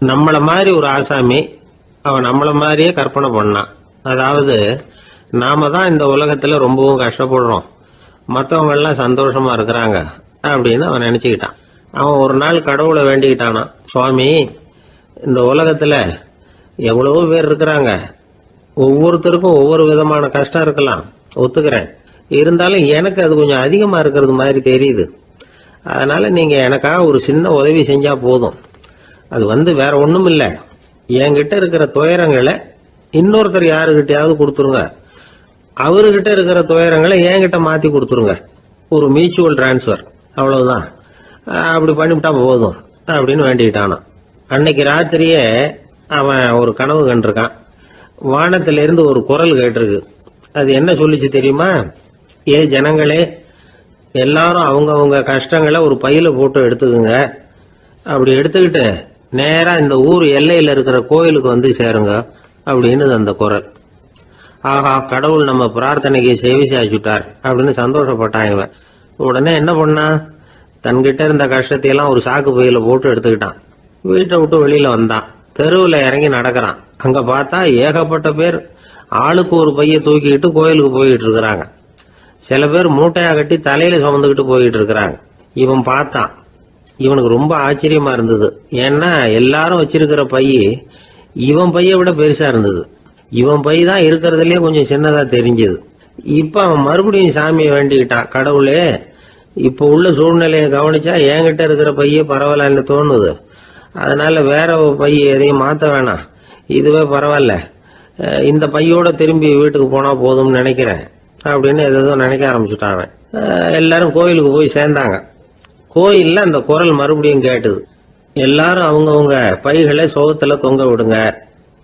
நம்மள மாதிரி ஒரு ஆசாமி அவன் நம்மள மாதிரியே கற்பனை பண்ணான். அதாவது நாம தான் இந்த உலகத்துல ரொம்பவும் கஷ்டப்படுறோம், மற்றவங்க எல்லாம் சந்தோஷமா இருக்கிறாங்க அப்படின்னு அவன் நினைச்சுக்கிட்டான். அவன் ஒரு நாள் கடவுளை வேண்டிக்கிட்டானா, சுவாமி, இந்த உலகத்துல எவ்வளவோ பேர் இருக்கிறாங்க, ஒவ்வொருத்தருக்கும் ஒவ்வொரு விதமான கஷ்டம் இருக்கலாம், ஒத்துக்கிறேன். இருந்தாலும் எனக்கு அது கொஞ்சம் அதிகமா இருக்கிறது மாதிரி தெரியுது. அதனால நீங்க எனக்காக ஒரு சின்ன உதவி செஞ்சா போதும். அது வேற ஒண்ணும் இல்ல, என்கிட்ட இருக்கிற துயரங்களை இன்னொருத்தர் யாருகிட்டயாவது கொடுத்துருங்க, அவர்கிட்ட இருக்கிற துயரங்களை என்கிட்ட மாத்தி கொடுத்துருங்க. ஒரு மியூச்சுவல் டிரான்ஸ்பர், அவ்வளவுதான். அப்படி பண்ணிவிட்டா போதும் அப்படின்னு வேண்டிக்கிட்டானான். அன்னைக்கு ராத்திரியே அவன் ஒரு கனவு கண்டிருக்கான். வானத்திலிருந்து ஒரு குரல் கேட்டிருக்கு. அது என்ன சொல்லிச்சு தெரியுமா? ஏ ஜனங்களே, எல்லாரும் அவங்க கஷ்டங்களை ஒரு பையில போட்டு எடுத்துக்குங்க. அப்படி எடுத்துக்கிட்டு நேரா இந்த ஊர் எல்லையில இருக்கிற கோயிலுக்கு வந்து சேருங்க அப்படின்னு அந்த குரல். ஆஹா, கடவுள் நம்ம பிரார்த்தனைக்கு செவி சாய்ச்சுட்டார் அப்படின்னு சந்தோஷப்பட்டான் இவன். உடனே என்ன பண்ணா, தன்கிட்ட இருந்த கஷ்டத்தையெல்லாம் ஒரு சாக்கு பையில போட்டு எடுத்துக்கிட்டான். வீட்டை விட்டு வெளியில வந்தான். தெருவில் இறங்கி நடக்கிறான். அங்க பார்த்தா ஏகப்பட்ட பேர் ஆளுக்கு ஒரு பைய தூக்கிக்கிட்டு கோயிலுக்கு போயிட்டு இருக்கிறாங்க. சில பேர் மூட்டையா கட்டி தலையில சுமந்துக்கிட்டு போயிட்டு இருக்கிறாங்க. இவன் பார்த்தான். இவனுக்கு ரொம்ப ஆச்சரியமா இருந்தது. ஏன்னா எல்லாரும் வச்சிருக்கிற பைய இவன் பைய விட பெருசா இருந்தது. இவன் பை தான் இருக்கிறதுலயே கொஞ்சம் சின்னதா தெரிஞ்சது. இப்ப அவன் மறுபடியும் சாமியை வேண்டிக்கிட்டான். கடவுளே, இப்ப உள்ள சூழ்நிலையை கவனிச்சா என்கிட்ட இருக்கிற பைய பரவாயில்லன்னு தோணுது. அதனால வேற பைய எதையும் மாத்த வேணாம், இதுவே பரவாயில்ல, இந்த பையோட திரும்பி வீட்டுக்கு போனா போதும்னு நினைக்கிறேன் அப்படின்னு ஏதோ நினைக்க ஆரம்பிச்சுட்டான். எல்லாரும் கோயிலுக்கு போய் சேர்ந்தாங்க. கோயில்ல அந்த குரல் மறுபடியும் கேட்டுது. எல்லாரும் அவங்கவுங்க பைகளை சோகத்துல தொங்க விடுங்க,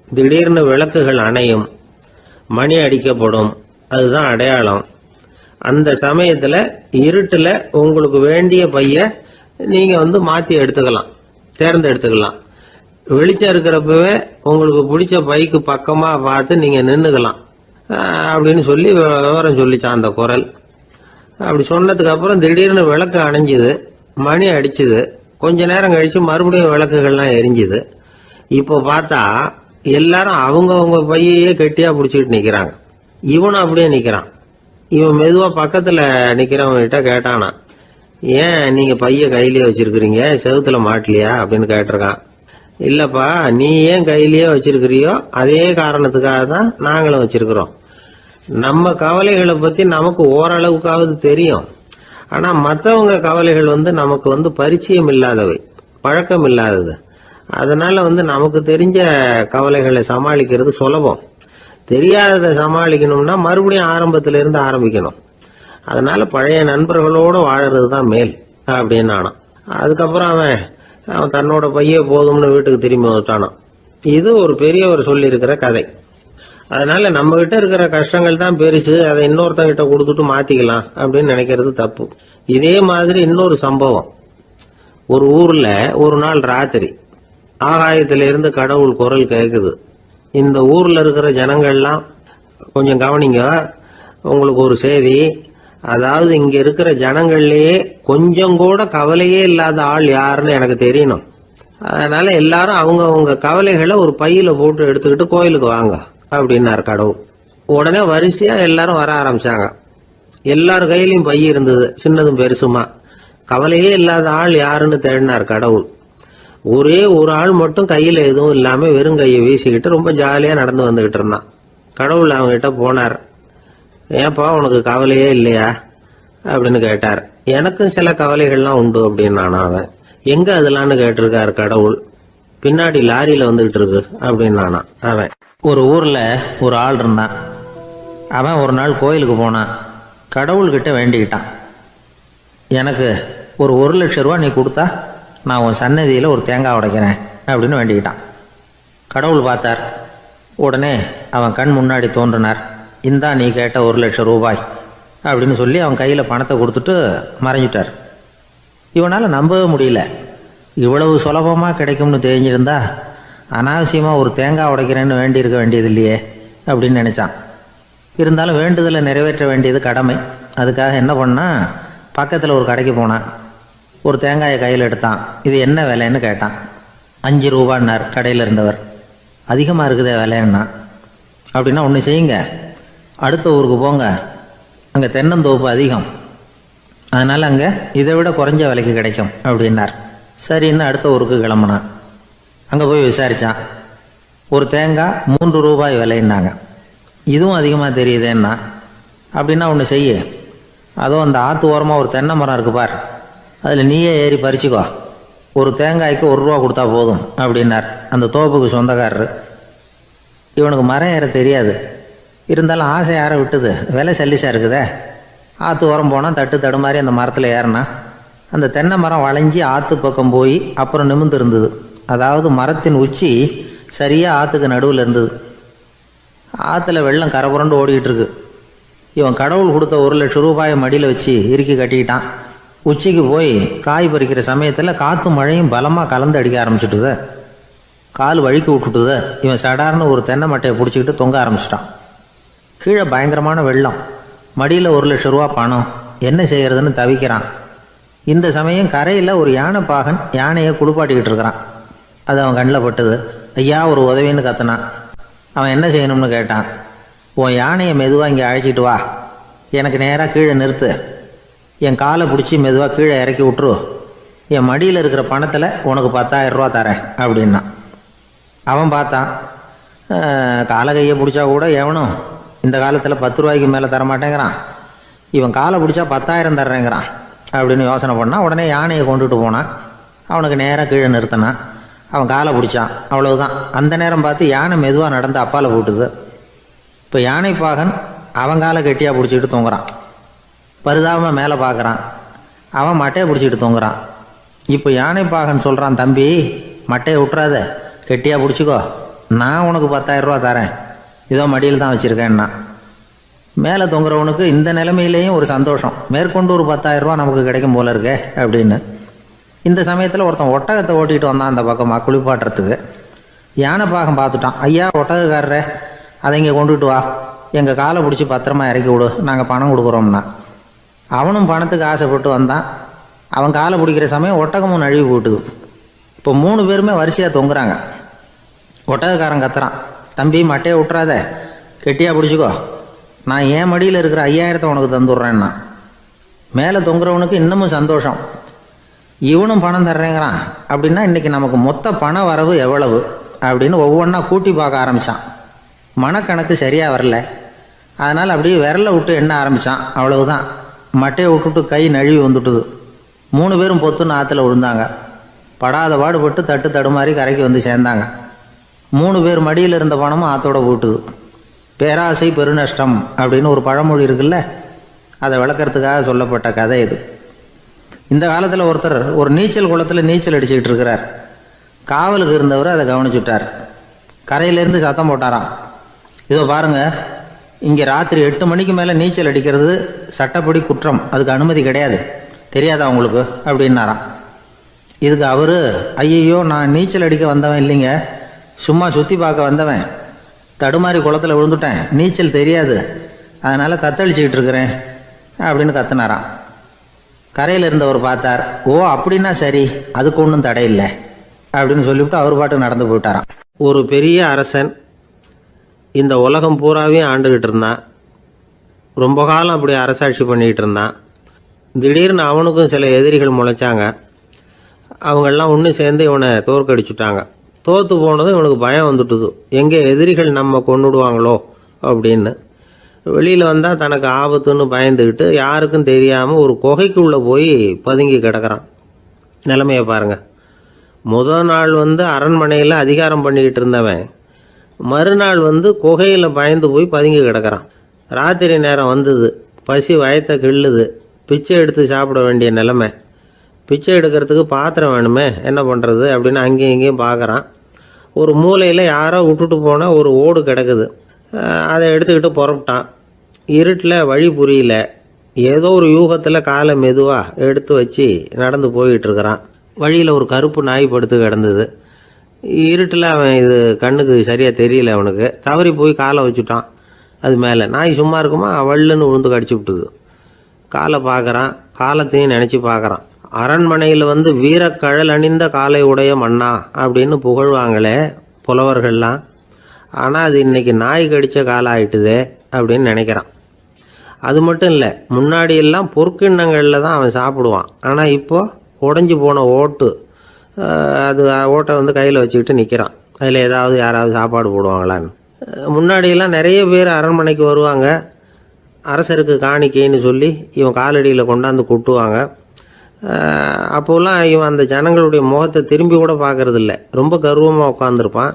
திடீர்னு விளக்குகள் அணையும், மணி அடிக்கப்படும், அதுதான் அடையாளம். அந்த சமயத்துல இருட்டுல உங்களுக்கு வேண்டிய பைய நீங்க மாத்தி எடுத்துக்கலாம், தேர்ந்தெடுத்துக்கலாம். வெளிச்சம் இருக்கிறப்பவே உங்களுக்கு பிடிச்ச பைக்கு பக்கமா பார்த்து நீங்க நின்னுக்கலாம் அப்படின்னு சொல்லி விவரம் சொல்லிச்சான் அந்த குரல். அப்படி சொன்னதுக்கு அப்புறம் திடீர்னு விளக்கு அணைஞ்சுது, மணி அடிச்சுது. கொஞ்ச நேரம் கழிச்சு மறுபடியும் விளக்குகள்லாம் எரிஞ்சுது. இப்போ பார்த்தா எல்லாரும் அவங்கவுங்க பையையே கெட்டியா பிடிச்சிக்கிட்டு நிக்கிறாங்க. இவனும் அப்படியே நிக்கிறான். இவன் மெதுவா பக்கத்துல நிக்கிறவங்கிட்ட கேட்டானா, ஏன் நீங்க பைய கையிலேயே வச்சிருக்கிறீங்க, செவுத்துல மாட்டலையா அப்படின்னு கேட்டிருக்கான். இல்லப்பா, நீ ஏன் கையிலேயே வச்சிருக்கிறியோ அதே காரணத்துக்காக தான் நாங்களும் வச்சிருக்கிறோம். நம்ம கவலைகளை பத்தி நமக்கு ஓரளவுக்காவது தெரியும். ஆனா மற்றவங்க கவலைகள் நமக்கு பரிச்சயம் இல்லாதவை, பழக்கம் இல்லாதது. அதனால நமக்கு தெரிஞ்ச கவலைகளை சமாளிக்கிறது சுலபம். தெரியாததை சமாளிக்கணும்னா மறுபடியும் ஆரம்பத்தில இருந்து ஆரம்பிக்கணும். அதனால பழைய நண்பர்களோட வாழறது தான் மேல் அப்படின்னு ஆனான். அதுக்கப்புறம் அவன் தன்னோட பைய போதும்னு வீட்டுக்கு திரும்பி வந்துட்டானான். இது ஒரு பெரியவர் சொல்லி இருக்கிற கதை. அதனால நம்ம கிட்ட இருக்கிற கஷ்டங்கள் தான் பெருசு, அதை இன்னொருத்தங்கிட்ட கொடுத்துட்டு மாத்திக்கலாம் அப்படின்னு நினைக்கிறது தப்பு. இதே மாதிரி இன்னொரு சம்பவம். ஒரு ஊர்ல ஒரு நாள் ராத்திரி ஆகாயத்திலிருந்து கடவுள் குரல் கேக்குது. இந்த ஊர்ல இருக்கிற ஜனங்கள்லாம் கொஞ்சம் கவனிங்க, உங்களுக்கு ஒரு செய்தி. அதாவது இங்க இருக்கிற ஜனங்கள்லயே கொஞ்சம் கூட கவலையே இல்லாத ஆள் யாருன்னு எனக்கு தெரியணும். அதனால எல்லாரும் அவங்க கவலைகளை ஒரு பையில போட்டு எடுத்துக்கிட்டு கோயிலுக்கு வாங்க அப்படின்னாரு கடவுள். உடனே வரிசையா எல்லாரும் வர ஆரம்பிச்சாங்க. எல்லார் கையிலயும் பை இருந்தது, சின்னதும் பெருசுமா. கவலையே இல்லாத ஆள் யாருன்னு தேடினார் கடவுள். ஒரே ஒரு ஆள் மட்டும் கையில எதுவும் இல்லாம வெறும் கையை வீசிக்கிட்டு ரொம்ப ஜாலியா நடந்து வந்துகிட்டு இருந்தான். கடவுள் அவங்ககிட்ட போனார். ஏன்பா, உனக்கு கவலையே இல்லையா அப்படின்னு கேட்டார். எனக்கும் சில கவலைகள்லாம் உண்டு அப்படின்னு அவன். எங்க அதெல்லாம்னு கேட்டிருக்காரு கடவுள். பின்னாடி லாரியில வந்துகிட்டு இருக்கு அப்படின்னு அவன். ஒரு ஊர்ல ஒரு ஆள் இருந்தான். அவன் ஒரு நாள் கோயிலுக்கு போனான். கடவுள்கிட்ட வேண்டிக்கிட்டான், எனக்கு ஒரு 1,00,000 ரூபா நீ கொடுத்தா நான் உன் சன்னதியில் ஒரு தேங்காய் உடைக்கிறேன் அப்படின்னு வேண்டிக்கிட்டான். கடவுள் பார்த்தார். உடனே அவன் கண் முன்னாடி தோன்றினார். இந்தா நீ கேட்ட 1,00,000 ரூபாய் அப்படின்னு சொல்லி அவன் கையில் பணத்தை கொடுத்துட்டு மறைஞ்சிட்டார். இவனால் நம்பவே முடியல. இவ்வளவு சுலபமாக கிடைக்கும்னு தெரிஞ்சிருந்தா அனாவசியமாக ஒரு தேங்காய் உடைக்கிறேன்னு வேண்டியிருக்க வேண்டியது இல்லையே அப்படின்னு நினச்சான். இருந்தாலும் வேண்டுதலை நிறைவேற்ற வேண்டியது கடமை. அதுக்காக என்ன பண்ணான், பக்கத்தில் ஒரு கடைக்கு போனான். ஒரு தேங்காயை கையில் எடுத்தான். இது என்ன விலைன்னு கேட்டான். 5 ரூபான்னார் கடையில் இருந்தவர். அதிகமாக இருக்குதே விலைன்னா. அப்படின்னா ஒன்று செய்யுங்க, அடுத்த ஊருக்கு போங்க, அங்கே தென்னந்தோப்பு அதிகம், அதனால் அங்கே இதை விட குறைஞ்ச விலைக்கு கிடைக்கும் அப்படின்னார். சரின்னு அடுத்த ஊருக்கு கிளம்புனான். அங்கே போய் விசாரித்தான். ஒரு தேங்காய் 3 ரூபாய் விலைன்னாங்க. இதுவும் அதிகமாக தெரியுதேன்னா. அப்படின்னா ஒன்று செய்ய, அதுவும் அந்த ஆற்று ஓரமாக ஒரு தென்னை மரம் இருக்கு பார், அதில் நீயே ஏறி பறிச்சுக்கோ, ஒரு தேங்காய்க்கு 1 ரூபா கொடுத்தா போதும் அப்படின்னார் அந்த தோப்புக்கு சொந்தக்காரரு. இவனுக்கு மரம் ஏற தெரியாது, இருந்தாலும் ஆசை யாரை விட்டுது, விலை சல்லிசாக இருக்குதே. ஆற்று ஓரம் போனால் தட்டு தடுமாறி அந்த மரத்தில் ஏறினா அந்த தென்னை மரம் வளைஞ்சி ஆற்று பக்கம் போய் அப்புறம் நிமிர்ந்து இருந்தது. அதாவது மரத்தின் உச்சி சரியாக ஆற்றுக்கு நடுவில் இருந்தது. ஆற்றுல வெள்ளம் கரை புரண்டு ஓடிக்கிட்டு இருக்கு. இவன் கடவுள் கொடுத்த 1,00,000 ரூபாயை மடியில் வச்சு இறுக்கி கட்டிக்கிட்டான். உச்சிக்கு போய் காய் பறிக்கிற சமயத்தில் காற்று மழையும் பலமாக கலந்து அடிக்க ஆரம்பிச்சுட்டுது. கால் வழுக்கி விட்டுட்டுது. இவன் சடார்னு ஒரு தென்னை மட்டையை பிடிச்சிக்கிட்டு தொங்க ஆரம்பிச்சிட்டான். கீழே பயங்கரமான வெள்ளம், மடியில் 1,00,000 ரூபா பணம், என்ன செய்யறதுன்னு தவிக்கிறான். இந்த சமயம் கரையில் ஒரு யானை பாகன் யானையை குளிப்பாட்டிக்கிட்டு இருக்கிறான். அது அவன் கண்ணில் பட்டுது. ஐயா ஒரு உதவின்னு கத்துனான். அவன் என்ன செய்யணும்னு கேட்டான். உன் யானையை மெதுவாக இங்கே அழைச்சிட்டு வா, எனக்கு நேராக கீழே நிறுத்து, என் காலை பிடிச்சி மெதுவாக கீழே இறக்கி விட்ரு, என் மடியில் இருக்கிற பணத்தில் உனக்கு 10,000 ரூபா தரேன் அப்படின்னா. அவன் பார்த்தான். காலை கையை பிடிச்சா கூட எவனும் இந்த காலத்தில் 10 ரூபாய்க்கு மேலே தரமாட்டேங்கிறான், இவன் காலை பிடிச்சா 10,000 தர்றேங்கிறான் அப்படின்னு யோசனை பண்ணான். உடனே யானையை கொண்டுட்டு போனான். அவனுக்கு நேராக கீழே நிறுத்தினான். அவன் காலை பிடிச்சான். அவ்வளவுதான். அந்த நேரம் பார்த்து யானை மெதுவாக நடந்து அப்பால் போட்டுது. இப்போ யானை பாகன் அவன் காலை கெட்டியாக பிடிச்சிக்கிட்டு தொங்குறான். பரிதாபமாக மேலே பார்க்குறான். அவன் மட்டையை பிடிச்சிக்கிட்டு தொங்குறான். இப்போ யானை பாகன் சொல்கிறான், தம்பி மட்டையை விட்டுறாத, கெட்டியாக பிடிச்சிக்கோ, நான் உனக்கு 10,000 ரூபா தரேன், இதோ மடியில் தான் வச்சுருக்கேன்னா. மேலே தொங்குறவனுக்கு இந்த நிலைமையிலேயும் ஒரு சந்தோஷம், மேற்கொண்டு ஒரு 10,000 ரூபா நமக்கு கிடைக்கும் போல இருக்கே அப்படின்னு. இந்த சமயத்தில் ஒருத்தன் ஒட்டகத்தை ஓட்டிகிட்டு வந்தான் அந்த பக்கமாக குளிப்பாட்டுறதுக்கு. யானை பாகம் பார்த்துட்டான். ஐயா ஒட்டகக்காரரே, அதை இங்கே கொண்டுட்டு வா, எங்கள் காலை பிடிச்சி பத்திரமா இறக்கி விடு, நாங்கள் பணம் கொடுக்குறோம்னா. அவனும் பணத்துக்கு ஆசைப்பட்டு வந்தான். அவன் காலை பிடிக்கிற சமயம் ஒட்டகமும் நழுவி போட்டுது. இப்போ 3 பேருமே வரிசையாக தொங்குறாங்க. ஒட்டகக்காரன் கத்துறான், தம்பி மட்டையை விட்டுறாத, கெட்டியாக பிடிச்சிக்கோ, நான் என் மடியில் இருக்கிற 5,000 உனக்கு தந்துடுறேன்னா. மேலே தொங்குறவனுக்கு இன்னமும் சந்தோஷம், இவனும் பணம் தர்றேங்கிறான், அப்படின்னா இன்றைக்கி நமக்கு மொத்த பண வரவு எவ்வளவு அப்படின்னு ஒவ்வொன்றா கூட்டி பார்க்க ஆரம்பித்தான். மனக்கணக்கு சரியாக வரல. அதனால் அப்படியே விரலை விட்டு எண்ண ஆரம்பித்தான். அவ்வளவுதான், மட்டையை விட்டுட்டு கை நழுவி வந்துட்டுது. 3 பேரும் பொத்துன்னு ஆற்றுல விழுந்தாங்க. படாத பாடுபட்டு தட்டு தடுமாறி கரைக்கு வந்து சேர்ந்தாங்க. 3 பேர் மடியில் இருந்த பணமும் ஆற்றோட போட்டுது. பேராசை பெருநஷ்டம் அப்படின்னு ஒரு பழமொழி இருக்குல்ல, அதை விளக்கறதுக்காக சொல்லப்பட்ட கதை இது. இந்த காலத்தில் ஒருத்தர் ஒரு நீச்சல் குளத்தில் நீச்சல் அடிச்சுக்கிட்டு இருக்கிறார். காவலுக்கு இருந்தவர் அதை கவனிச்சுட்டார். கரையிலேருந்து சத்தம் போட்டாராம், இதோ பாருங்க, இங்கே ராத்திரி 8 மணிக்கு மேலே நீச்சல் அடிக்கிறது சட்டப்படி குற்றம், அதுக்கு அனுமதி கிடையாது, தெரியாதா உங்களுக்கு அப்படின்னாராம். இதுக்கு அவர், ஐயையோ நான் நீச்சல் அடிக்க வந்தவன் இல்லைங்க, சும்மா சுற்றி பார்க்க வந்தவன், தடுமாறி குளத்தில் விழுந்துட்டேன், நீச்சல் தெரியாது, அதனால் தத்தளிச்சுக்கிட்டு இருக்கிறேன் அப்படின்னு கத்துனாராம். கரையில் இருந்தவர் பார்த்தார். ஓ அப்படின்னா சரி, அதுக்கு ஒன்றும் தடை இல்லை அப்படின்னு சொல்லிவிட்டு அவர் பாட்டுக்கு நடந்து போயிட்டாராம். ஒரு பெரிய அரசன் இந்த உலகம் பூராவையும் ஆண்டுகிட்டு இருந்தான். ரொம்ப காலம் அப்படி அரசாட்சி பண்ணிக்கிட்டு இருந்தான். திடீர்னு அவனுக்கும் சில எதிரிகள் முளைச்சாங்க. அவங்கெல்லாம் ஒன்று சேர்ந்து இவனை தோற்கடிச்சுட்டாங்க. தோற்று போனதும் இவனுக்கு பயம் வந்துட்டுது, எங்கே எதிரிகள் நம்ம கொண்டுடுவாங்களோ அப்படின்னு. வெளியில் வந்தால் தனக்கு ஆபத்துன்னு பயந்துக்கிட்டு யாருக்கும் தெரியாமல் ஒரு குகைக்குள்ளே போய் பதுங்கி கிடக்கிறான். நிலைமையை பாருங்கள். முதல் நாள் அரண்மனையில் அதிகாரம் பண்ணிக்கிட்டு இருந்தவன் மறுநாள் குகையில் பயந்து போய் பதுங்கி கிடக்கிறான். ராத்திரி நேரம் வந்தது, பசி வயத்தை கிள்ளுது, பிச்சை எடுத்து சாப்பிட வேண்டிய நிலைமை. பிச்சை எடுக்கிறதுக்கு பாத்திரம் வேணுமே, என்ன பண்ணுறது அப்படின்னு அங்கேயும் இங்கேயும் பார்க்குறான். ஒரு மூலையில் யாரோ விட்டுட்டு போனால் ஒரு ஓடு கிடக்குது. அதை எடுத்துக்கிட்டு புறப்பட்டான். இருட்டில் வழி புரியல. ஏதோ ஒரு யூகத்தில் காலை மெதுவாக எடுத்து வச்சு நடந்து போயிட்டுருக்கிறான். வழியில் ஒரு கருப்பு நாய் படுத்து கிடந்தது. இருட்டில் அவன் இது கண்ணுக்கு சரியாக தெரியல. அவனுக்கு தவறி போய் காலை வச்சுட்டான். அது மேலே நாய் சும்மா இருக்குமா, வள்ளுன்னு விழுந்து கடிச்சு விட்டுது. காலை பார்க்குறான், காலத்தையும் நினச்சி பார்க்குறான். அரண்மனையில் வந்து வீரக்கழல் அணிந்த காலை உடைய மன்னா அப்படின்னு புகழ்வாங்களே புலவர்கள்லாம். ஆனால் அது இன்னைக்கு நாய் கடித்த காலம் ஆயிட்டுதே அப்படின்னு நினைக்கிறான். அது மட்டும் இல்லை, முன்னாடியெல்லாம் பொற்கிண்ணங்களில் தான் அவன் சாப்பிடுவான். ஆனால் இப்போது உடஞ்சி போன ஓட்டு, அது ஓட்டை வந்து கையில் வச்சுக்கிட்டு நிற்கிறான். அதில் ஏதாவது யாராவது சாப்பாடு போடுவாங்களான்னு. முன்னாடியெல்லாம் நிறைய பேர் அரண்மனைக்கு வருவாங்க. அரசருக்கு காணிக்கைன்னு சொல்லி இவன் காலடியில் கொண்டாந்து கொட்டுவாங்க. அப்போல்லாம் இவன் அந்த ஜனங்களுடைய முகத்தை திரும்பி கூட பார்க்கறதில்ல, ரொம்ப கர்வமாக உட்காந்துருப்பான்.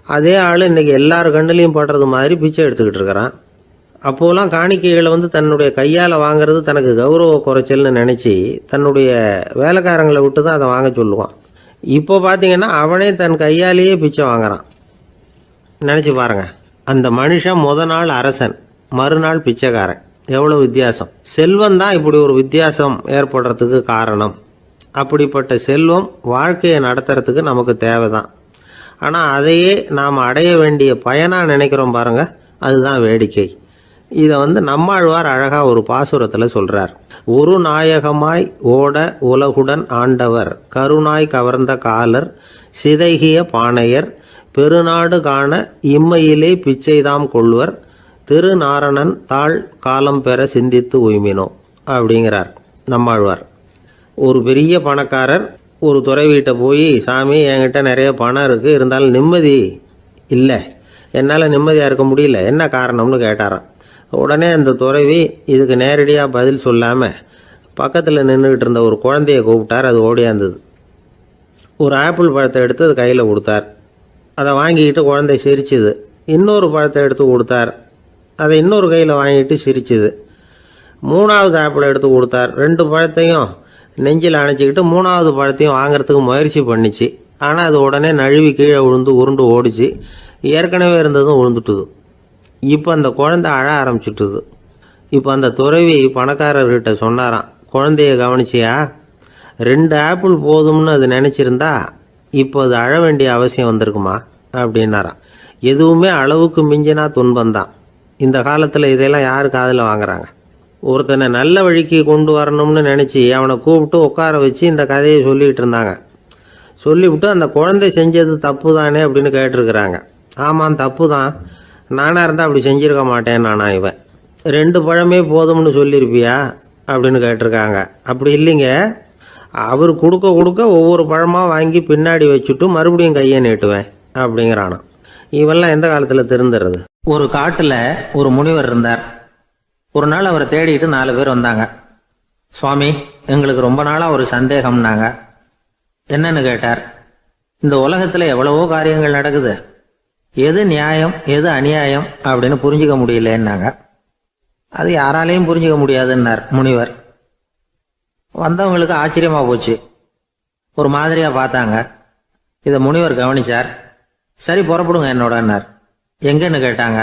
அதே ஆள் இன்றைக்கி எல்லார் கண்ணுலேயும் படுறது மாதிரி பிச்சை எடுத்துக்கிட்டு இருக்கிறான். அப்போலாம் காணிக்கைகளை வந்து தன்னுடைய கையால் வாங்கிறது தனக்கு கௌரவ குறைச்சல்னு நினச்சி தன்னுடைய வேலைக்காரங்களை விட்டு தான் அதை வாங்க சொல்லுவான். இப்போ பார்த்தீங்கன்னா அவனே தன் கையாலேயே பிச்சை வாங்குறான். நினச்சி பாருங்க, அந்த மனுஷன் முத நாள் அரசன், மறுநாள் பிச்சைக்காரன். எவ்வளோ வித்தியாசம்! செல்வம் தான் இப்படி ஒரு வித்தியாசம் ஏற்படுறதுக்கு காரணம். அப்படிப்பட்ட செல்வம் வாழ்க்கையை நடத்துறதுக்கு நமக்கு தேவைதான். ஆனால் அதையே நாம் அடைய வேண்டிய பயனாக நினைக்கிறோம் பாருங்க, அதுதான் வேடிக்கை. இதை வந்து நம்மாழ்வார் அழகாக ஒரு பாசுரத்தில் சொல்கிறார். ஒரு நாயகமாய் ஓட உலகுடன் ஆண்டவர், கருணாய் கவர்ந்த காலர், சிதைகிய பானையர், பெருநாடு காண இம்மையிலே பிச்சைதாம் கொள்வர், திருநாரணன் தாழ் காலம் பெற சிந்தித்து உய்மினோ அப்படிங்கிறார் நம்மாழ்வார். ஒரு பெரிய பணக்காரர் ஒரு துறவிகிட்ட போய், சாமி என்கிட்ட நிறைய பணம் இருக்குது, இருந்தாலும் நிம்மதி இல்லை, என்னால் நிம்மதியாக இருக்க முடியல, என்ன காரணம்னு கேட்டாராம். உடனே அந்த துறவி இதுக்கு நேரடியாக பதில் சொல்லாமல் பக்கத்தில் நின்றுக்கிட்டு இருந்த ஒரு குழந்தைய கூப்பிட்டார். அது ஓடியாந்தது. ஒரு ஆப்பிள் பழத்தை எடுத்து அது கையில் கொடுத்தார். அதை வாங்கிக்கிட்டு குழந்தை சிரிச்சுது. இன்னொரு பழத்தை எடுத்து கொடுத்தார். அதை இன்னொரு கையில் வாங்கிட்டு சிரிச்சுது. மூணாவது ஆப்பிளை எடுத்து கொடுத்தார். 2 பழத்தையும் நெஞ்சில் அணைச்சிக்கிட்டு 3ஆவது பழத்தையும் வாங்கிறதுக்கு முயற்சி பண்ணிச்சு. ஆனால் அது உடனே நழுவி கீழே விழுந்து உருண்டு ஓடிச்சு. ஏற்கனவே இருந்ததும் விழுந்துட்டுது. இப்போ அந்த குழந்தை அழ ஆரம்பிச்சுட்டுது. இப்போ அந்த துறவி பணக்காரர்கிட்ட சொன்னாராம், குழந்தைய கவனிச்சியா, 2 ஆப்பிள் போதும்னு அது நினச்சிருந்தா இப்போ அது அழ வேண்டிய அவசியம் வந்திருக்குமா அப்படின்னாராம். எதுவுமே அளவுக்கு மிஞ்சினா துன்பந்தான். இந்த காலத்தில் இதெல்லாம் யார் காதில் வாங்குறாங்க? ஒருத்தனை நல்ல வழிக்கு கொண்டு வரணும்னு நினச்சி அவனை கூப்பிட்டு உட்கார வச்சு இந்த கதையை சொல்லிகிட்டு இருந்தாங்க. சொல்லிவிட்டு அந்த குழந்தை செஞ்சது தப்பு தானே அப்படின்னு கேட்டிருக்கிறாங்க. ஆமாம், தப்பு தான், நானாக இருந்தால் அப்படி செஞ்சுருக்க மாட்டேன் நானா இவன். 2 பழமே போதும்னு சொல்லியிருப்பியா அப்படின்னு கேட்டிருக்காங்க. அப்படி இல்லைங்க, அவர் கொடுக்க கொடுக்க ஒவ்வொரு பழமாக வாங்கி பின்னாடி வச்சுட்டு மறுபடியும் கையை நீட்டுவேன் அப்படிங்கிறானா. இவெல்லாம் எந்த காலத்தில் திருந்துறது? ஒரு காட்டுல ஒரு முனிவர் இருந்தார். ஒரு நாள் அவரை தேடிட்டு 4 பேர் வந்தாங்க. சுவாமி, எங்களுக்கு ரொம்ப நாளா ஒரு சந்தேகம்னாங்க. என்னன்னு கேட்டார். இந்த உலகத்துல எவ்வளவோ காரியங்கள் நடக்குது, எது நியாயம் எது அநியாயம் அப்படின்னு புரிஞ்சுக்க முடியலன்னாங்க. அது யாராலையும் புரிஞ்சுக்க முடியாதுன்னார் முனிவர். வந்தவங்களுக்கு ஆச்சரியமா போச்சு, ஒரு மாதிரியா பார்த்தாங்க. இதை முனிவர் கவனிச்சார். சரி, புறப்படுங்க என்னோடன்னார். எங்கன்னு கேட்டாங்க.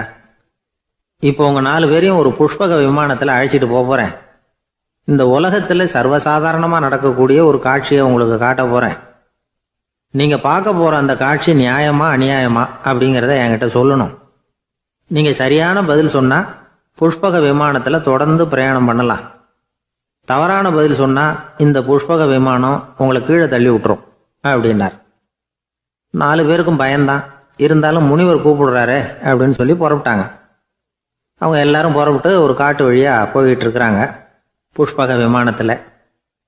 இப்போ உங்க 4 பேரையும் ஒரு புஷ்பக விமானத்தில் அழைச்சிட்டு போறேன். இந்த உலகத்துல சர்வசாதாரணமா நடக்கக்கூடிய ஒரு காட்சியை உங்களுக்கு காட்ட போறேன். நீங்க பார்க்க போற அந்த காட்சி நியாயமா அநியாயமா அப்படிங்கிறத என்கிட்ட சொல்லணும். நீங்க சரியான பதில் சொன்னா புஷ்பக விமானத்துல தொடர்ந்து பிரயாணம் பண்ணலாம். தவறான பதில் சொன்னா இந்த புஷ்பக விமானம் உங்களை கீழே தள்ளி விட்டுரும் அப்படின்னார். 4 பேருக்கும் பயம்தான், இருந்தாலும் முனிவர் கூப்பிடுறாரு அப்படின்னு சொல்லி புறப்பட்டாங்க. அவங்க எல்லாரும் புறப்பட்டு ஒரு காட்டு வழியா போய்கிட்டு இருக்கிறாங்க புஷ்பக விமானத்துல.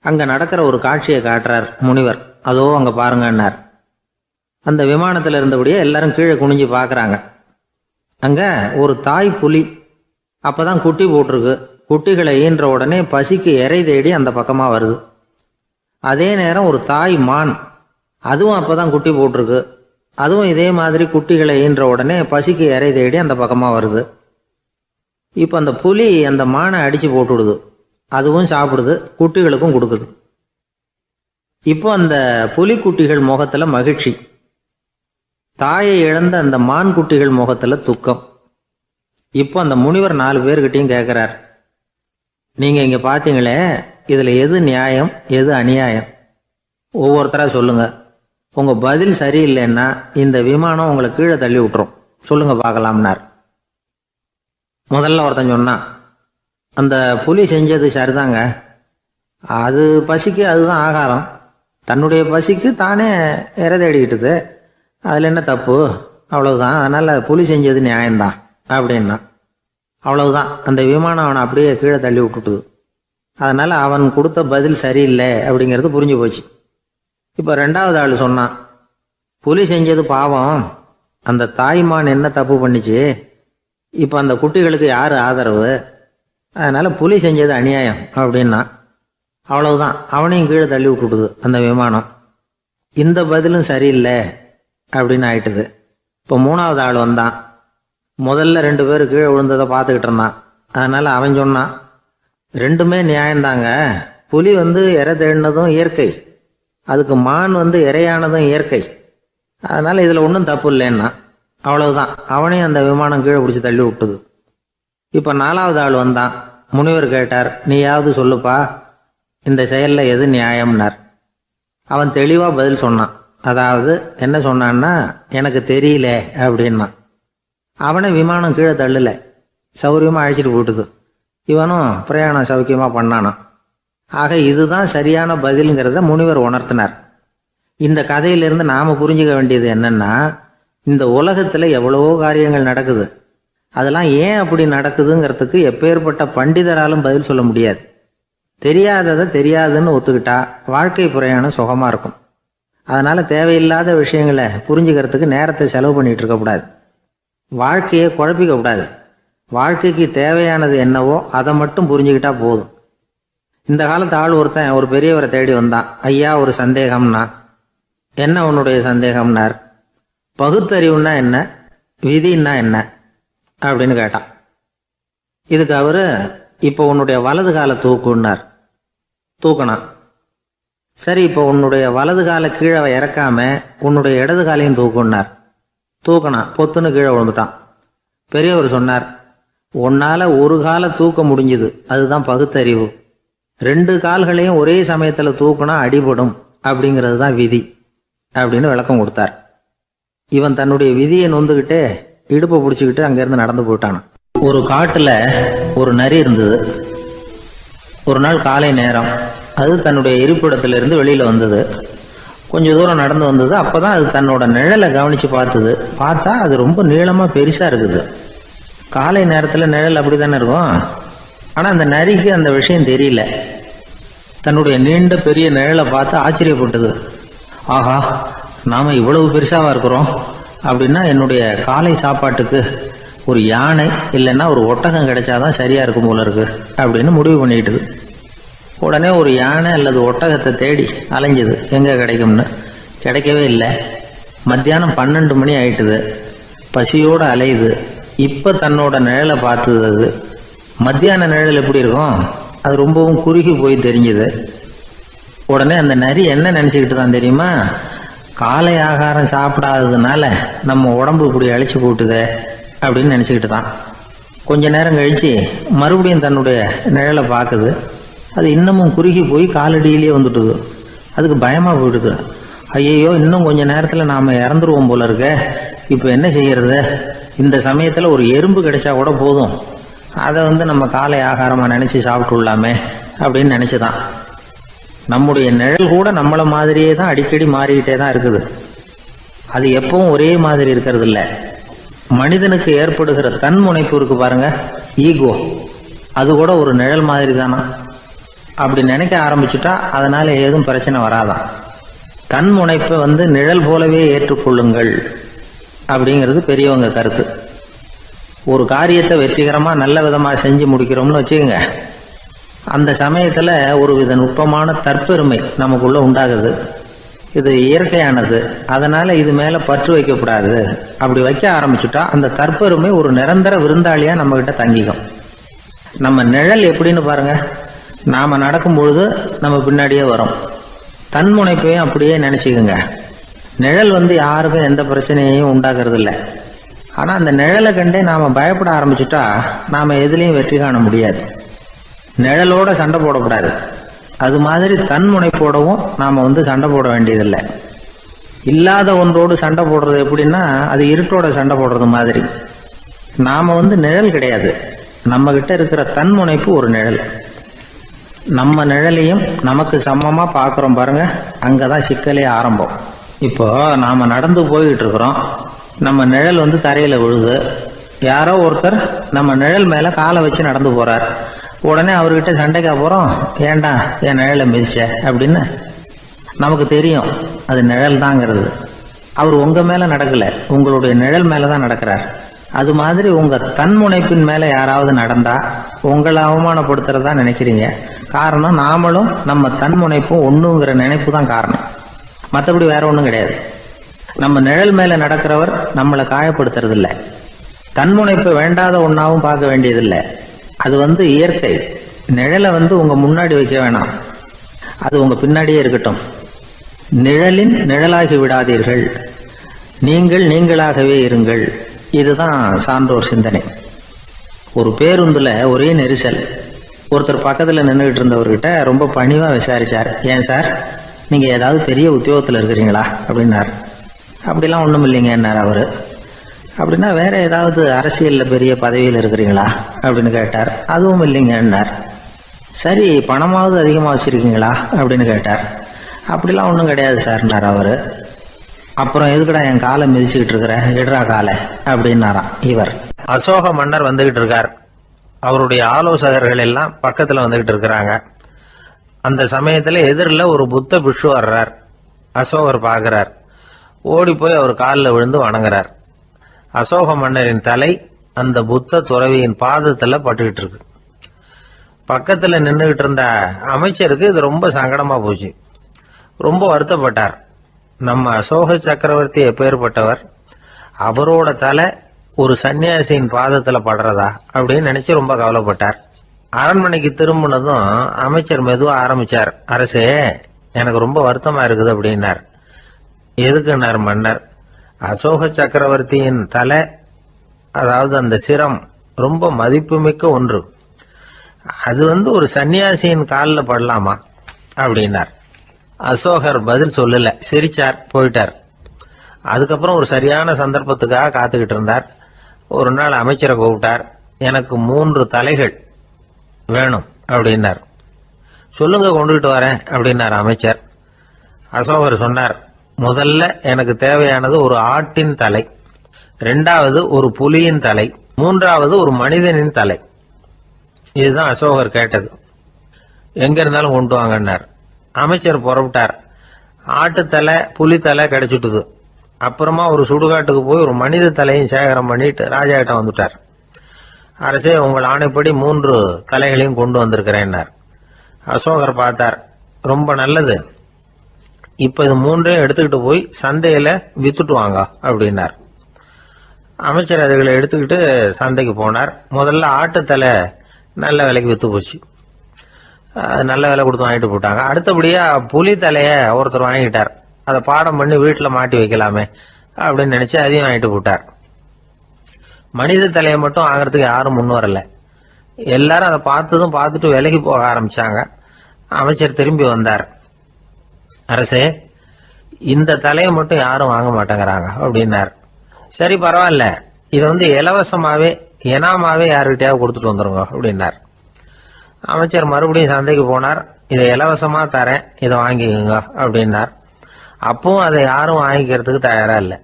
அங்க நடக்கிற ஒரு காட்சியை காட்டுறார் முனிவர். அதோ அங்க பாருங்கன்னார். அந்த விமானத்துல இருந்தபடியே எல்லாரும் கீழே குனிஞ்சு பார்க்கறாங்க. அங்க ஒரு தாய் புலி அப்பதான் குட்டி போட்டிருக்கு. குட்டிகளை ஈன்ற உடனே பசிக்கு இறை தேடி அந்த பக்கமா வருது. அதே நேரம் ஒரு தாய் மான், அதுவும் அப்பதான் குட்டி போட்டிருக்கு. அதுவும் இதே மாதிரி குட்டிகளை ஈன்ற உடனே பசிக்கு இறை தேடி அந்த பக்கமா வருது. இப்போ அந்த புலி அந்த மானை அடிச்சு போட்டுடுது. அதுவும் சாப்பிடுது, குட்டிகளுக்கும் கொடுக்குது. இப்போ அந்த புலிக்குட்டிகள் முகத்துல மகிழ்ச்சி, தாயை இழந்த அந்த மான் குட்டிகள் முகத்துல துக்கம். இப்போ அந்த முனிவர் 4 பேர்கிட்டையும் கேட்கிறார், நீங்க இங்க பாத்தீங்களே, இதுல எது நியாயம் எது அநியாயம்? ஒவ்வொருத்தரா சொல்லுங்க. உங்க பதில் சரியில்லைன்னா இந்த விமானம் உங்களை கீழே தள்ளி விட்டுரும். சொல்லுங்க பார்க்கலாம்னார். முதல்ல ஒருத்தன் சொன்னான், அந்த புலி செஞ்சது சரிதாங்க, அது பசிக்கு அதுதான் ஆகாரம். தன்னுடைய பசிக்கு தானே இறை தேடிக்கிட்டுது, அதில் என்ன தப்பு, அவ்வளவுதான். அதனால் புலி செஞ்சது நியாயம்தான் அப்படின்னா அவ்வளவுதான். அந்த விமானம் அவனை அப்படியே கீழே தள்ளி விட்டுட்டுது. அதனால் அவன் கொடுத்த பதில் சரியில்லை அப்படிங்கிறது புரிஞ்சு போச்சு. இப்போ ரெண்டாவது ஆள் சொன்னான், புலி செஞ்சது பாவம், அந்த தாய்மான் என்ன தப்பு பண்ணிச்சு, இப்போ அந்த குட்டிகளுக்கு யார் ஆதரவு, அதனால் புலி செஞ்சது அநியாயம் அப்படின்னா அவ்வளவுதான். அவனையும் கீழே தள்ளி விட்டுட்டுது அந்த விமானம். இந்த பதிலும் சரியில்லை அப்படின்னு ஆயிட்டுது. இப்போ மூணாவது ஆள் வந்தான். முதல்ல 2 பேர் கீழே விழுந்ததை பார்த்துக்கிட்டு இருந்தான். அதனால் அவன் சொன்னான், ரெண்டுமே நியாயம்தாங்க. புலி இறை தேடினதும் இயற்கை, அதுக்கு மான் இறையானதும் இயற்கை, அதனால் இதில் ஒன்றும் தப்பு இல்லைன்னா அவ்வளவுதான். அவனையும் அந்த விமானம் கீழே பிடிச்சி தள்ளி விட்டுது. இப்போ நாலாவது ஆள் வந்தான். முனிவர் கேட்டார், நீயாவது சொல்லுப்பா, இந்த செயலில் எது நியாயம்னார். அவன் தெளிவாக பதில் சொன்னான். அதாவது என்ன சொன்னான்னா, எனக்கு தெரியல அப்படின்னா. அவனை விமானம் கீழே தள்ளலை, சௌரியமாக அழைச்சிட்டு போட்டுது. இவனும் பிரயாணம் சௌக்கியமாக பண்ணானான். ஆக இதுதான் சரியான பதிலுங்கிறத முனிவர் உணர்த்தினார். இந்த கதையிலிருந்து நாம் புரிஞ்சுக்க வேண்டியது என்னன்னா, இந்த உலகத்தில் எவ்வளவோ காரியங்கள் நடக்குது, அதெல்லாம் ஏன் அப்படி நடக்குதுங்கிறதுக்கு எப்பேற்பட்ட பண்டிதராலும் பதில் சொல்ல முடியாது. தெரியாததை தெரியாதுன்னு ஒத்துக்கிட்டா வாழ்க்கை பிரயாணம் சுகமாக இருக்கும். அதனால் தேவையில்லாத விஷயங்களை புரிஞ்சுக்கிறதுக்கு நேரத்தை செலவு பண்ணிகிட்டு இருக்கக்கூடாது. வாழ்க்கையை குழப்பிக்க கூடாது. வாழ்க்கைக்கு தேவையானது என்னவோ அதை மட்டும் புரிஞ்சுக்கிட்டா போதும். இந்த காலத்து ஆள் ஒருத்தன் ஒரு பெரியவரை தேடி வந்தான். ஐயா, ஒரு சந்தேகம்னா. என்ன உன்னுடைய சந்தேகம்னார். பகுத்தறிவுன்னா என்ன, விதின்னா என்ன அப்படின்னு கேட்டான். இதுக்கு அவர், இப்போ உன்னுடைய வலது காலை தூக்குன்னார். தூக்கினான். சரி, இப்போ உன்னுடைய வலது காலை கீழே இறக்காம உன்னுடைய இடது காலையும் தூக்குன்னார். தூக்கினான். பொத்துன்னு கீழே விழுந்துட்டான். பெரியவர் சொன்னார், உன்னால் ஒரு காலை தூக்க முடிஞ்சுது, அதுதான் பகுத்தறிவு. 2 கால்களையும் ஒரே சமயத்தில் தூக்குனா அடிபடும், அப்படிங்கிறது தான் விதி அப்படின்னு விளக்கம் கொடுத்தார். இவன் தன்னுடைய விதியை நொந்துக்கிட்டே இடுப்பை பிடிச்சிக்கிட்டு அங்கேருந்து நடந்து போயிட்டானான். ஒரு காட்டில் ஒரு நரி இருந்தது. ஒரு நாள் காலை நேரம் அது தன்னுடைய இருப்பிடத்திலிருந்து வெளியில் வந்தது. கொஞ்சம் தூரம் நடந்து வந்தது. அப்போ தான் அது தன்னோட நிழலை கவனித்து பார்த்தது. பார்த்தா அது ரொம்ப நீளமாக பெருசாக இருக்குது. காலை நேரத்தில் நிழல் அப்படி தானே இருக்கும். ஆனால் அந்த நரிக்கு அந்த விஷயம் தெரியல. தன்னுடைய நீண்ட பெரிய நிழலை பார்த்து ஆச்சரியப்பட்டது. ஆஹா, நாம் இவ்வளவு பெருசாக இருக்கிறோம் அப்படின்னா என்னுடைய காலை சாப்பாட்டுக்கு ஒரு யானை இல்லைன்னா ஒரு ஒட்டகம் கிடைச்சாதான் சரியாக இருக்கும் போல இருக்கு அப்படின்னு முடிவு பண்ணிக்கிட்டுது. உடனே ஒரு யானை அல்லது ஒட்டகத்தை தேடி அலைஞ்சது, எங்கே கிடைக்கும்னு. கிடைக்கவே இல்லை. மத்தியானம் 12 மணி ஆயிட்டுது. பசியோடு அலையுது. இப்போ தன்னோட நிழலை பார்த்தது. அது மத்தியான நிழல் எப்படி இருக்கும், அது ரொம்பவும் குறுகி போய் தெரிஞ்சுது. உடனே அந்த நரி என்ன நினச்சிக்கிட்டு தான் தெரியுமா, காலை ஆகாரம் சாப்பிடாததுனால நம்ம உடம்பு இப்படி அழிச்சு போட்டுதே அப்படின்னு நினச்சிக்கிட்டு தான். கொஞ்ச நேரம் கழித்து மறுபடியும் தன்னுடைய நிழலை பார்க்குது. அது இன்னமும் குறுகி போய் காலடியிலேயே வந்துட்டுது. அதுக்கு பயமாக போயிடுது. ஐயையோ, இன்னும் கொஞ்ச நேரத்தில் நாம் இறந்துருவோம் போல இருக்க, இப்போ என்ன செய்யறது? இந்த சமயத்தில் ஒரு எறும்பு கிடைச்சா கூட போதும், அதை நம்ம காலை ஆகாரமாக நினச்சி சாப்பிட்டுள்ளாமே அப்படின்னு நினச்சிதான். நம்முடைய நிழல் கூட நம்மளை மாதிரியே தான் அடிக்கடி மாறிக்கிட்டே தான் இருக்குது. அது எப்பவும் ஒரே மாதிரி இருக்கிறது இல்லை. மனிதனுக்கு ஏற்படுகிற தன்முனைப்பு இருக்கு பாருங்க, ஈகோ, அது கூட ஒரு நிழல் மாதிரி தானா. அப்படி நினைக்க ஆரம்பிச்சுட்டா அதனால ஏதும் பிரச்சனை வராதான். தன்முனைப்பை நிழல் போலவே ஏற்றுக்கொள்ளுங்கள் அப்படிங்கிறது பெரியவங்க கருத்து. ஒரு காரியத்தை வெற்றிகரமாக நல்ல விதமாக செஞ்சு முடிக்கிறோம்னு வச்சுக்கோங்க, அந்த சமயத்தில் ஒரு வித நுட்பமான தற்பெருமை நமக்குள்ள உண்டாகுது. இது இயற்கையானது, அதனால இது மேலே பற்று வைக்கக்கூடாது. அப்படி வைக்க ஆரம்பிச்சுட்டா அந்த தற்பெருமை ஒரு நிரந்தர விருந்தாளியாக நம்மகிட்ட தங்கிக்கும். நம்ம நிழல் எப்படின்னு பாருங்க, நாம் நடக்கும் பொழுது நம்ம பின்னாடியே வரும். தன்முனைப்பையும் அப்படியே நினச்சிக்கோங்க. நிழல் யாருக்கும் எந்த பிரச்சனையையும் உண்டாக்குறது இல்லை. ஆனால் அந்த நிழலை கண்டே நாம் பயப்பட ஆரம்பிச்சுட்டா நாம் எதுலேயும் வெற்றி காண முடியாது. நிழலோட சண்டை போடக்கூடாது. அது மாதிரி தன்முனைப்போடவும் நாம் சண்டை போட வேண்டியதில்லை. இல்லாத ஒன்றோடு சண்டை போடுறது எப்படின்னா, அது இருட்டோட சண்டை போடுறது மாதிரி. நாம் நிழல் கிடையாது, நம்ம கிட்ட இருக்கிற தன்முனைப்பு ஒரு நிழல். நம்ம நிழலையும் நமக்கு சமமா பார்க்குறோம் பாருங்க, அங்கதான் சிக்கலே ஆரம்பம். இப்போ நாம நடந்து போயிட்டு இருக்கிறோம், நம்ம நிழல் வந்து தரையில விழுது. யாரோ ஒருத்தர் நம்ம நிழல் மேல காலை வச்சு நடந்து போறார். உடனே அவர்கிட்ட சண்டைக்கா போறோம், ஏண்டா என் நிழலை மிதிச்ச அப்படின்னு. நமக்கு தெரியும் அது நிழல் தாங்கிறது. அவர் உங்க மேல நடக்கல, உங்களுடைய நிழல் மேலதான் நடக்கிறார். அது மாதிரி உங்க தன்முனைப்பின் மேல யாராவது நடந்தா உங்களை அவமானப்படுத்துறதா நினைக்கிறீங்க. காரணம், நாமளும் நம்ம தன்முனைப்பும் ஒண்ணுங்கிற நினைப்பு தான் காரணம், மற்றபடி வேற ஒண்ணும் கிடையாது. நம்ம நிழல் மேல நடக்கிறவர் நம்மளை காயப்படுத்துறது இல்லை. தன்முனைப்பை வேண்டாத ஒன்னாவும் பார்க்க வேண்டியதில்லை. அது வந்து இயற்கை. நிழலை வந்து உங்க முன்னாடி வைக்க வேணாம், அது உங்க பின்னாடியே இருக்கட்டும். நிழலின் நிழலாகி விடாதீர்கள், நீங்கள் நீங்களாகவே இருங்கள். இதுதான் சான்றோர் சிந்தனை. ஒரு பேருந்துல ஒரே நெரிசல். ஒருத்தர் பக்கத்துல நின்றுகிட்டு இருந்தவர்கிட்ட ரொம்ப பணிவா விசாரிச்சார், ஏன் சார் நீங்க ஏதாவது பெரிய உத்தியோகத்துல இருக்கிறீங்களா அப்படின்னார். அப்படிலாம் ஒண்ணும் இல்லைங்கன்னார் அவரு. அப்படின்னா வேற ஏதாவது அரசியல்ல பெரிய பதவியில் இருக்கிறீங்களா அப்படின்னு கேட்டார். அதுவும் இல்லைங்கன்னார். சரி, பணமாவது அதிகமா வச்சிருக்கீங்களா அப்படின்னு கேட்டார். அப்படிலாம் ஒன்றும் கிடையாது சார்னார் அவரு. அப்புறம் எதுக்குடா என் காலை மிதிச்சுக்கிட்டு இருக்கிற, இடரா காலை அப்படின்னாராம் இவர். அசோக மன்னர் வந்துகிட்டு இருக்கார். அவருடைய ஆலோசகர்கள் எல்லாம் பக்கத்துல வந்துகிட்டு இருக்கிறாங்க. அந்த சமயத்துல எதிரில் ஒரு புத்த பிக்ஷு வர்றார். அசோகர் பார்க்கிறார். ஓடி போய் அவர் காலில் விழுந்து வணங்குறார். அசோக மன்னரின் தலை அந்த புத்த துறவியின் பாதத்துல பட்டுக்கிட்டு இருக்கு. பக்கத்துல நின்றுகிட்டு இருந்த அமைச்சருக்கு இது ரொம்ப சங்கடமா போச்சு. ரொம்ப வருத்தப்பட்டார். நம்ம அசோக சக்கரவர்த்தி எப்பேற்பட்டவர், அவரோட தலை ஒரு சன்னியாசியின் பாதத்துல படுறதா அப்படின்னு நினைச்சு ரொம்ப கவலைப்பட்டார். அரண்மனைக்கு திரும்பினதும் அமைச்சர் மெதுவா ஆரம்பிச்சார், அரசே எனக்கு ரொம்ப வருத்தமா இருக்குது அப்படின்னார். எதுக்குன்னார் மன்னர். அசோக சக்கரவர்த்தியின் தலை, அதாவது அந்த சிரம் ரொம்ப மதிப்புமிக்க ஒன்று, அது வந்து ஒரு சன்னியாசியின் காலில் படலாமா அப்படின்னார். அசோகர் பதில் சொல்லல, சிரிச்சார், போயிட்டார். அதுக்கப்புறம் ஒரு சரியான சந்தர்ப்பத்துக்காக காத்துக்கிட்டு இருந்தார். ஒரு நாள் அமைச்சரை கூப்பிட்டார். எனக்கு 3 தலைகள் வேணும் அப்படின்னார். சொல்லுங்க, கொண்டுகிட்டு வரேன் அப்படின்னார் அமைச்சர். அசோகர் சொன்னார், முதல்ல எனக்கு தேவையானது ஒரு ஆட்டின் தலை, 2வது ஒரு புலியின் தலை, 3வது ஒரு மனிதனின் தலை. இதுதான் அசோகர் கேட்டது. எங்க இருந்தாலும் கொண்டு வாங்கன்னார். அமைச்சர் புறப்பட்டார். ஆட்டுத்தலை புலித்தலை கிடைச்சிட்டுது. அப்புறமா ஒரு சுடுகாட்டுக்கு போய் ஒரு மனித தலையும் சேகரம் பண்ணிட்டு ராஜா கிட்ட வந்துட்டார். அரசே, உங்கள் ஆணைப்படி 3 தலைகளையும் கொண்டு வந்திருக்கிறேன்னார். அசோகர் பார்த்தார், ரொம்ப நல்லது, இப்ப இது 3ஐயும் எடுத்துக்கிட்டு போய் சந்தையில வித்துட்டு வாங்க அப்படின்னார். அமைச்சர் அதுகளை எடுத்துக்கிட்டு சந்தைக்கு போனார். முதல்ல ஆட்டுத்தலை நல்ல விலைக்கு வித்து போச்சு. நல்ல விலை கொடுத்து வாங்கிட்டு போட்டாங்க. அடுத்தபடியா புலி தலைய ஒருத்தர் வாங்கிட்டார். அதை பாடம் பண்ணி வீட்டில் மாட்டி வைக்கலாமே அப்படின்னு நினைச்சு அதையும் வாங்கிட்டு போட்டார். மனித தலையை மட்டும் வாங்குறதுக்கு யாரும் முன் வரல. எல்லாரும் அதை பார்த்துட்டு விலகி போக ஆரம்பிச்சாங்க. அமைச்சர் திரும்பி வந்தார். அரசே, இந்த தலையை மட்டும் யாரும் வாங்க மாட்டேங்கிறாங்க அப்படின்னார். சரி, பரவாயில்ல, இதை வந்து இலவசமாவே எனாமாவே யாருக்கிட்டையாவது கொடுத்துட்டு வந்துருங்க அப்படின்னார். அமைச்சர் மறுபடியும் சந்தைக்கு போனார். இதை இலவசமா தரேன், இதை வாங்கிக்கோங்க அப்படின்னார். அப்பவும் அதை யாரும் வாங்கிக்கிறதுக்கு தயாரா இல்லை.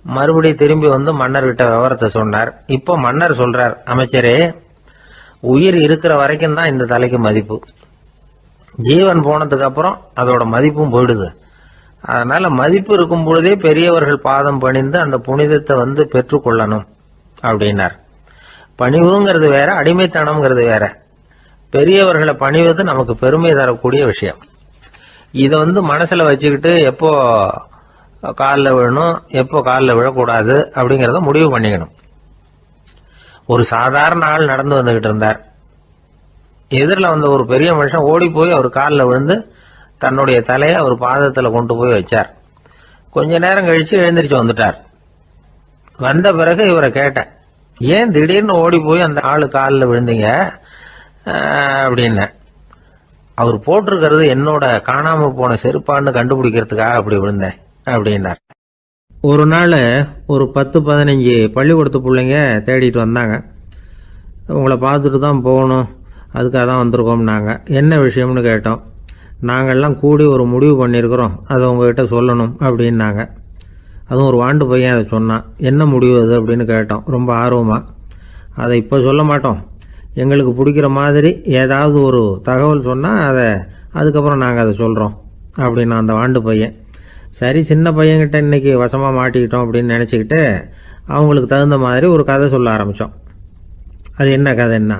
மறுபடியும் திரும்பி வந்து மன்னர்கிட்ட விவரத்தை சொன்னார். இப்போ மன்னர் சொல்றார், அமைச்சரே, உயிர் இருக்கிற வரைக்கும் தான் இந்த தலைக்கு மதிப்பு. ஜீவன் போனதுக்கு அப்புறம் அதோட மதிப்பும் போயிடுது. அதனால மதிப்பு இருக்கும் பொழுதே பெரியவர்கள் பாதம் பணிந்து அந்த புனிதத்தை வந்து பெற்றுக்கொள்ளணும் அப்படின்னார். பணிவுங்கிறது வேற, அடிமைத்தனம்ங்கிறது வேற. பெரியவர்களை பணிவது நமக்கு பெருமை தரக்கூடிய விஷயம். இதை வந்து மனசுல வச்சுக்கிட்டு எப்போ காலில் விழணும், எப்போ காலில் விழக்கூடாது அப்படிங்கிறத முடிவு பண்ணிக்கணும். ஒரு சாதாரண ஆள் நடந்து வந்துகிட்டு இருந்தார். எதிரில் வந்த ஒரு பெரிய மனுஷன் ஓடி போய் அவர் காலில் விழுந்து தன்னுடைய தலையை அவர் பாதத்தில் கொண்டு போய் வச்சார். கொஞ்ச நேரம் கழிச்சு எழுந்திரிச்சு வந்துட்டார். வந்த பிறகு இவரை கேட்டேன், ஏன் திடீர்னு ஓடி போய் அந்த ஆளு காலில் விழுந்தீங்க அப்படின்னு. அவர் போட்டிருக்கிறது என்னோட காணாம போன செருப்பான்னு கண்டுபிடிக்கிறதுக்காக அப்படி விழுந்தேன் அப்படின்னார். ஒரு நாள் ஒரு 10-15 பள்ளிக்கூடத்து பிள்ளைங்க தேடிட்டு வந்தாங்க. உங்களை பார்த்துட்டு தான் போகணும், அதுக்காக தான் வந்திருக்கோம்னாங்க. என்ன விஷயம்னு கேட்டோம். நாங்கள்லாம் கூடி ஒரு முடிவு பண்ணியிருக்கிறோம், அதை உங்ககிட்ட சொல்லணும் அப்படின்னாங்க. அதுவும் ஒரு வாண்டு பையன் அதை சொன்னான். என்ன முடிவு அது அப்படின்னு கேட்டோம் ரொம்ப ஆர்வமாக. அதை இப்போ சொல்ல மாட்டோம், எங்களுக்கு பிடிக்கிற மாதிரி ஏதாவது ஒரு தகவல் சொன்னால் அதுக்கப்புறம் நாங்கள் அதை சொல்கிறோம் அப்படின்னா அந்த வாண்டு பையன். சரி, சின்ன பையன்கிட்ட இன்றைக்கி வசமாக மாட்டிக்கிட்டோம் அப்படின்னு நினச்சிக்கிட்டு அவங்களுக்கு தகுந்த மாதிரி ஒரு கதை சொல்ல ஆரம்பித்தோம். அது என்ன கதைன்னா,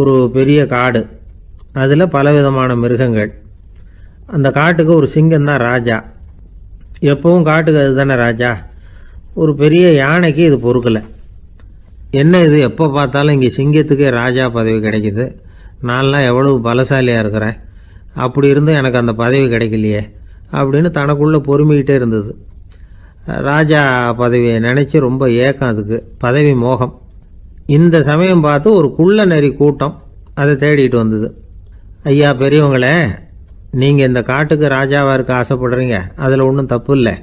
ஒரு பெரிய காடு, அதில் பலவிதமான மிருகங்கள். அந்த காட்டுக்கு ஒரு சிங்கம் தான் ராஜா. எப்பவும் காட்டுக்கு அது தானே ராஜா. ஒரு பெரிய யானைக்கு இது பொறுக்கலை. என்ன இது, எப்போ பார்த்தாலும் இங்கே சிங்கத்துக்கே ராஜா பதவி கிடைக்குது, நான்லாம் எவ்வளவு பலசாலியாக இருக்கிறேன், அப்படி இருந்தும் எனக்கு அந்த பதவி கிடைக்கலையே அப்படின்னு தனக்குள்ளே பொறுமிக்கிட்டே இருந்தது. ராஜா பதவியை நினச்சி ரொம்ப ஏக்கம், அதுக்கு பதவி மோகம். இந்த சமயம் பார்த்து ஒரு குள்ள நெறி கூட்டம் அதை தேடிட்டு வந்தது. ஐயா பெரியவங்களே, நீங்கள் இந்த காட்டுக்கு ராஜாவாக இருக்க ஆசைப்படுறீங்க, அதில் ஒன்றும் தப்பு இல்லை.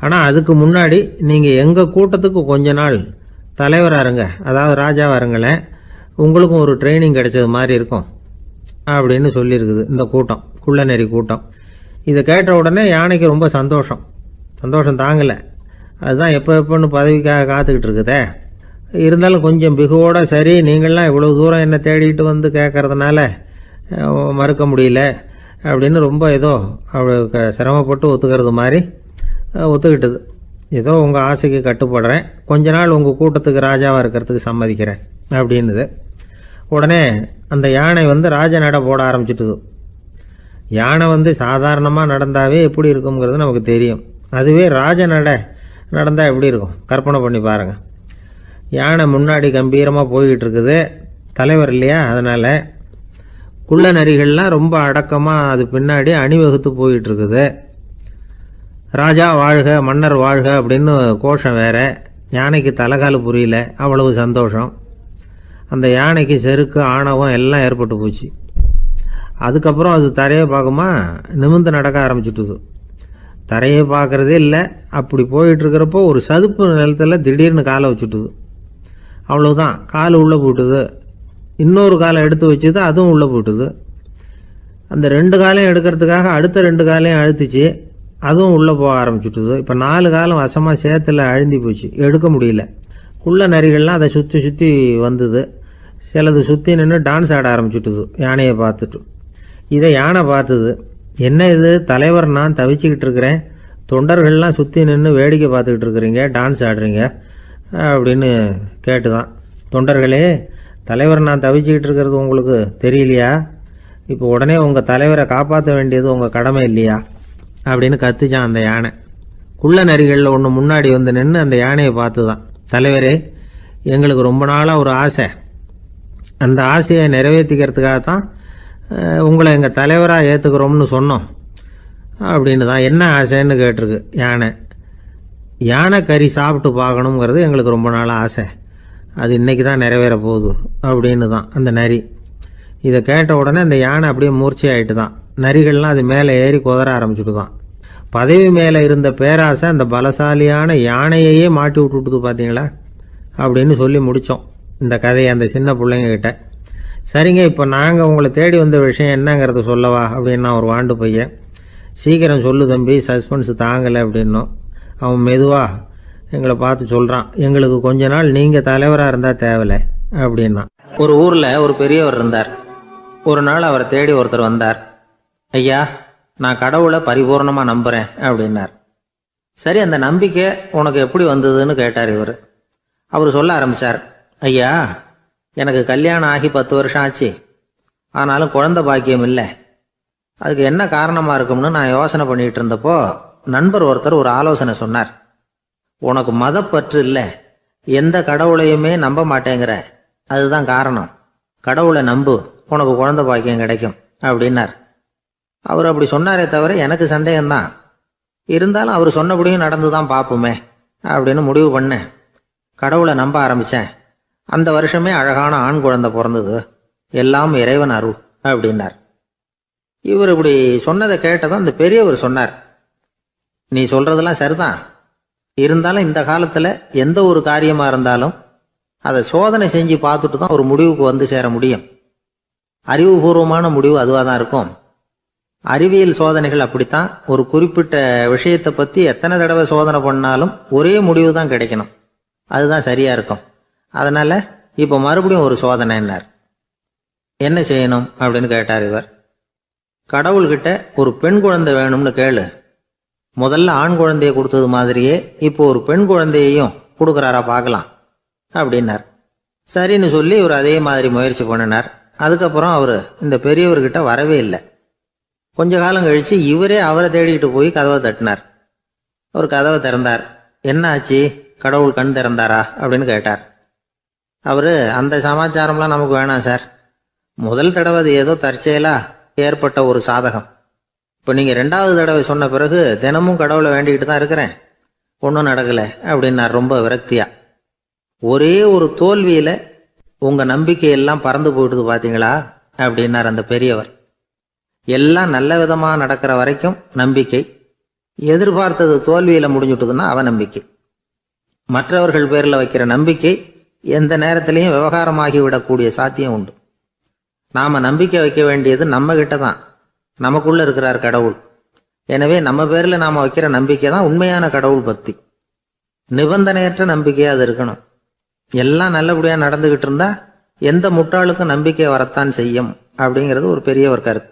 ஆனால் அதுக்கு முன்னாடி நீங்கள் எங்கள் கூட்டத்துக்கு கொஞ்ச நாள் தலைவராக இருங்க, அதாவது ராஜாவாக இருங்களேன், உங்களுக்கும் ஒரு ட்ரைனிங் கிடைச்சது மாதிரி இருக்கும் அப்படின்னு சொல்லியிருக்குது இந்த கூட்டம், குள்ள நெறி கூட்டம். இதை கேட்ட உடனே யானைக்கு ரொம்ப சந்தோஷம் தாங்கலை. அதுதான் எப்போன்னு பதவிக்காக காத்துக்கிட்டு இருக்குதே. இருந்தாலும் கொஞ்சம் பிகுவோட, சரி நீங்கள்லாம் இவ்வளோ தூரம் என்னை தேடிட்டு வந்து கேட்கறதுனால மறுக்க முடியல அப்படின்னு ரொம்ப ஏதோ அவளுக்கு சிரமப்பட்டு ஒத்துக்கிறது மாதிரி ஒத்துக்கிட்டது. ஏதோ உங்கள் ஆசைக்கு கட்டுப்படுறேன், கொஞ்ச நாள் உங்கள் கூட்டத்துக்கு ராஜாவாக இருக்கிறதுக்கு சம்மதிக்கிறேன் அப்படின்னுது. உடனே அந்த யானை ராஜ நட போட ஆரம்பிச்சிட்டுது. யானை சாதாரணமாக நடந்தாவே எப்படி இருக்குங்கிறது நமக்கு தெரியும். அதுவே ராஜ நடந்தால் எப்படி இருக்கும் கற்பனை பண்ணி பாருங்கள். யானை முன்னாடி கம்பீரமாக போய்கிட்டு இருக்குது, தலைவர் இல்லையா, அதனால் குள்ள நரிகள்லாம் ரொம்ப அடக்கமாக அது பின்னாடி அணிவகுத்து போயிட்டு இருக்குது. ராஜா வாழ்க, மன்னர் வாழ்க அப்படின்னு கோஷம் வேற. யானைக்கு தலைகால் புரியல, அவ்வளவு சந்தோஷம். அந்த யானைக்கு செருக்கு, ஆணவம் எல்லாம் ஏற்பட்டு போச்சு. அதுக்கப்புறம் அது தரையை பார்க்குமா, நிமிர்ந்து நடக்க ஆரம்பிச்சுட்டுது. தரையை பார்க்குறதே இல்லை. அப்படி போயிட்டுருக்கிறப்போ ஒரு சதுப்பு நிலத்தில் திடீர்னு காலை வச்சுட்டுது. அவ்வளவுதான், கால் உள்ளே போட்டுது. இன்னொரு காலை எடுத்து வச்சுது, அதுவும் உள்ளே போட்டுது. அந்த 2 காலையும் எடுக்கிறதுக்காக அடுத்த 2 காலையும் அழுத்திச்சு, அதுவும் உள்ளே போக ஆரம்பிச்சுட்டுது. இப்போ 4 காலம் வசமாக சேத்துல அழுந்தி போச்சு, எடுக்க முடியல. குள்ள நரிகள்லாம் அதை சுற்றி சுற்றி வந்தது. சிலது சுற்றி நின்று டான்ஸ் ஆட ஆரம்பிச்சுட்டுது யானையை பார்த்துட்டு. இதை யானை பார்த்தது. என்ன இது, தலைவர் நான் தவிச்சிக்கிட்டு இருக்கிறேன், தொண்டர்கள்லாம் சுற்றி நின்று வேடிக்கை பார்த்துக்கிட்டு இருக்கிறீங்க, டான்ஸ் ஆடுறீங்க அப்படின்னு கேட்டுதான். தொண்டர்களே, தலைவர் நான் தவிச்சிக்கிட்டு இருக்கிறது உங்களுக்கு தெரியலையா? இப்போ உடனே உங்கள் தலைவரை காப்பாற்ற வேண்டியது உங்கள் கடமை இல்லையா அப்படின்னு கத்துச்சான் அந்த யானை. குள்ள நரிகளில் ஒன்று முன்னாடி நின்று அந்த யானையை பார்த்து தான், தலைவரே எங்களுக்கு ரொம்ப நாளாக ஒரு ஆசை, அந்த ஆசையை நிறைவேற்றிக்கிறதுக்காகத்தான் உங்களை எங்கள் தலைவராக ஏற்றுக்கிறோம்னு சொன்னோம் அப்படின்னு தான். என்ன ஆசைன்னு கேட்டிருக்கு யானை. யானை கறி சாப்பிட்டு பார்க்கணுங்கிறது எங்களுக்கு ரொம்ப நாளாக ஆசை, அது இன்றைக்கி தான் நிறைவேற போகுது அப்படின்னு தான் அந்த நரி. இதை கேட்ட உடனே அந்த யானை அப்படியே மூர்ச்சி ஆகிட்டு தான். நரிகள்லாம் அது மேலே ஏறி குதற ஆரம்பிச்சுட்டு தான். பதவி மேலே இருந்த பேராசை அந்த பலசாலியான யானையையே மாட்டி விட்டுட்டுது பார்த்தீங்களா அப்படின்னு சொல்லி முடித்தோம் இந்த கதையை அந்த சின்ன பிள்ளைங்கக்கிட்ட. சரிங்க, இப்போ நாங்கள் உங்களை தேடி வந்த விஷயம் என்னங்கிறத சொல்லவா அப்படின்னா ஒரு வாண்டு பையன். சீக்கிரம் சொல்லு தம்பி, சஸ்பென்ஸ் தாங்கலை அப்படின்னோம். அவன் மெதுவாக எங்களை பார்த்து சொல்கிறான், எங்களுக்கு கொஞ்ச நாள் நீங்கள் தலைவராக இருந்தால் தேவலை அப்படின்னா. ஒரு ஊரில் ஒரு பெரியவர் இருந்தார். ஒரு நாள் அவரை தேடி ஒருத்தர் வந்தார். ஐயா, நான் கடவுளை பரிபூர்ணமாக நம்புகிறேன் அப்படின்னார். சரி, அந்த நம்பிக்கை உனக்கு எப்படி வந்ததுன்னு கேட்டார் இவர். அவர் சொல்ல ஆரம்பித்தார், ஐயா எனக்கு கல்யாணம் ஆகி 10 வருஷம் ஆச்சு, ஆனாலும் குழந்தை பாக்கியம் இல்லை. அதுக்கு என்ன காரணமாக இருக்கும்னு நான் யோசனை பண்ணிகிட்டு இருந்தப்போ நண்பர் ஒருத்தர் ஒரு ஆலோசனை சொன்னார். உனக்கு மதப்பற்று இல்லை, எந்த கடவுளையுமே நம்ப மாட்டேங்கிற, அதுதான் காரணம். கடவுளை நம்பு, உனக்கு குழந்தை பாக்கியம் கிடைக்கும் அப்படின்னார். அவர் அப்படி சொன்னாரே தவிர எனக்கு சந்தேகம்தான். இருந்தாலும் அவர் சொன்னபடியும் நடந்து தான் பார்ப்போமே அப்படின்னு முடிவு பண்ணேன். கடவுளை நம்ப ஆரம்பித்தேன். அந்த வருஷமே அழகான ஆண் குழந்தை பிறந்தது. எல்லாம் இறைவன் அருள் அப்படின்னார். இவர் இப்படி சொன்னதை கேட்டதும் அந்த பெரியவர் சொன்னார், நீ சொல்றதெல்லாம் சரிதான், இருந்தாலும் இந்த காலத்தில் எந்த ஒரு காரியமாக இருந்தாலும் அதை சோதனை செஞ்சு பார்த்துட்டு தான் ஒரு முடிவுக்கு வந்து சேர முடியும். அறிவுபூர்வமான முடிவு அதுவாக தான் இருக்கும். அறிவியல் சோதனைகள் அப்படித்தான். ஒரு குறிப்பிட்ட விஷயத்தை பற்றி எத்தனை தடவை சோதனை பண்ணாலும் ஒரே முடிவு தான் கிடைக்கணும். அதுதான் சரியா இருக்கும். அதனால இப்போ மறுபடியும் ஒரு சோதனைன்னார். என்ன செய்யணும் அப்படின்னு கேட்டார் இவர். கடவுள்கிட்ட ஒரு பெண் குழந்தை வேணும்னு கேளு. முதல்ல ஆண் குழந்தைய கொடுத்தது மாதிரியே இப்போ ஒரு பெண் குழந்தையையும் கொடுக்குறாரா பார்க்கலாம் அப்படின்னார். சரின்னு சொல்லி இவர் அதே மாதிரி முயற்சி பண்ணினார். அதுக்கப்புறம் அவர் இந்த பெரியவர்கிட்ட வரவே இல்லை. கொஞ்ச காலம் கழிச்சு இவரே அவரை தேடிக்கிட்டு போய் கதவை தட்டினார். அவர் கதவை திறந்தார். என்ன ஆச்சு, கடவுள் கண் திறந்தாரா அப்படின்னு கேட்டார். அவர் அந்த சமாச்சாரம்லாம் நமக்கு வேணாம் சார். முதல் தடவை அது ஏதோ தற்செயலா ஏற்பட்ட ஒரு சாதகம். இப்போ நீங்கள் 2வது தடவை சொன்ன பிறகு தினமும் கடவுளை வேண்டிக்கிட்டு தான் இருக்கிறேன், ஒன்றும் நடக்கலை அப்படின்னார் ரொம்ப விரக்தியா. ஒரே ஒரு தோல்வியில் உங்கள் நம்பிக்கையெல்லாம் பறந்து போயிடுது பார்த்தீங்களா அப்படின்னார் அந்த பெரியவர். எல்லாம் நல்ல விதமாக நடக்கிற வரைக்கும் நம்பிக்கை, எதிர்பார்த்தது தோல்வியில் முடிஞ்சுட்டுதுன்னா அவநம்பிக்கை. மற்றவர்கள் பேரில் வைக்கிற நம்பிக்கை எந்த நேரத்திலையும் விவகாரமாகி விடக்கூடிய சாத்தியம் உண்டு. நாம் நம்பிக்கை வைக்க வேண்டியது நம்ம கிட்ட தான். நமக்குள்ளே இருக்கிறார் கடவுள். எனவே நம்ம பேரில் நாம் வைக்கிற நம்பிக்கை தான் உண்மையான கடவுள் பக்தி. நிபந்தனையற்ற நம்பிக்கையாக அது இருக்கணும். எல்லாம் நல்லபடியாக நடந்துக்கிட்டு இருந்தா எந்த முட்டாளுக்கும் நம்பிக்கை வரத்தான் செய்யும் அப்படிங்கிறது ஒரு பெரிய ஒரு கருத்து.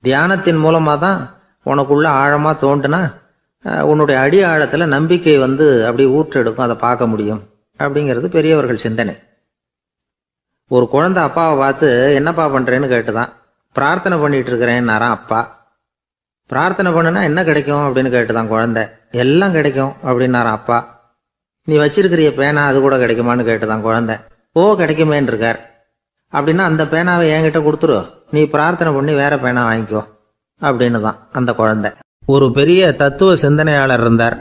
தியானத்தின் மூலமாக தான் உனக்குள்ள ஆழமாக தோண்டுனா உன்னுடைய அடி ஆழத்தில் நம்பிக்கை அப்படி ஊற்றெடுக்கும், அதை பார்க்க முடியும் அப்படிங்கிறது பெரியவர்கள் சிந்தனை. ஒரு குழந்தை அப்பாவை பார்த்து என்னப்பா பண்ணுறேன்னு கேட்டுதான். பிரார்த்தனை பண்ணிட்டு இருக்கிறேன்னாராம் அப்பா. பிரார்த்தனை பண்ணுனா என்ன கிடைக்கும் அப்படின்னு கேட்டுதான் குழந்தை. எல்லாம் கிடைக்கும் அப்படின்னாராம் அப்பா. நீ வச்சிருக்கிறிய பேனா அது கூட கிடைக்குமான்னு கேட்டுதான் குழந்தை. ஓ கிடைக்குமேன்னு இருக்கார். அப்படின்னா அந்த பேனாவை என்கிட்ட கொடுத்துரு, நீ பிரார்த்தனை பண்ணி வேற பேனா வாங்கிக்கோ அப்படின்னு தான் அந்த குழந்தை. ஒரு பெரிய தத்துவ சிந்தனையாளர் இருந்தார்,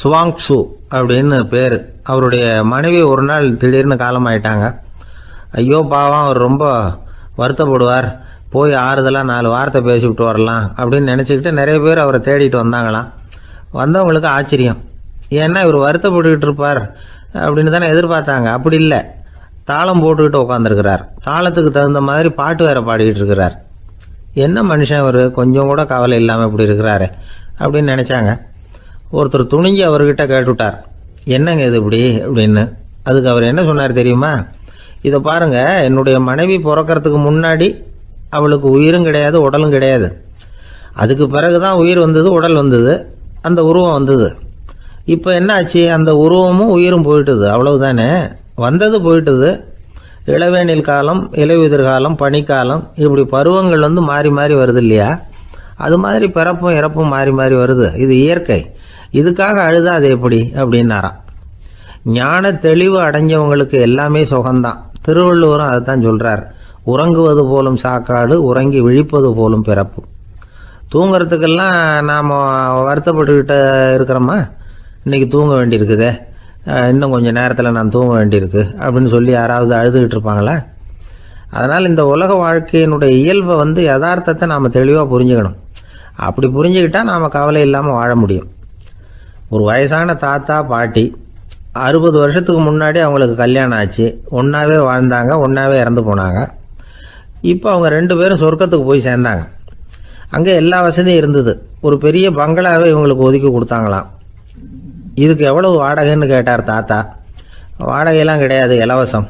சுவாங்சு அப்படின்னு பேர். அவருடைய மனைவி ஒரு நாள் திடீர்னு காலமாயிட்டாங்க. ஐயோ பாவம், அவர் ரொம்ப வருத்தப்படுவார், போய் ஆறுதலாக 4 வார்த்தை பேசிவிட்டு வரலாம் அப்படின்னு நினச்சிக்கிட்டு நிறைய பேர் அவரை தேடிட்டு வந்தாங்களாம். வந்தவங்களுக்கு ஆச்சரியம். ஏன்னா இவர் வருத்தப்பட்டுக்கிட்டு இருப்பார் அப்படின்னு தானே எதிர்பார்த்தாங்க. அப்படி இல்லை, தாளம் போட்டுக்கிட்டு உட்காந்துருக்கிறார். தாளத்துக்கு தகுந்த மாதிரி பாட்டு வேற பாடிக்கிட்டு இருக்கிறார். என்ன மனுஷன் அவர், கொஞ்சம் கூட கவலை இல்லாமல் இப்படி இருக்கிறாரு அப்படின்னு நினச்சாங்க. ஒருத்தர் துணிஞ்சு அவர்கிட்ட கேட்டுவிட்டார், என்னங்க இது இப்படி அப்படின்னு. அதுக்கு அவர் என்ன சொன்னார் தெரியுமா? இதை பாருங்க, என்னுடைய மனைவி பிறக்கிறதுக்கு முன்னாடி அவளுக்கு உயிரும் கிடையாது, உடலும் கிடையாது. அதுக்கு பிறகு தான் உயிர் வந்தது, உடல் வந்தது, அந்த உருவம் வந்தது. இப்போ என்ன ஆச்சு, அந்த உருவமும் உயிரும் போயிட்டுது, அவ்வளவுதானே. வந்தது போயிட்டுது. இளவேனில் காலம், இலையுதிர் காலம், பனிக்காலம், இப்படி பருவங்கள் மாறி மாறி வருது இல்லையா? அது மாதிரி பிறப்பும் இறப்பும் மாறி மாறி வருது. இது இயற்கை. இதுக்காக அழுதா அது எப்படி அப்படின்னாராம். ஞான தெளிவு அடைஞ்சவங்களுக்கு எல்லாமே சுகம்தான். திருவள்ளுவரும் அதை தான் சொல்றார், உறங்குவது போலும் சாக்காடு, உறங்கி விழிப்பது போலும் பிறப்பு. தூங்குறதுக்கெல்லாம் நாம் வருத்தப்பட்டுக்கிட்ட இருக்கிறோமா? இன்னைக்கு தூங்க வேண்டியிருக்குதே, இன்னும் கொஞ்சம் நேரத்தில் நான் தூங்க வேண்டியிருக்கு அப்படின்னு சொல்லி யாராவது அழுதுகிட்டு இருப்பாங்களா? அதனால் இந்த உலக வாழ்க்கையினுடைய இயல்பை யதார்த்தத்தை நாம் தெளிவாக புரிஞ்சுக்கணும். அப்படி புரிஞ்சுக்கிட்டா நாம் கவலை இல்லாமல் வாழ முடியும். ஒரு வயசான தாத்தா பாட்டி 60 வருஷத்துக்கு முன்னாடி அவங்களுக்கு கல்யாணம் ஆச்சு. ஒன்றாவே வாழ்ந்தாங்க, ஒன்றாவே இறந்து போனாங்க. இப்போ அவங்க 2 பேரும் சொர்க்கத்துக்கு போய் சேர்ந்தாங்க. அங்கே எல்லா வசதியும் இருந்தது. ஒரு பெரிய பங்களாவே இவங்களுக்கு ஒதுக்கி கொடுத்தாங்களாம். இதுக்கு எவ்வளவு வாடகைன்னு கேட்டார் தாத்தா. வாடகையெல்லாம் கிடையாது, இலவசம்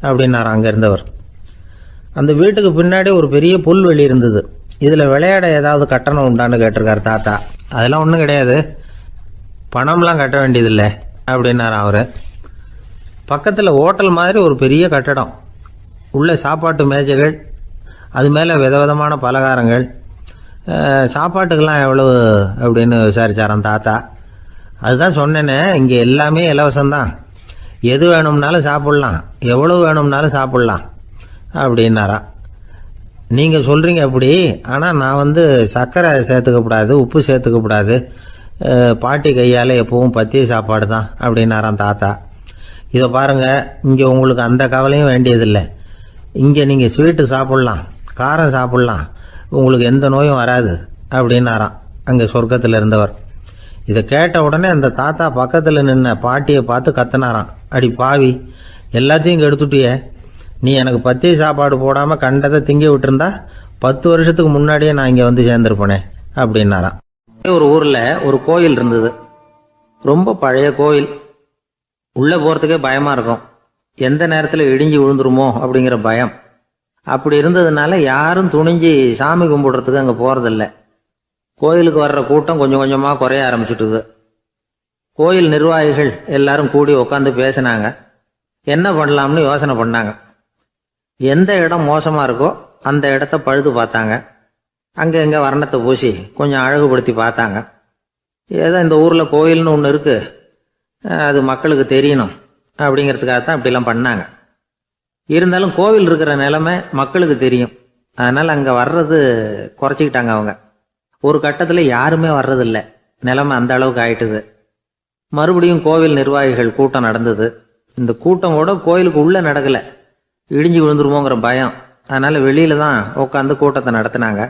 அப்படின்னார் அங்கே இருந்தவர். அந்த வீட்டுக்கு பின்னாடி ஒரு பெரிய புல்வெளி இருந்தது. இதில் விளையாட ஏதாவது கட்டணம் உண்டான்னு கேட்டிருக்கார் தாத்தா. அதெல்லாம் ஒன்றும் கிடையாது, பணம்லாம் கட்ட வேண்டியதில்லை அப்படின்னார் அவர். பக்கத்தில் ஹோட்டல் மாதிரி ஒரு பெரிய கட்டடம், உள்ள சாப்பாட்டு மேஜைகள், அது மேலே விதவிதமான பலகாரங்கள். சாப்பாட்டுக்கெல்லாம் எவ்வளவு அப்படின்னு விசாரிச்சாராம் தாத்தா. அதுதான் சொன்னேனே, இங்கே எல்லாமே இலவசம்தான், எது வேணும்னாலும் சாப்பிட்லாம், எவ்வளவு வேணும்னாலும் சாப்பிட்லாம் அப்படின்னாரா. நீங்கள் சொல்கிறீங்க அப்படி, ஆனால் நான் சர்க்கரை சேர்த்துக்கக்கூடாது, உப்பு சேர்த்துக்கக்கூடாது, பாட்டி கையால் எப்பவும் பத்திய சாப்பாடு தான் அப்படின்னாராம் தாத்தா. இதை பாருங்கள், இங்கே உங்களுக்கு அந்த கவலையும் வேண்டியதில்லை. இங்கே நீங்கள் ஸ்வீட்டு சாப்பிட்லாம், காரம் சாப்பிட்லாம், உங்களுக்கு எந்த நோயும் வராது அப்படின்னாராம் அங்கே சொர்க்கத்தில் இருந்தவர். இதை கேட்ட உடனே அந்த தாத்தா பக்கத்தில் நின்ன பாட்டியை பார்த்து கத்தினாராம், அடி பாவி, எல்லாத்தையும் கெடுத்துட்டியே, நீ எனக்கு பத்திய சாப்பாடு போடாமல் கண்டதை திங்க விட்டுருந்தா 10 வருஷத்துக்கு முன்னாடியே நான் இங்கே வந்து சேர்ந்துருப்பேனே அப்படின்னாராம். ஒரு ஊரில் ஒரு கோயில் இருந்தது. ரொம்ப பழைய கோயில். உள்ளே போகிறதுக்கே பயமாக இருக்கும். எந்த நேரத்தில் இடிஞ்சு விழுந்துருமோ அப்படிங்கிற பயம். அப்படி இருந்ததுனால யாரும் துணிஞ்சு சாமி கும்பிடுறதுக்கு அங்கே போகிறதில்ல. கோயிலுக்கு வர்ற கூட்டம் கொஞ்சம் கொஞ்சமாக குறைய ஆரம்பிச்சுட்டுது. கோயில் நிர்வாகிகள் எல்லாரும் கூடி உட்காந்து பேசினாங்க. என்ன பண்ணலாம்னு யோசனை பண்ணாங்க. எந்த இடம் மோசமாக இருக்கோ அந்த இடத்த பழுது பார்த்தாங்க. அங்கே எங்கே வர்ணத்தை பூசி கொஞ்சம் அழகுபடுத்தி பார்த்தாங்க. ஏதோ இந்த ஊரில் கோயில்னு ஒன்று இருக்குது, அது மக்களுக்கு தெரியணும் அப்படிங்கிறதுக்காகத்தான் இப்படிலாம் பண்ணாங்க. இருந்தாலும் கோவில் இருக்கிற நிலைமை மக்களுக்கு தெரியும். அதனால் அங்கே வர்றது குறைச்சிக்கிட்டாங்க அவங்க. ஒரு கட்டத்தில் யாருமே வர்றதில்லை. நிலைமை அந்த அளவுக்கு ஆயிட்டுது. மறுபடியும் கோவில் நிர்வாகிகள் கூட்டம் நடந்தது. இந்த கூட்டம் கூட கோயிலுக்கு உள்ளே நடக்கலை. இடிஞ்சு விழுந்துருமோங்கிற பயம். அதனால் வெளியில தான் உட்காந்து கூட்டத்தை நடத்தினாங்க.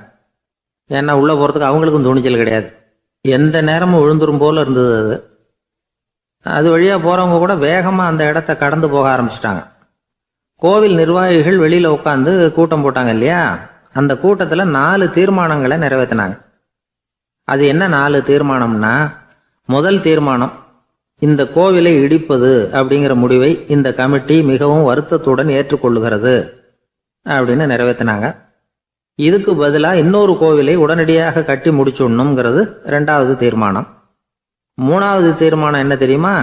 ஏன்னா உள்ளே போகிறதுக்கு அவங்களுக்கும் துணிச்சல் கிடையாது. எந்த நேரமும் விழுந்துரும் போல இருந்தது அது. அது வழியாக போகிறவங்க கூட வேகமாக அந்த இடத்த கடந்து போக ஆரம்பிச்சிட்டாங்க. கோவில் நிர்வாகிகள் வெளியில் உட்காந்து கூட்டம் போட்டாங்க இல்லையா, அந்த கூட்டத்தில் 4 தீர்மானங்களை நிறைவேற்றினாங்க. அது என்ன 4 தீர்மானம்னா, முதல் தீர்மானம், இந்த கோவிலை இடிப்பது அப்படிங்கிற முடிவை இந்த கமிட்டி மிகவும் வருத்தத்துடன் ஏற்றுக்கொள்ளுகிறது அப்படின்னு நிறைவேற்றினாங்க. இதுக்கு பதிலாக இன்னொரு கோவிலை உடனடியாக கட்டி முடிச்சுடணுங்கிறது 2வது தீர்மானம். 3வது தீர்மானம் என்ன தெரியுமா?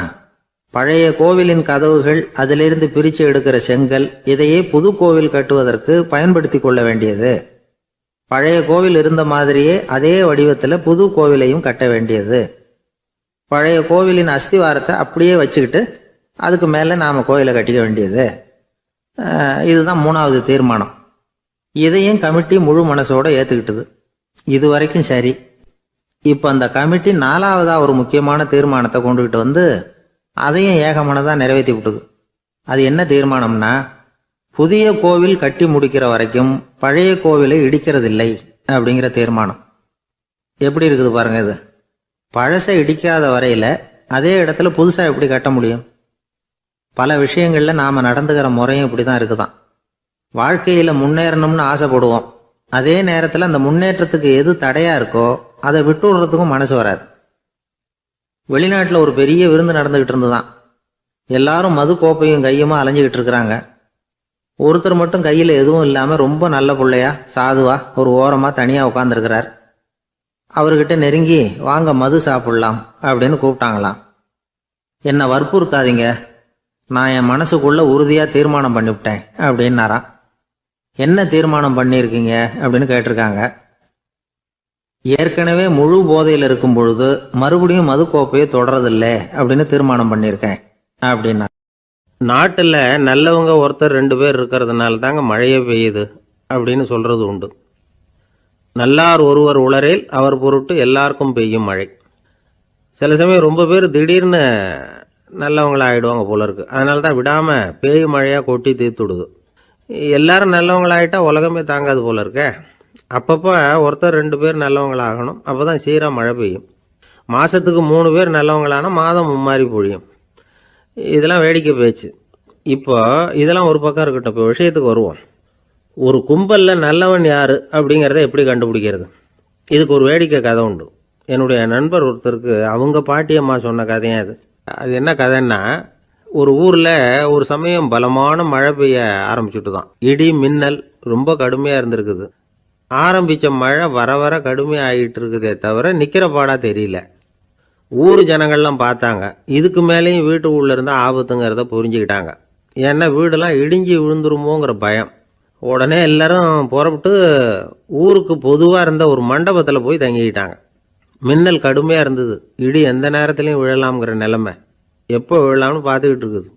பழைய கோவிலின் கதவுகள், அதிலிருந்து பிரித்து எடுக்கிற செங்கல், இதையே புது கோவில் கட்டுவதற்கு பயன்படுத்தி கொள்ள வேண்டியது. பழைய கோவில் இருந்த மாதிரியே அதே வடிவத்தில் புது கோவிலையும் கட்ட வேண்டியது. பழைய கோவிலின் அஸ்திவாரத்தை அப்படியே வச்சுக்கிட்டு அதுக்கு மேலே நாம் கோயிலை கட்டிக்க வேண்டியது. இதுதான் 3வது தீர்மானம். இதையும் கமிட்டி முழு மனசோட ஏற்றுக்கிட்டது. இது வரைக்கும் சரி. இப்போ அந்த கமிட்டி 4வதாக ஒரு முக்கியமான தீர்மானத்தை கொண்டுகிட்டு வந்து அதையும் ஏகமனதாக நிறைவேற்றி விட்டது. அது என்ன தீர்மானம்னா, புதிய கோவில் கட்டி முடிக்கிற வரைக்கும் பழைய கோவிலை இடிக்கிறதில்லை அப்படிங்கிற தீர்மானம். எப்படி இருக்குது பாருங்க இது. பழசை இடிக்காத வரையில் அதே இடத்துல புதுசாக எப்படி கட்ட முடியும்? பல விஷயங்களில் நாம் நடந்துக்கிற முறையும் இப்படி தான் இருக்குதான். வாழ்க்கையில் முன்னேறணும்னு ஆசைப்படுவோம். அதே நேரத்தில் அந்த முன்னேற்றத்துக்கு எது தடையாக இருக்கோ அதை விட்டு விடுறதுக்கும் மனசு வராது. வெளிநாட்டில் ஒரு பெரிய விருந்து நடந்துக்கிட்டு இருந்துதான். எல்லாரும் மது கோப்பையும் கையுமா அலைஞ்சிக்கிட்டு இருக்கிறாங்க. ஒருத்தர் மட்டும் கையில் எதுவும் இல்லாமல் ரொம்ப நல்ல பிள்ளையா சாதுவா ஒரு ஓரமாக தனியாக உட்காந்துருக்கிறார். அவர்கிட்ட நெருங்கி வாங்க மது சாப்பிடலாம் அப்படின்னு கூப்பிட்டாங்களாம். என்னை வற்புறுத்தாதீங்க, நான் என் மனசுக்குள்ள உறுதியாக தீர்மானம் பண்ணிவிட்டேன் அப்படின்னாராம். என்ன தீர்மானம் பண்ணியிருக்கீங்க அப்படின்னு கேட்டிருக்காங்க. ஏற்கனவே முழு போதையில் இருக்கும் பொழுது மறுபடியும் மது கோப்பையை தொடரதில்லை அப்படின்னு தீர்மானம் பண்ணியிருக்கேன் அப்படின்னா. நாட்டில் நல்லவங்க ஒருத்தர் 2 பேர் இருக்கிறதுனால தாங்க மழையே பெய்யுது அப்படின்னு சொல்கிறது உண்டு. நல்லார் ஒருவர் உளரேல் அவர் பொருட்டு எல்லாருக்கும் பெய்யும் மழை. சில சமயம் ரொம்ப பேர் திடீர்னு நல்லவங்களா ஆகிடுவாங்க போல இருக்கு. அதனால தான் விடாமல் பேய் மழையாக கொட்டி தீர்த்துடுது. எல்லாரும் நல்லவங்களாயிட்டா உலகமே தாங்காது போல இருக்க. அப்பப்போ ஒருத்தர் 2 பேர் நல்லவங்களாகணும். அப்போ தான் சீராக மழை பெய்யும். மாதத்துக்கு 3 பேர் நல்லவங்களானா மாதம் மும்மாரி பொழியும். இதெல்லாம் வேடிக்கை பேச்சு. இப்போ இதெல்லாம் ஒரு பக்கம் இருக்கட்டும். இப்போ விஷயத்துக்கு வருவோம். ஒரு கும்பலில் நல்லவன் யார் அப்படிங்கிறத எப்படி கண்டுபிடிக்கிறது? இதுக்கு ஒரு வேடிக்கை கதை உண்டு. என்னுடைய நண்பர் ஒருத்தருக்கு அவங்க பாட்டியம்மா சொன்ன கதையும் அது. அது என்ன கதைன்னா, ஒரு ஊரில் ஒரு சமயம் பலமான மழை பெய்ய ஆரம்பிச்சுட்டு தான். இடி மின்னல் ரொம்ப கடுமையாக இருந்திருக்குது. ஆரம்பித்த மழை வர வர கடுமையாக ஆகிட்டு இருக்குதே தவிர நிற்கிற பாடாக தெரியல. ஊர் ஜனங்கள்லாம் பார்த்தாங்க. இதுக்கு மேலேயும் வீட்டு உள்ள இருந்தால் ஆபத்துங்கிறத புரிஞ்சுக்கிட்டாங்க. ஏன்னா வீடெல்லாம் இடிஞ்சு விழுந்துருமோங்கிற பயம். உடனே எல்லாரும் புறப்பட்டு ஊருக்கு பொதுவாக இருந்த ஒரு மண்டபத்தில் போய் தங்கிக்கிட்டாங்க. மின்னல் கடுமையாக இருந்தது. இடி எந்த நேரத்துலையும் விழலாம்ங்கிற நிலைமை. எப்போ விழலாம்னு பார்த்துக்கிட்டு இருக்குது.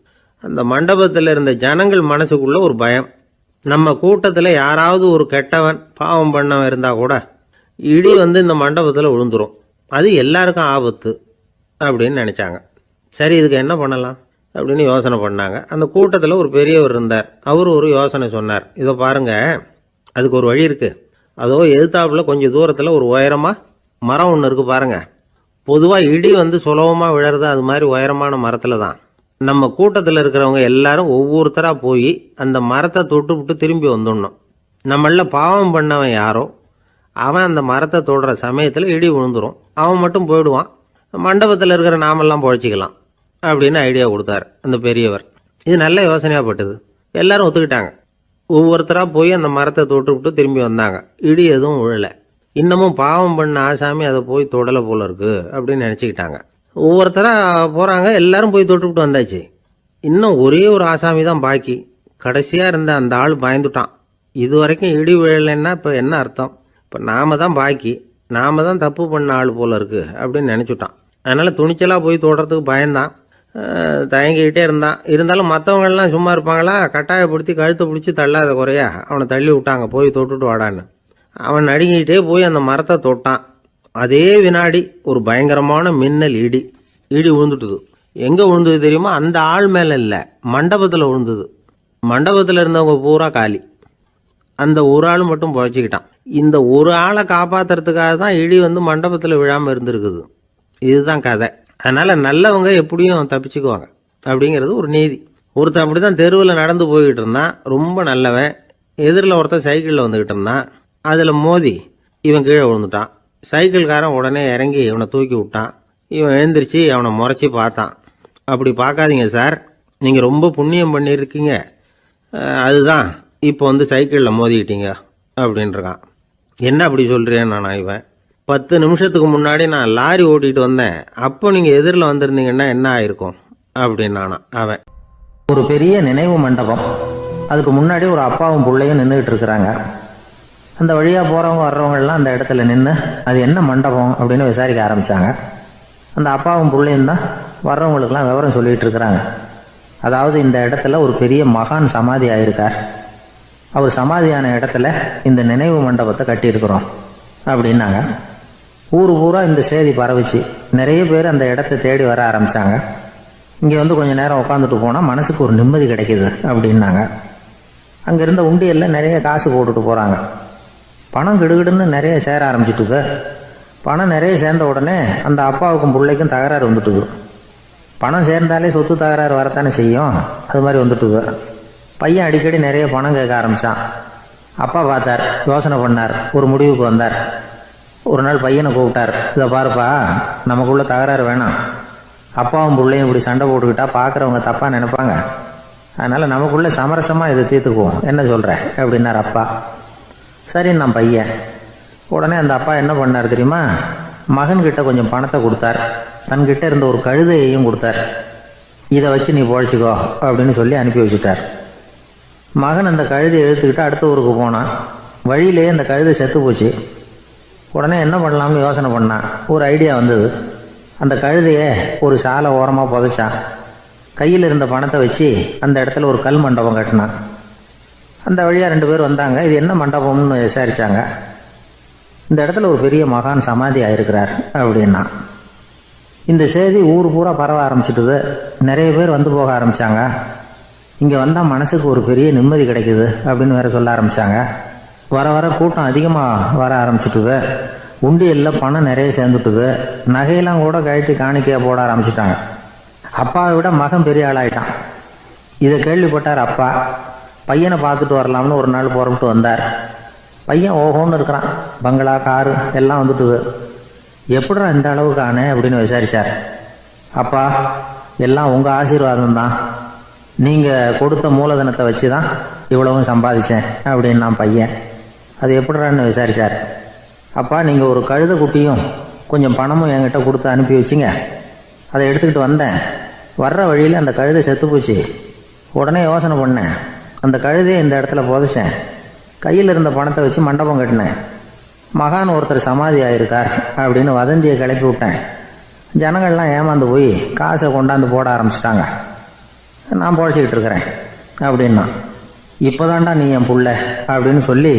அந்த மண்டபத்தில் இருந்த ஜனங்கள் மனசுக்குள்ள ஒரு பயம். நம்ம கூட்டத்தில் யாராவது ஒரு கெட்டவன் பாவம் பண்ணவன் இருந்தால் கூட இடி வந்து இந்த மண்டபத்தில் விழுந்துரும், அது எல்லாருக்கும் ஆபத்து அப்படின்னு நினச்சாங்க. சரி, இதுக்கு என்ன பண்ணலாம் அப்படின்னு யோசனை பண்ணாங்க. அந்த கூட்டத்தில் ஒரு பெரியவர் இருந்தார். அவர் ஒரு யோசனை சொன்னார். இதோ பாருங்க, அதுக்கு ஒரு வழி இருக்குது. அதோ எதிர்த்தாப்புல கொஞ்சம் தூரத்தில் ஒரு உயரமாக மரம் ஒன்று இருக்குது பாருங்க. பொதுவாக இடி வந்து சுலபமாக விழறது அது மாதிரி உயரமான மரத்தில் தான். நம்ம கூட்டத்தில் இருக்கிறவங்க எல்லாரும் ஒவ்வொருத்தரா போய் அந்த மரத்தை தொட்டு விட்டு திரும்பி வந்துடணும். நம்மள பாவம் பண்ணவன் யாரோ அவன் அந்த மரத்தை தொடுற சமயத்தில் இடி விழுந்துரும், அவன் மட்டும் போயிடுவான், மண்டபத்தில் இருக்கிற நாமெல்லாம் பொழைச்சிக்கலாம் அப்படின்னு ஐடியா கொடுத்தாரு அந்த பெரியவர். இது நல்ல யோசனையாகப்பட்டது. எல்லாரும் ஒத்துக்கிட்டாங்க. ஒவ்வொருத்தராக போய் அந்த மரத்தை தொட்டு விட்டு திரும்பி வந்தாங்க. இடி எதுவும் விழலை. இன்னமும் பாவம் பண்ண ஆசாமி அதை போய் தொடலை போல இருக்கு அப்படின்னு நினச்சிக்கிட்டாங்க. ஒவ்வொருத்தராக போகிறாங்க, எல்லாரும் போய் தொட்டுவிட்டு வந்தாச்சு. இன்னும் ஒரே ஒரு ஆசாமி தான் பாக்கி. கடைசியாக இருந்த அந்த ஆள் பயந்துட்டான். இது வரைக்கும் இடி விழலைன்னா இப்போ என்ன அர்த்தம்? இப்போ நாம தான் பாக்கி, நாம தான் தப்பு பண்ண ஆள் போல இருக்கு அப்படின்னு நினச்சிட்டான். அதனால் துணிச்சலாக போய் தொடுறதுக்கு பயந்தான், தயங்கிக்கிட்டே இருந்தான். இருந்தாலும் மற்றவங்கெல்லாம் சும்மா இருப்பாங்களா? கட்டாயப்படுத்தி கழுத்தை பிடிச்சி தள்ளாத குறையா அவனை தள்ளி விட்டாங்க, போய் தொட்டுட்டு வாடான்னு. அவன் நடுங்கிக்கிட்டே போய் அந்த மரத்தை தொட்டான். அதே வினாடி ஒரு பயங்கரமான மின்னல் இடி விழுந்துட்டுது. எங்கே விழுந்தது தெரியுமா? அந்த ஆள் மேலே இல்லை, மண்டபத்தில் விழுந்தது. மண்டபத்தில் இருந்தவங்க பூரா காலி. அந்த ஒரு ஆள் மட்டும் புழைச்சிக்கிட்டான். இந்த ஒரு ஆளை காப்பாற்றுறதுக்காக தான் இடி மண்டபத்தில் விழாமல் இருந்திருக்குது. இதுதான் கதை. அதனால் நல்லவங்க எப்படியும் தப்பிச்சுக்குவாங்க அப்படிங்கிறது ஒரு நீதி. ஒருத்தன் அப்படி தான் தெருவில் நடந்து போய்கிட்டு இருந்தான், ரொம்ப நல்லவன். எதிரில் ஒருத்தன் சைக்கிளில் வந்துக்கிட்டு இருந்தான். அதில் மோதி இவன் கீழே விழுந்துட்டான். சைக்கிள்காரன் உடனே இறங்கி இவனை தூக்கி விட்டான். இவன் எழுந்திரிச்சு அவனை முறைச்சி பார்த்தான். அப்படி பார்க்காதீங்க சார், நீங்கள் ரொம்ப புண்ணியம் பண்ணியிருக்கீங்க, அதுதான் இப்போ சைக்கிளில் மோதிக்கிட்டீங்க அப்படின்றான். என்ன அப்படி சொல்கிறேன் நான்? இவன் 10 நிமிஷத்துக்கு முன்னாடி நான் லாரி ஓட்டிகிட்டு வந்தேன், அப்போ நீங்கள் எதிரில் வந்திருந்தீங்கன்னா என்ன ஆயிருக்கும் அப்படின்னானா அவன். ஒரு பெரிய நினைவு மண்டபம், அதுக்கு முன்னாடி ஒரு அப்பாவும் பிள்ளையும் நின்றுக்கிட்டு இருக்கிறாங்க. அந்த வழியாக போகிறவங்க வர்றவங்கெல்லாம் அந்த இடத்துல நின்று அது என்ன மண்டபம் அப்படின்னு விசாரிக்க ஆரம்பித்தாங்க. அந்த அப்பாவும் பிள்ளையும் தான் வர்றவங்களுக்கெல்லாம் விவரம் சொல்லிகிட்டு இருக்கிறாங்க. அதாவது இந்த இடத்துல ஒரு பெரிய மகான் சமாதி ஆயிருக்கார், அவர் சமாதியான இடத்துல இந்த நினைவு மண்டபத்தை கட்டியிருக்கிறோம் அப்படின்னாங்க. ஊர் பூரா இந்த செய்தி பரவிச்சு. நிறைய பேர் அந்த இடத்த தேடி வர ஆரம்பித்தாங்க. இங்கே கொஞ்சம் நேரம் உட்காந்துட்டு போனால் மனசுக்கு ஒரு நிம்மதி கிடைக்கிது அப்படின்னாங்க. அங்கே இருந்த உண்டியலில் நிறைய காசு போட்டுட்டு போகிறாங்க. பணம் கிடுகிடுன்னு நிறைய சேர ஆரம்பிச்சுட்டுது. பணம் நிறைய சேர்ந்த உடனே அந்த அப்பாவுக்கும் பிள்ளைக்கும் தகராறு வந்துட்டுது. பணம் சேர்ந்தாலே சொத்து தகராறு வரத்தானே செய்யும், அது மாதிரி வந்துட்டுது. பையன் அடிக்கடி நிறைய பணம் கேட்க ஆரம்பித்தான். அப்பா பார்த்தார், யோசனை பண்ணார், ஒரு முடிவுக்கு வந்தார். ஒரு நாள் பையனை கூப்பிட்டார். இதை பாருப்பா, நமக்குள்ள தகராறு வேணாம், அப்பாவும் பிள்ளையும் இப்படி சண்டை போட்டுக்கிட்டா பார்க்குறவங்க தப்பாக நினைப்பாங்க, அதனால் நமக்குள்ளே சமரசமாக இதை தீர்த்துக்குவோம், என்ன சொல்கிற அப்படின்னார் அப்பா. சரின்னு நான் பையன். உடனே அந்த அப்பா என்ன பண்ணார் தெரியுமா? மகன்கிட்ட கொஞ்சம் பணத்தை கொடுத்தார், தன்கிட்ட இருந்த ஒரு கழுதையையும் கொடுத்தார். இதை வச்சு நீ பொழைச்சிக்கோ அப்படின்னு சொல்லி அனுப்பி வச்சுட்டார். மகன் அந்த கழுதையை இழுத்துக்கிட்டு அடுத்த ஊருக்கு போனான். வழியிலே அந்த கழுதை செத்து போச்சு. உடனே என்ன பண்ணலாம்னு யோசனை பண்ணான். ஒரு ஐடியா வந்தது. அந்த கழுதையை ஒரு சாலை ஓரமாக புதைச்சான். கையில் இருந்த பணத்தை வச்சு அந்த இடத்துல ஒரு கல் மண்டபம் கட்டினான். அந்த வழியாக 2 பேர் வந்தாங்க. இது என்ன மண்டபம்னு விசாரித்தாங்க. இந்த இடத்துல ஒரு பெரிய மகான் சமாதி ஆயிருக்கிறார் அப்படின்னா. இந்த செய்தி ஊர் பூரா பரவ ஆரம்பிச்சுட்டுது. நிறைய பேர் வந்து போக ஆரம்பித்தாங்க. இங்கே வந்தால் மனசுக்கு ஒரு பெரிய நிம்மதி கிடைக்குது அப்படின்னு வேற சொல்ல ஆரம்பித்தாங்க. வர வர கூட்டம் அதிகமாக வர ஆரம்பிச்சுட்டுது. உண்டியலில் பணம் நிறைய சேர்ந்துட்டுது. நகையெல்லாம் கூட கழட்டி காணிக்கையாக போட ஆரம்பிச்சுட்டாங்க. அப்பாவை விட மகன் பெரிய ஆளாயிட்டான். இதை கேள்விப்பட்டார் அப்பா. பையனை பார்த்துட்டு வரலாம்னு ஒரு நாள் புறப்பட்டு வந்தார். பையன் ஓஹோன்னு இருக்கிறான். பங்களா, காரு எல்லாம் வந்துட்டுது. எப்படிடா இந்த அளவுக்கு ஆனே அப்படின்னு விசாரித்தார். அப்பா, எல்லாம் உங்கள் ஆசீர்வாதம் தான், நீங்கள் கொடுத்த மூலதனத்தை வச்சு தான் இவ்வளவும் சம்பாதிச்சேன் அப்படின்னு நான் பையன். அது எப்படிறான்னு விசாரித்தார். அப்பா, நீங்கள் ஒரு கழுதை குட்டியும் கொஞ்சம் பணமும் என்கிட்ட கொடுத்து அனுப்பி வச்சிங்க, அதை எடுத்துக்கிட்டு வந்தேன். வர்ற வழியில் அந்த கழுதை செத்து போச்சு. உடனே யோசனை பண்ணேன், அந்த கழுதையை இந்த இடத்துல புதைச்சேன். கையில் இருந்த பணத்தை வச்சு மண்டபம் கட்டினேன். மகான் ஒருத்தர் சமாதி ஆயிருக்கார் அப்படின்னு வதந்தியை கிளப்பி விட்டேன். ஜனங்கள்லாம் ஏமாந்து போய் காசை கொண்டாந்து போட ஆரம்பிச்சிட்டாங்க. நான் பொழைச்சிக்கிட்டு இருக்கிறேன் அப்படின்னா. இப்போதான்டா நீ என் புள்ள அப்படின்னு சொல்லி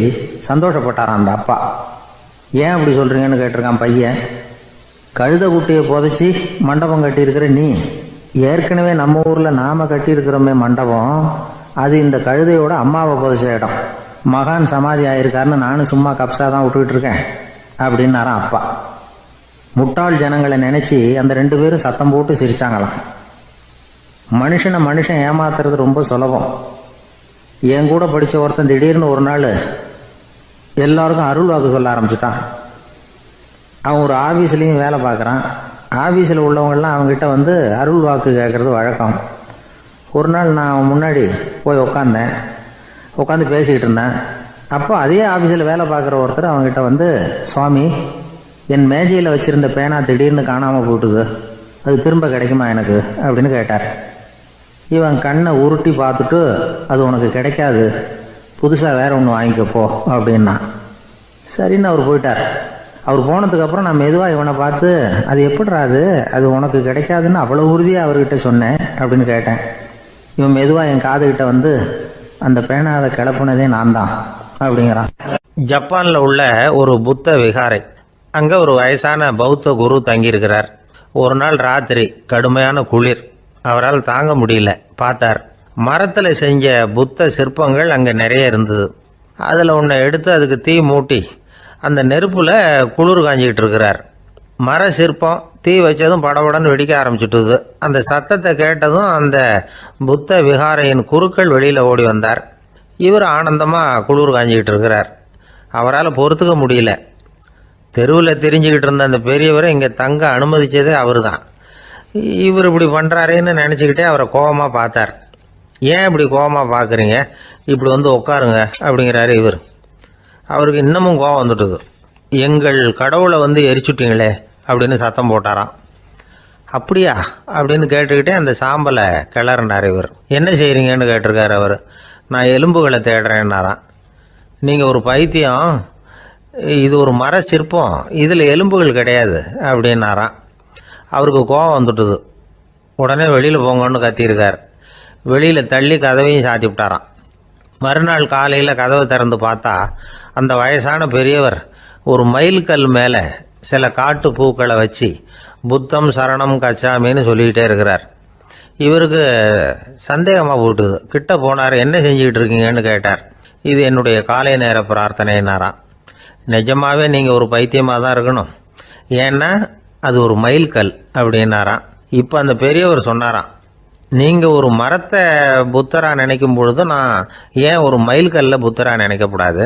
சந்தோஷப்பட்டாரான் அந்த அப்பா. ஏன் அப்படி சொல்கிறீங்கன்னு கேட்டிருக்கான் பையன். கழுதை குட்டியை புதைச்சி மண்டபம் கட்டியிருக்கிற நீ, ஏற்கனவே நம்ம ஊரில் நாம் கட்டியிருக்கிறோமே மண்டபம், அது இந்த கழுதையோட அம்மாவை புதைச்ச இடம். மகான் சமாதி ஆயிருக்காருன்னு நானும் சும்மா கப்ஸாக தான் விட்டுக்கிட்டு இருக்கேன் அப்படின்னாரான் அப்பா. முட்டாள் ஜனங்களை நினச்சி அந்த 2 பேரும் சத்தம் போட்டு சிரிச்சாங்களாம். மனுஷனை மனுஷன் ஏமாத்துறது ரொம்ப சுலபம். என் கூட படித்த ஒருத்தன் திடீர்னு ஒரு நாள் எல்லாருக்கும் அருள் வாக்கு சொல்ல ஆரம்பிச்சுட்டான். அவன் ஒரு ஆஃபீஸ்லேயும் வேலை பார்க்குறான். ஆஃபீஸில் உள்ளவங்கெல்லாம் அவங்ககிட்ட வந்து அருள் வாக்கு கேட்குறது வழக்கம். ஒரு நாள் நான் முன்னாடி போய் உட்காந்து பேசிக்கிட்டு இருந்தேன். அப்போ அதே ஆஃபீஸில் வேலை பார்க்குற ஒருத்தர் அவங்ககிட்ட வந்து, சுவாமி, என் மேஜையில் வச்சுருந்த பேனா திடீர்னு காணாமல் போட்டுது, அது திரும்ப கிடைக்குமா எனக்கு அப்படின்னு கேட்டார். இவன் கண்ணை உருட்டி பார்த்துட்டு, அது உனக்கு கிடைக்காது, புதுசாக வேற ஒன்று வாங்கிக்கப்போ அப்படின்னா. சரின்னு அவர் போயிட்டார். அவர் போனதுக்கப்புறம் நான் மெதுவாக இவனை பார்த்து, அது எப்படிறா அது உனக்கு கிடைக்காதுன்னு அவ்வளோ உறுதியாக அவர்கிட்ட சொன்னேன் அப்படின்னு கேட்டேன். இவன் மெதுவாக என் காதுகிட்ட வந்து, அந்த பேனாவை கிளப்புனதே நான் தான் அப்படிங்கிறான். ஜப்பான்ல உள்ள ஒரு புத்த விகாரை, அங்க ஒரு வயசான பௌத்த குரு தங்கியிருக்கிறார். ஒரு நாள் ராத்திரி கடுமையான குளிர், அவரால் தாங்க முடியல. பார்த்தார், மரத்துல செஞ்ச புத்த சிற்பங்கள் அங்க நிறைய இருந்தது. அதுல ஒன்றை எடுத்து அதுக்கு தீ மூட்டி அந்த நெருப்புல குளிர் காஞ்சிக்கிட்டு இருக்கிறார். மர சிற்பம் தீ வச்சதும் படபடன்னு வெடிக்க ஆரம்பிச்சுட்டுது. அந்த சத்தத்தை கேட்டதும் அந்த புத்த விகாரையின் குருக்கள் வெளியில ஓடி வந்தார். இவர் ஆனந்தமா குளிர் காஞ்சிக்கிட்டு இருக்கிறார். அவரால் பொறுத்துக்க முடியல. தெருவில் தெரிஞ்சுக்கிட்டு இருந்த அந்த பெரியவரை இங்கே தங்க அனுமதிச்சதே அவர் தான். இவர் இப்படி பண்ணுறாருன்னு நினச்சிக்கிட்டே அவரை கோபமாக பார்த்தார். ஏன் இப்படி கோபமாக பார்க்குறீங்க, இப்படி வந்து உட்காருங்க அப்படிங்கிறாரு இவர். அவருக்கு இன்னமும் கோபம் வந்துட்டுது. எங்கள் கடவுளை வந்து எரிச்சுட்டீங்களே அப்படின்னு சத்தம் போட்டாராம். அப்படியா அப்படின்னு கேட்டுக்கிட்டே அந்த சாம்பலை கிளறினார் இவர். என்ன செய்கிறீங்கன்னு கேட்டிருக்காரு அவர். நான் எலும்புகளை தேடுறேன்னாராம். நீங்கள் ஒரு பைத்தியம், இது ஒரு மர சிற்பம், இதில் எலும்புகள் கிடையாது அப்படின்னாராம். அவருக்கு கோபம் வந்துட்டுது. உடனே வெளியில் போங்கன்னு கத்தியிருக்கார். வெளியில் தள்ளி கதவையும் சாத்தி விட்டாராம். மறுநாள் காலையில் கதவை திறந்து பார்த்தா அந்த வயசான பெரியவர் ஒரு மைல்கல் மேலே சில காட்டு பூக்களை வச்சு புத்தம் சரணம் கச்சாமின்னு சொல்லிக்கிட்டே இருக்கிறார். இவருக்கு சந்தேகமாக போட்டுது. கிட்ட போனார். என்ன செஞ்சுக்கிட்டு இருக்கீங்கன்னு கேட்டார். இது என்னுடைய காலை நேர பிரார்த்தனைனாராம். நிஜமாவே நீங்கள் ஒரு பைத்தியமாக தான் இருக்கணும், ஏன்னா அது ஒரு மைல்கல் அப்படின்னாராம். இப்போ அந்த பெரியவர் சொன்னாராம், நீங்கள் ஒரு மரத்தை புத்தராக நினைக்கும் பொழுது நான் ஏன் ஒரு மைல்கல்ல புத்தராக நினைக்கக்கூடாது?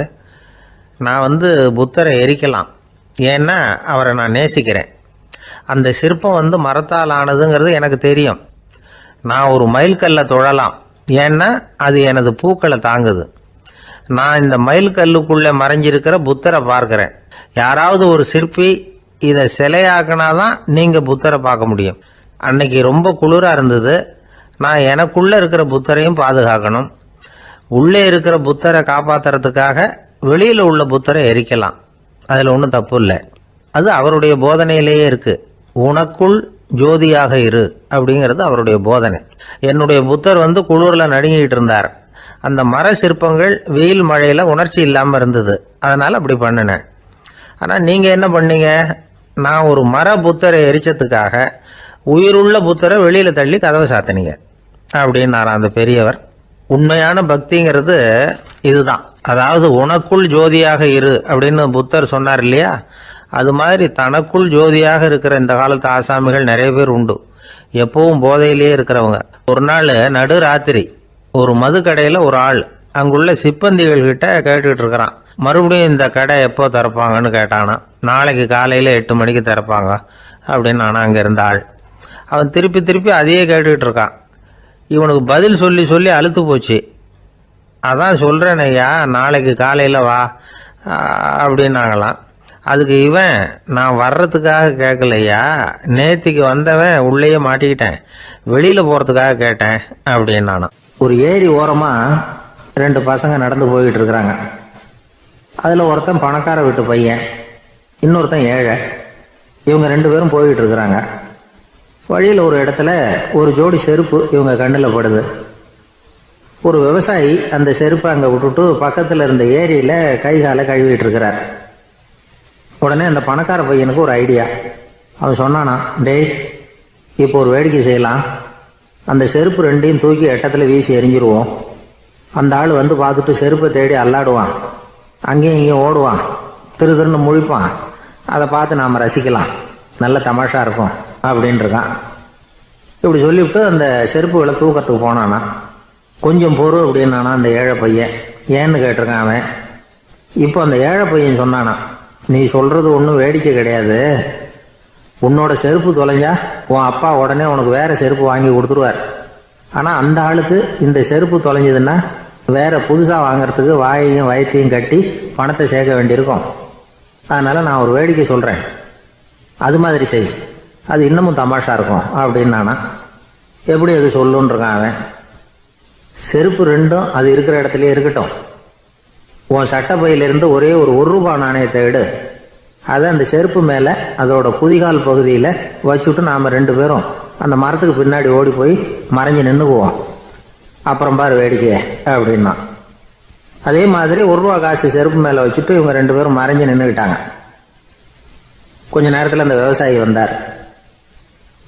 நான் வந்து புத்தரை எரிக்கலாம், ஏன்னா அவரை நான் நேசிக்கிறேன். அந்த சிற்பம் வந்து மரத்தால் ஆனதுங்கிறது எனக்கு தெரியும். நான் ஒரு மைல்கல்லை தொழலாம், ஏன்னா அது எனது பூக்களை தாங்குது. நான் இந்த மைல்கல்லுக்குள்ளே மறைஞ்சிருக்கிற புத்தரை பார்க்குறேன். யாராவது ஒரு சிற்பி இதை சிலையாக்கினாதான் நீங்கள் புத்தரை பார்க்க முடியும். அன்னைக்கு ரொம்ப குளிராக இருந்தது. நான் எனக்குள்ளே இருக்கிற புத்தரையும் பாதுகாக்கணும். உள்ளே இருக்கிற புத்தரை காப்பாற்றுறதுக்காக வெளியில் உள்ள புத்தரை எரிக்கலாம், அதில் ஒன்றும் தப்பு இல்லை. அது அவருடைய போதனையிலேயே இருக்குது. உனக்குள் ஜோதியாக இரு அப்படிங்கிறது அவருடைய போதனை. என்னுடைய புத்தர் வந்து குளிரில் நடுங்கிட்டு இருந்தார். அந்த மர சிற்பங்கள் வெயில் மழையில் உணர்ச்சி இல்லாமல் இருந்தது, அதனால் அப்படி பண்ணினேன். ஆனால் நீங்கள் என்ன பண்ணீங்க? நான் ஒரு மர புத்தரை எரிச்சதுக்காக உயிருள்ள புத்தரை வெளியில் தள்ளி கதவை சாத்தினீங்க அப்படின்னாராம் அந்த பெரியவர். உண்மையான பக்திங்கிறது இதுதான். அதாவது உனக்குள் ஜோதியாக இரு அப்படின்னு புத்தர் சொன்னார் இல்லையா, அது மாதிரி தனக்குள் ஜோதியாக இருக்கிற இந்த காலத்து ஆசாமிகள் நிறைய பேர் உண்டு. எப்பவும் போதையிலேயே இருக்கிறவங்க. ஒரு நாள் நடு ராத்திரி ஒரு மது கடையில் ஒரு ஆள் அங்குள்ள சிப்பந்திகள் கிட்ட கேட்டுக்கிட்டு இருக்கிறான். மறுபடியும் இந்த கடை எப்போ திறப்பாங்கன்னு கேட்டானா. நாளைக்கு காலையில் 8 மணிக்கு திறப்பாங்க அப்படின்னு நானா அங்கே இருந்த ஆள். அவன் திருப்பி திருப்பி அதையே கேட்டுக்கிட்டு இருக்கான். இவனுக்கு பதில் சொல்லி சொல்லி அழுத்து போச்சு. அதான் சொல்கிறேன் ஐயா, நாளைக்கு காலையில் வா அப்படின்னாங்களாம். அதுக்கு இவன், நான் வர்றதுக்காக கேட்கலையா, நேத்திக்கு வந்தவன் உள்ளேயே மாட்டிக்கிட்டேன், வெளியில் போகிறதுக்காக கேட்டேன் அப்படின்னானா. ஒரு ஏரி ஓரமாக 2 பசங்க நடந்து போய்கிட்டு இருக்கிறாங்க. அதில் ஒருத்தன் பணக்கார வீட்டு பையன், இன்னொருத்தன் ஏழை. இவங்க 2 பேரும் போய்கிட்டு இருக்கிறாங்க. வழியில் ஒரு இடத்துல ஒரு ஜோடி செருப்பு இவங்க கண்ணில் படுது. ஒரு விவசாயி அந்த செருப்பை அங்கே விட்டுட்டு பக்கத்தில் இருந்த ஏரியில் கை காலை கழுவிட்டு இருக்கிறார். உடனே அந்த பணக்கார பையனுக்கு ஒரு ஐடியா. அவன் சொன்னானா, டேய், இப்போ ஒரு வேடிக்கை செய்யலாம். அந்த செருப்பு 2ஐயும் தூக்கி எட்டத்தில் வீசி எரிஞ்சிருவோம். அந்த ஆள் வந்து பார்த்துட்டு செருப்பை தேடி அல்லாடுவான், அங்கேயும் இங்கேயும் ஓடுவான், திருன்னு முழிப்பான். அதை பார்த்து நாம் ரசிக்கலாம், நல்ல தமாஷா இருக்கும் அப்படின்னு இருக்கான். இப்படி சொல்லிவிட்டு அந்த செருப்புகளை தூக்கத்துக்கு போனானா. கொஞ்சம் பொறு அப்படின்னானா அந்த ஏழை பையன். ஏன்னு கேட்டிருக்கான் அவன். இப்போ அந்த ஏழை பையன் சொன்னானா, நீ சொல்றது ஒன்றும் வேடிக்கை கிடையாது. உன்னோட செருப்பு தொலைஞ்சா உன் அப்பா உடனே உனக்கு வேற செருப்பு வாங்கி கொடுத்துருவார். ஆனால் அந்த ஆளுக்கு இந்த செருப்பு தொலைஞ்சதுன்னா வேற புதுசாக வாங்கறதுக்கு வாயையும் வயத்தையும் கட்டி பணத்தை சேர்க்க வேண்டியிருக்கும். அதனால் நான் ஒரு வேடிக்கை சொல்கிறேன், அது மாதிரி செய், அது இன்னமும் தமாஷா இருக்கும் அப்படின்னு நானா. எப்படி அது சொல்லுன்னு இருக்கான் அவன். செருப்பு ரெண்டும் அது இருக்கிற இடத்துலயே இருக்கட்டும். உன் சட்டை பையிலிருந்து ஒரே ஒரு ரூபா நாணயத்தை எடு. அதை அந்த செருப்பு மேலே அதோட குதிகால் பகுதியில் வச்சுட்டு நாம் 2 பேரும் அந்த மரத்துக்கு பின்னாடி ஓடி போய் மறைஞ்சு நின்றுக்குவோம். அப்புறம் பாரு வேடிக்கை அப்படின்னா. அதே மாதிரி 1 ரூபா காசு செருப்பு மேலே வச்சுட்டு இவங்க 2 பேரும் மறைஞ்சு நின்றுக்கிட்டாங்க. கொஞ்ச நேரத்தில் அந்த விவசாயி வந்தார்.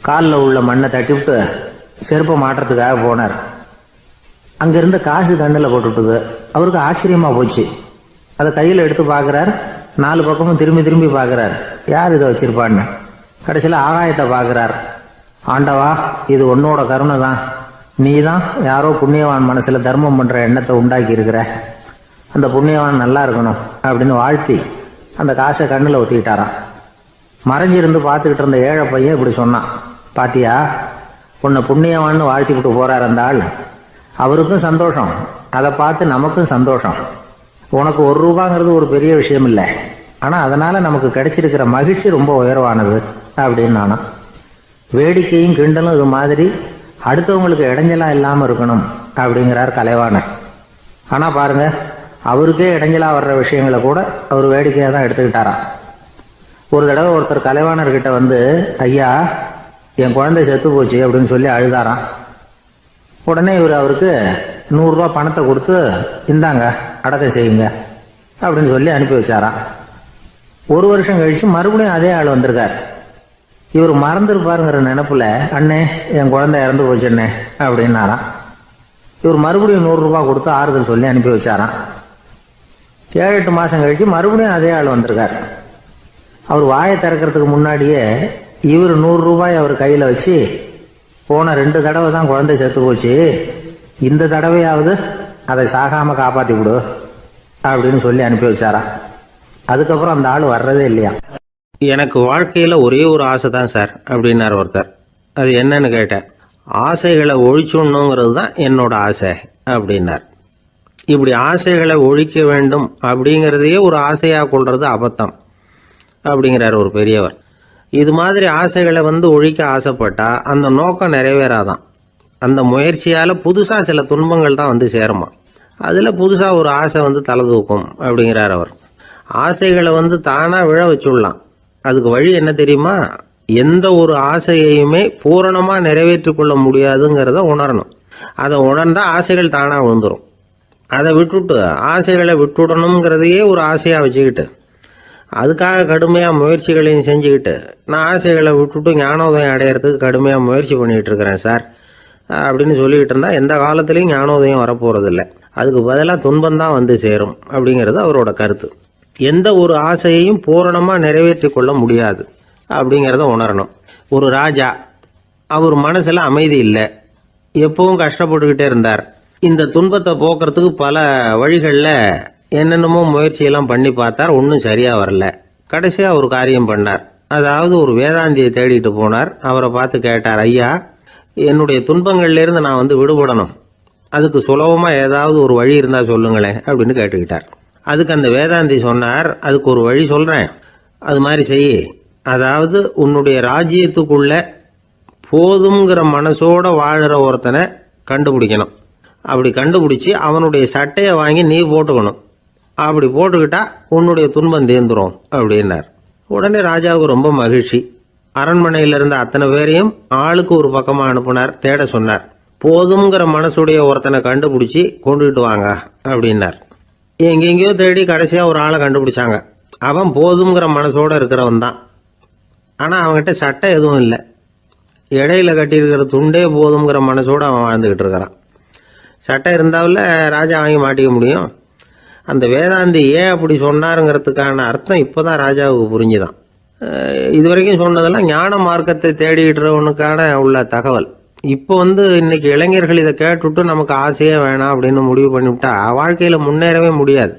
காலில் உள்ள மண்ணை தட்டிவிட்டு செருப்பை மாட்டுறதுக்காக போனார். அங்கிருந்த காசு கண்ணில் போட்டுவிட்டது. அவருக்கு ஆச்சரியமாக போச்சு. அதை கையில் எடுத்து பார்க்குறார். 4 பக்கமும் திரும்பி திரும்பி பார்க்குறார், யார் இதை வச்சிருப்பான்னு. கடைசியில் ஆகாயத்தை பார்க்குறார். ஆண்டவா, இது உன்னோட கருணை தான். நீ தான் யாரோ புண்ணியவான் மனசில் தர்மம் பண்ணுற எண்ணத்தை உண்டாக்கி இருக்கிற. அந்த புண்ணியவான் நல்லா இருக்கணும் அப்படின்னு வாழ்த்தி அந்த காசை கண்ணில் ஒத்திக்கிட்டாரான். மறைஞ்சிருந்து பார்த்துக்கிட்டு இருந்த ஏழை பையன் இப்படி சொன்னான், பாத்தியா, உன்னை புண்ணியவான்னு வாழ்த்தி விட்டு போறார் அந்த ஆள். அவருக்கும் சந்தோஷம், அதை பார்த்து நமக்கும் சந்தோஷம். உனக்கு 1 ரூபாங்கிறது ஒரு பெரிய விஷயம் இல்லை, ஆனால் அதனால் நமக்கு கிடைச்சிருக்கிற மகிழ்ச்சி ரொம்ப உயர்வானது அப்படின்னு நானா. வேடிக்கையும் கிண்டலும் இது மாதிரி அடுத்தவங்களுக்கு இடைஞ்சலாக இல்லாமல் இருக்கணும் அப்படிங்கிறார் கலைவாணர். ஆனால் பாருங்க, அவருக்கே இடைஞ்சலாக வர்ற விஷயங்களை கூட அவர் வேடிக்கையாக தான் எடுத்துக்கிட்டாராம். ஒரு தடவை ஒருத்தர் கலைவாணர்கிட்ட வந்து, ஐயா, என் குழந்தை செத்து போச்சு அப்படின்னு சொல்லி அழுதாராம். உடனே இவர் அவருக்கு 100 ரூபா பணத்தை கொடுத்து, இந்தாங்க அடக்கம் செய்யுங்க அப்படின்னு சொல்லி அனுப்பி வச்சாராம். 1 வருஷம் கழிச்சு மறுபடியும் அதே ஆள் வந்திருக்கார். இவர் மறந்துருப்பாருங்கிற நினைப்புல, அண்ணே என் குழந்தை இறந்து போச்சுண்ணே அப்படின்னாராம். இவர் மறுபடியும் 100 ரூபா கொடுத்து ஆறுதல் சொல்லி அனுப்பி வச்சாராம். 7-8 மாசம் கழிச்சு மறுபடியும் அதே ஆள் வந்திருக்கார். அவர் வாயை திறக்கிறதுக்கு முன்னாடியே இவர் 100 ரூபாய் அவர் கையில வச்சு, போன 2 தடவை தான் குழந்தை செத்து போச்சு, இந்த தடவையாவது அதை சாகாம காப்பாத்தி விடு அப்படின்னு சொல்லி அனுப்பி வச்சாராம். அதுக்கப்புறம் அந்த ஆள் வர்றதே இல்லையா. எனக்கு வாழ்க்கையில் ஒரே ஒரு ஆசை தான் சார் அப்படின்னார் ஒருத்தர். அது என்னன்னு கேட்டேன். ஆசைகளை ஒழிச்சுடணுங்கிறது தான் என்னோட ஆசை அப்படின்னார். இப்படி ஆசைகளை ஒழிக்க வேண்டும் அப்படிங்கிறதையே ஒரு ஆசையாக கொள்வது அபத்தம் அப்படிங்கிறார் ஒரு பெரியவர். இது மாதிரி ஆசைகளை ஒழிக்க ஆசைப்பட்டா அந்த நோக்கம் நிறைவேறாதான். அந்த முயற்சியால் புதுசாக சில துன்பங்கள் தான் சேருமா. அதில் புதுசாக ஒரு ஆசை தலை தூக்கும் அப்படிங்கிறார் அவர். ஆசைகளை தானாக விழ வச்சுடலாம். அதுக்கு வழி என்ன தெரியுமா? எந்த ஒரு ஆசையையுமே பூரணமாக நிறைவேற்றி கொள்ள முடியாதுங்கிறத உணரணும். அதை உணர்ந்தால் ஆசைகள் தானாக விழுந்துடும். அதை விட்டுட்டு ஆசைகளை விட்டுடணுங்கிறதையே ஒரு ஆசையாக வச்சுக்கிட்டு அதுக்காக கடுமையாக முயற்சிகளையும் செஞ்சுக்கிட்டு, நான் ஆசைகளை விட்டுட்டு ஞானோதயம் அடையிறதுக்கு கடுமையாக முயற்சி பண்ணிகிட்டு இருக்கிறேன் சார் அப்படின்னு சொல்லிக்கிட்டு இருந்தால் எந்த காலத்துலேயும் ஞானோதயம் வரப்போகிறதில்ல. அதுக்கு பதிலாக துன்பந்தான் சேரும் அப்படிங்கிறது அவரோட கருத்து. எந்த ஒரு ஆசையையும் பூரணமாக நிறைவேற்றி கொள்ள முடியாது அப்படிங்கிறத உணரணும். ஒரு ராஜா, அவர் மனசில் அமைதி இல்லை, எப்பவும் கஷ்டப்பட்டுக்கிட்டே இருந்தார். இந்த துன்பத்தை போக்குறதுக்கு பல வழிகளில் என்னென்னமோ முயற்சியெல்லாம் பண்ணி பார்த்தார், ஒன்றும் சரியாக வரல. கடைசியாக ஒரு காரியம் பண்ணார். அதாவது ஒரு வேதாந்தியை தேடிட்டு போனார். அவரை பார்த்து கேட்டார், ஐயா, என்னுடைய துன்பங்கள்லேருந்து நான் விடுபடணும், அதுக்கு சுலபமாக ஏதாவது ஒரு வழி இருந்தால் சொல்லுங்களேன் அப்படின்னு கேட்டுக்கிட்டார். அதுக்கு அந்த வேதாந்தி சொன்னார், அதுக்கு ஒரு வழி சொல்கிறேன், அது மாதிரி செய். அதாவது உன்னுடைய ராஜ்யத்துக்குள்ள போதுங்கிற மனசோட வாழ்கிற ஒருத்தனை கண்டுபிடிக்கணும். அப்படி கண்டுபிடிச்சி அவனுடைய சட்டையை வாங்கி நீ போட்டுக்கணும். அப்படி போட்டுக்கிட்டா உன்னுடைய துன்பம் தீர்ந்துரும் அப்படின்னார். உடனே ராஜாவுக்கு ரொம்ப மகிழ்ச்சி. அரண்மனையில் இருந்த அத்தனை பேரையும் ஆளுக்கு ஒரு பக்கமாக அனுப்புனார், தேட சொன்னார். போதுங்கிற மனசுடைய ஒருத்தனை கண்டுபிடிச்சி கொண்டுகிட்டு வாங்க அப்படின்னார். எங்கெங்கேயோ தேடி கடைசியாக ஒரு ஆளை கண்டுபிடிச்சாங்க. அவன் போதுங்கிற மனசோடு இருக்கிறவன் தான். ஆனால் அவன்கிட்ட சட்டை எதுவும் இல்லை. இடையில கட்டியிருக்கிற துண்டே போதுங்கிற மனசோடு அவன் வாழ்ந்துக்கிட்டு இருக்கிறான். சட்டை இருந்தாவில் ராஜா வாங்கி மாட்டிக்க முடியும். அந்த வேதாந்தி ஏன் அப்படி சொன்னாருங்கிறதுக்கான அர்த்தம் இப்போ தான் ராஜாவுக்கு புரிஞ்சுதான். இது வரைக்கும் சொன்னதெல்லாம் ஞான மார்க்கத்தை தேடிக்கிறவனுக்கான உள்ள தகவல். இப்போ இன்னைக்கு இளைஞர்கள் இதை கேட்டுவிட்டு நமக்கு ஆசையே வேணாம் அப்படின்னு முடிவு பண்ணிவிட்டா வாழ்க்கையில முன்னேறவே முடியாது.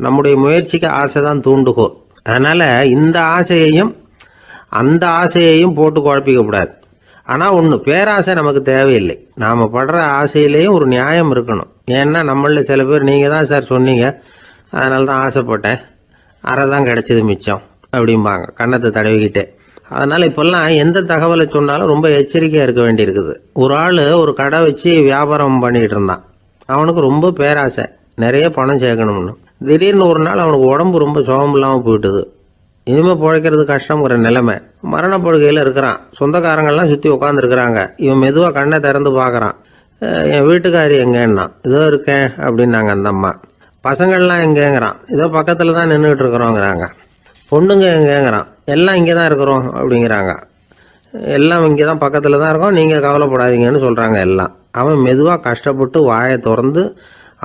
நம்முடைய முயற்சிக்கு ஆசை தான் தூண்டுகோல். அதனால இந்த ஆசையையும் அந்த ஆசையையும் போட்டு குழப்பிக்க கூடாது. ஆனா ஒன்று, பேராசை நமக்கு தேவையில்லை. நாம படுற ஆசையிலேயும் ஒரு நியாயம் இருக்கணும். ஏன்னா நம்மள சில பேர், நீங்க தான் சார் சொன்னீங்க, அதனால தான் ஆசைப்பட்டேன், அரை தான் கிடைச்சது மிச்சம் அப்படிம்பாங்க கன்னத்தை தடவிக்கிட்டே. அதனால இப்பெல்லாம் எந்த தகவலை சொன்னாலும் ரொம்ப எச்சரிக்கையா இருக்க வேண்டியிருக்குது. ஒரு ஆள் ஒரு கடை வச்சு வியாபாரம் பண்ணிட்டு இருந்தான். அவனுக்கு ரொம்ப பேராசை, நிறைய பணம் சேர்க்கணும்னு. திடீர்னு ஒரு நாள் அவனுக்கு உடம்பு ரொம்ப சுகம் இல்லாமல் போயிட்டுது. இனிமே பிழைக்கிறது கஷ்டங்கிற நிலைமை. மரணப்படுகையில் இருக்கிறான். சொந்தக்காரங்கள்லாம் சுற்றி உட்காந்துருக்குறாங்க. இவன் மெதுவாக கண்ணை திறந்து பார்க்குறான். என் வீட்டுக்காரி எங்கேன்னா, இதோ இருக்கேன் அப்படின்னாங்க அந்த அம்மா. பசங்கள்லாம் எங்கேங்கிறான். இதோ பக்கத்தில் தான் நின்றுட்டு இருக்கிறோங்கிறாங்க. பொண்ணுங்க எங்கேங்கிறான். எல்லாம் இங்கே தான் இருக்கிறோம் அப்படிங்கிறாங்க. எல்லாம் இங்கே தான் பக்கத்தில் தான் இருக்கோம், நீங்கள் கவலைப்படாதீங்கன்னு சொல்கிறாங்க எல்லாம். அவன் மெதுவாக கஷ்டப்பட்டு வாயை திறந்து,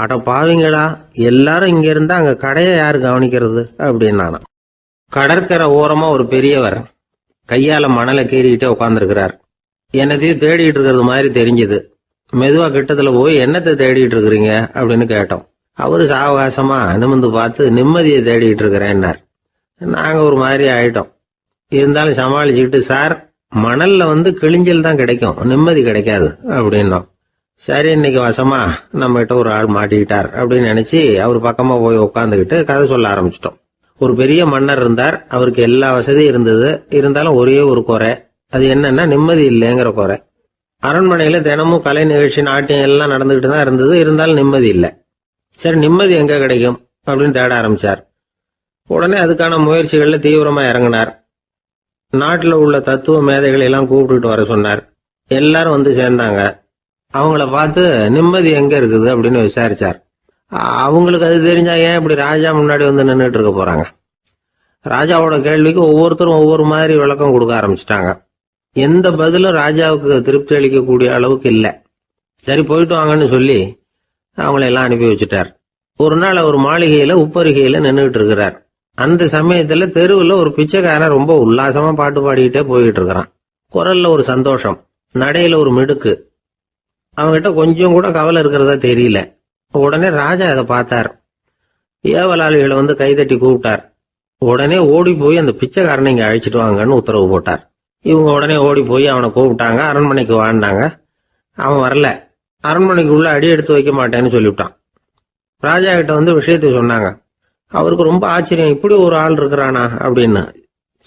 அட பாவிங்களா, எல்லாரும் இங்கே இருந்தால் அங்கே கடையை யார் கவனிக்கிறது அப்படின்னானா. கடற்கரை ஓரமாக ஒரு பெரியவர் கையால் மணலை கீறிக்கிட்டே உட்காந்துருக்கிறார். என்னத்தையும் தேடிட்டு இருக்கிறது மாதிரி தெரிஞ்சுது. மெதுவாக கிட்டத்தில் போய், என்னத்தை தேடிட்டு இருக்கிறீங்க அப்படின்னு கேட்டோம். அவரு சாவகாசமாக நிமிந்து பார்த்து, நிம்மதியை தேடிட்டு இருக்கிறேன்னார். நாங்கள் ஒரு மாதிரி ஆயிட்டோம். இருந்தாலும் சமாளிச்சுக்கிட்டு, சார் மணல்ல கிழிஞ்சல் தான் கிடைக்கும், நிம்மதி கிடைக்காது அப்படின்னோம். சரி, இன்னைக்கு வசமா நம்ம கிட்ட ஒரு ஆள் மாட்டிக்கிட்டார் அப்படின்னு நினைச்சு அவர் பக்கமா போய் உட்காந்துக்கிட்டு கதை சொல்ல ஆரம்பிச்சிட்டோம். ஒரு பெரிய மன்னர் இருந்தார். அவருக்கு எல்லா வசதியும் இருந்தது. இருந்தாலும் ஒரே ஒரு குறை. அது என்னன்னா நிம்மதி இல்லைங்கிற குறை. அரண்மனையில தினமும் கலை நிகழ்ச்சி, நாட்டியம் எல்லாம் நடந்துகிட்டு தான் இருந்தது. இருந்தாலும் நிம்மதி இல்லை. சரி, நிம்மதி எங்க கிடைக்கும் அப்படின்னு தேட ஆரம்பிச்சார். உடனே அதுக்கான முயற்சிகள்ல தீவிரமா இறங்கினார். நாட்டில் உள்ள தத்துவ மேதைகளை எல்லாம் கூப்பிட்டுட்டு வர சொன்னார். எல்லாரும் சேர்ந்தாங்க. அவங்கள பார்த்து நிம்மதி எங்க இருக்குது அப்படின்னு விசாரிச்சார். அவங்களுக்கு அது தெரிஞ்சா ஏன் இப்படி ராஜா முன்னாடி நின்றுட்டு இருக்க போறாங்க? ராஜாவோட கேள்விக்கு ஒவ்வொருத்தரும் ஒவ்வொரு மாதிரி விளக்கம் கொடுக்க ஆரம்பிச்சிட்டாங்க. எந்த பதிலும் ராஜாவுக்கு திருப்தி அளிக்கக்கூடிய அளவுக்கு இல்லை. சரி, போயிட்டு வாங்கன்னு சொல்லி அவங்கள எல்லாம் அனுப்பி வச்சுட்டார். ஒரு நாள் அவர் மாளிகையில உப்பரிகையில நின்றுட்டு இருக்கிறார். அந்த சமயத்துல தெருவில் ஒரு பிச்சைக்காரன் ரொம்ப உல்லாசமா பாட்டு பாடிக்கிட்டே போயிட்டு இருக்கிறான். குரல்ல ஒரு சந்தோஷம், நடையில ஒரு மிடுக்கு. அவன்கிட்ட கொஞ்சம் கூட கவலை இருக்கிறதா தெரியல. உடனே ராஜா அதை பார்த்தார். ஏவலாளிகளை கைதட்டி கூப்பிட்டார். உடனே ஓடி போய் அந்த பிச்சைக்காரனை இங்க அழைச்சிட்டு வாங்கன்னு உத்தரவு போட்டார். இவங்க உடனே ஓடி போய் அவனை கூப்பிட்டாங்க. அரண்மனைக்கு வாழ்ந்தாங்க. அவன் வரல. அரண்மனைக்குள்ள அடி எடுத்து வைக்க மாட்டேன்னு சொல்லிவிட்டான். ராஜா கிட்ட விஷயத்தை சொன்னாங்க. அவருக்கு ரொம்ப ஆச்சரியம், இப்படி ஒரு ஆள் இருக்கிறானா அப்படின்னு.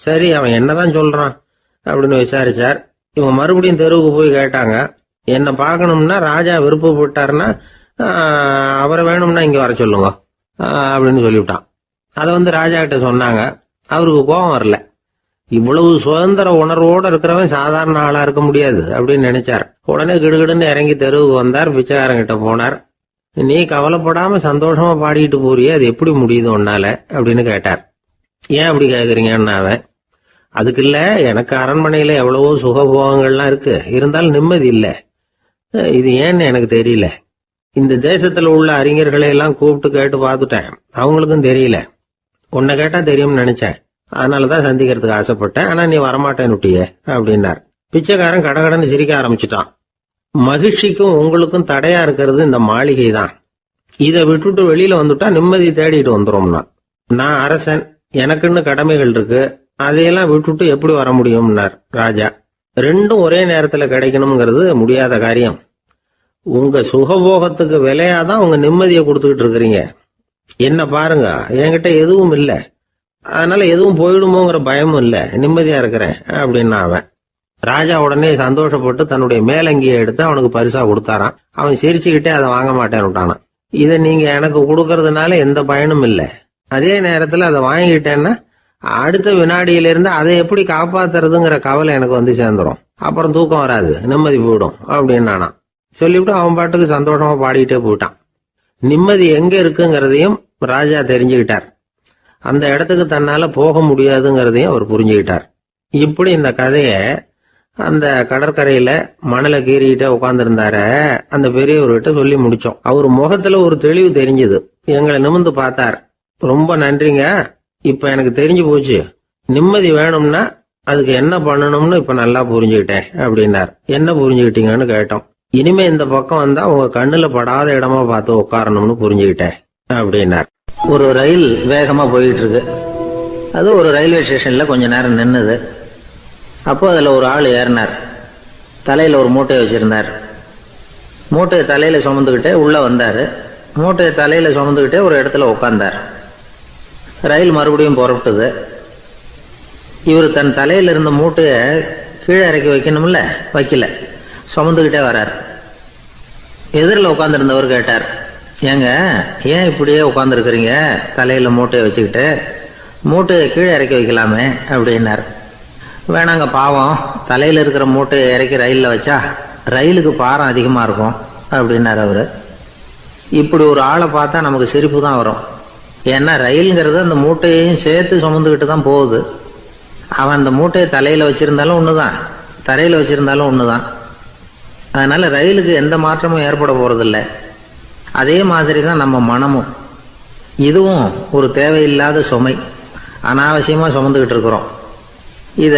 சரி, அவன் என்னதான் சொல்றான் அப்படின்னு விசாரிச்சார். இவங்க மறுபடியும் தெருவுக்கு போய் கேட்டாங்க. என்னை பார்க்கணும்னா, ராஜா விருப்பப்பட்டாருன்னா அவரை வேணும்னா இங்க வர சொல்லுங்க அப்படின்னு சொல்லிவிட்டான். அதை ராஜா கிட்ட சொன்னாங்க. அவருக்கு கோபம் வரல. இவ்வளவு சுதந்திர உணர்வோடு இருக்கிறவன் சாதாரண ஆளா இருக்க முடியாது அப்படின்னு நினைச்சார். உடனே கிடுகிடுன்னு இறங்கி தெருவுக்கு வந்தார். பிச்சைக்காரங்கிட்ட போனார். நீ கவலைப்படாம சந்தோஷமா பாடிட்டு போறியே, அது எப்படி முடியுது உன்னால அப்படின்னு கேட்டார். ஏன் அப்படி கேக்குறீங்கன்னா, அவன் அதுக்கு இல்ல, எனக்கு அரண்மனையில எவ்வளவோ சுகபோகங்கள்லாம் இருக்கு, இருந்தாலும் நிம்மதி இல்லை. இது ஏன்னு எனக்கு தெரியல. இந்த தேசத்துல உள்ள அறிஞர்களை எல்லாம் கூப்பிட்டு கேட்டு பார்த்துட்டேன், அவங்களுக்கும் தெரியல. உன்னை கேட்டா தெரியும்னு நினைச்சேன், அதனாலதான் சந்திக்கிறதுக்கு ஆசைப்பட்டேன். ஆனா நீ வரமாட்டேன்னு விட்டியே அப்படின்னார். பிச்சைக்காரன் கடகடன்னு சிரிக்க ஆரம்பிச்சுட்டான். மகிழ்ச்சிக்கும் உங்களுக்கும் தடையா இருக்கிறது இந்த மாளிகை தான். இதை விட்டுட்டு வெளியில வந்துட்டா நிம்மதி தேடிட்டு வந்துடும்னா. நான் அரசன், எனக்குன்னு கடமைகள் இருக்கு, அதையெல்லாம் விட்டுட்டு எப்படி வர முடியும்னார் ராஜா. ரெண்டும் ஒரே நேரத்துல கிடைக்கணுங்கிறது முடியாத காரியம். உங்க சுகபோகத்துக்கு விலையாதான் உங்க நிம்மதியை கொடுத்துக்கிட்டு இருக்கிறீங்க. என்ன பாருங்க, என்கிட்ட எதுவும் இல்லை, அதனால எதுவும் போயிடுமோங்கிற பயமும் இல்லை, நிம்மதியா இருக்கிறேன் அப்படின்னா அவன். ராஜா உடனே சந்தோஷப்பட்டு தன்னுடைய மேலங்கியை எடுத்து அவனுக்கு பரிசா கொடுத்தாரான். அவன் சிரிச்சுக்கிட்டே அதை வாங்க மாட்டேன்னு விட்டானான். இதை நீங்க எனக்கு கொடுக்கறதுனால எந்த பயனும் இல்லை, அதே நேரத்துல அதை வாங்கிட்டேன்னா அடுத்த வினாடியிலிருந்து அதை எப்படி காப்பாத்துறதுங்கிற கவலை எனக்கு சேர்ந்துடும். அப்புறம் தூக்கம் வராது, நிம்மதி போயிடும் அப்படின்னானா. சொல்லிவிட்டு அவன் பாட்டுக்கு சந்தோஷமா பாடிக்கிட்டே போயிட்டான். நிம்மதி எங்க இருக்குங்கிறதையும் ராஜா தெரிஞ்சுக்கிட்டார். அந்த இடத்துக்கு தன்னால போக முடியாதுங்கிறதையும் அவர் புரிஞ்சுக்கிட்டார். இப்படி இந்த கதைய அந்த கடற்கரையில மணலை கீறிக்கிட்டே உட்கார்ந்துருந்தார அந்த பெரியவர்கிட்ட சொல்லி முடிச்சோம். அவர் முகத்துல ஒரு தெளிவு தெரிஞ்சது. எங்களை நிமிர்ந்து பார்த்தார். ரொம்ப நன்றிங்க, இப்ப எனக்கு தெரிஞ்சு போச்சு. நிம்மதி வேணும்னா அதுக்கு என்ன பண்ணணும்னு இப்ப நல்லா புரிஞ்சுக்கிட்டேன் அப்படின்னார். என்ன புரிஞ்சுக்கிட்டீங்கன்னு கேட்டோம். இனிமே இந்த பக்கம் வந்தா உங்க கண்ணுல படாத இடமா பார்த்து உட்காரணும்னு புரிஞ்சுக்கிட்டேன் அப்படின்னார். ஒரு ரயில் வேகமா போயிட்டு இருக்கு. அது ஒரு ரயில்வே ஸ்டேஷன்ல கொஞ்ச நேரம் நின்னுது. அப்போ அதுல ஒரு ஆள் ஏறினார். தலையில ஒரு மூட்டையை வச்சிருந்தார். மூட்டையை தலையில சுமந்துக்கிட்டே உள்ள வந்தாரு. மூட்டையை தலையில சுமந்துக்கிட்டே ஒரு இடத்துல உட்கார்ந்தார். ரயில் மறுபடியும் புறப்பட்டது. இவர் தன் தலையில இருந்த மூட்டையை கீழே இறக்கி வைக்கணும்ல, வைக்கல, சுமந்துக்கிட்டே வர்றார். எதிரில் உட்காந்துருந்தவர் கேட்டார், ஏங்க ஏன் இப்படியே உட்காந்துருக்கிறீங்க தலையில மூட்டையை வச்சுக்கிட்டு? மூட்டையை கீழே இறக்கி வைக்கலாமே அப்படின்னார். வேணாங்க, பாவம், தலையில இருக்கிற மூட்டையை இறக்கி ரயிலில் வச்சா ரயிலுக்கு பாரம் அதிகமா இருக்கும் அப்படின்னார் அவரு. இப்படி ஒரு ஆளை பார்த்தா நமக்கு சிரிப்பு தான் வரும். ஏன்னா ரயிலுங்கிறது அந்த மூட்டையையும் சேர்த்து சுமந்துக்கிட்டு தான் போகுது. அவன் அந்த மூட்டையை தலையில வச்சிருந்தாலும் ஒண்ணுதான், தரையில வச்சிருந்தாலும் ஒண்ணுதான். அதனால ரயிலுக்கு எந்த மாற்றமும் ஏற்பட போறதில்லை. அதே மாதிரி தான் நம்ம மனமும். இதுவும் ஒரு தேவையில்லாத சுமை, அனாவசியமா சுமந்துக்கிட்டு இருக்கிறோம். இத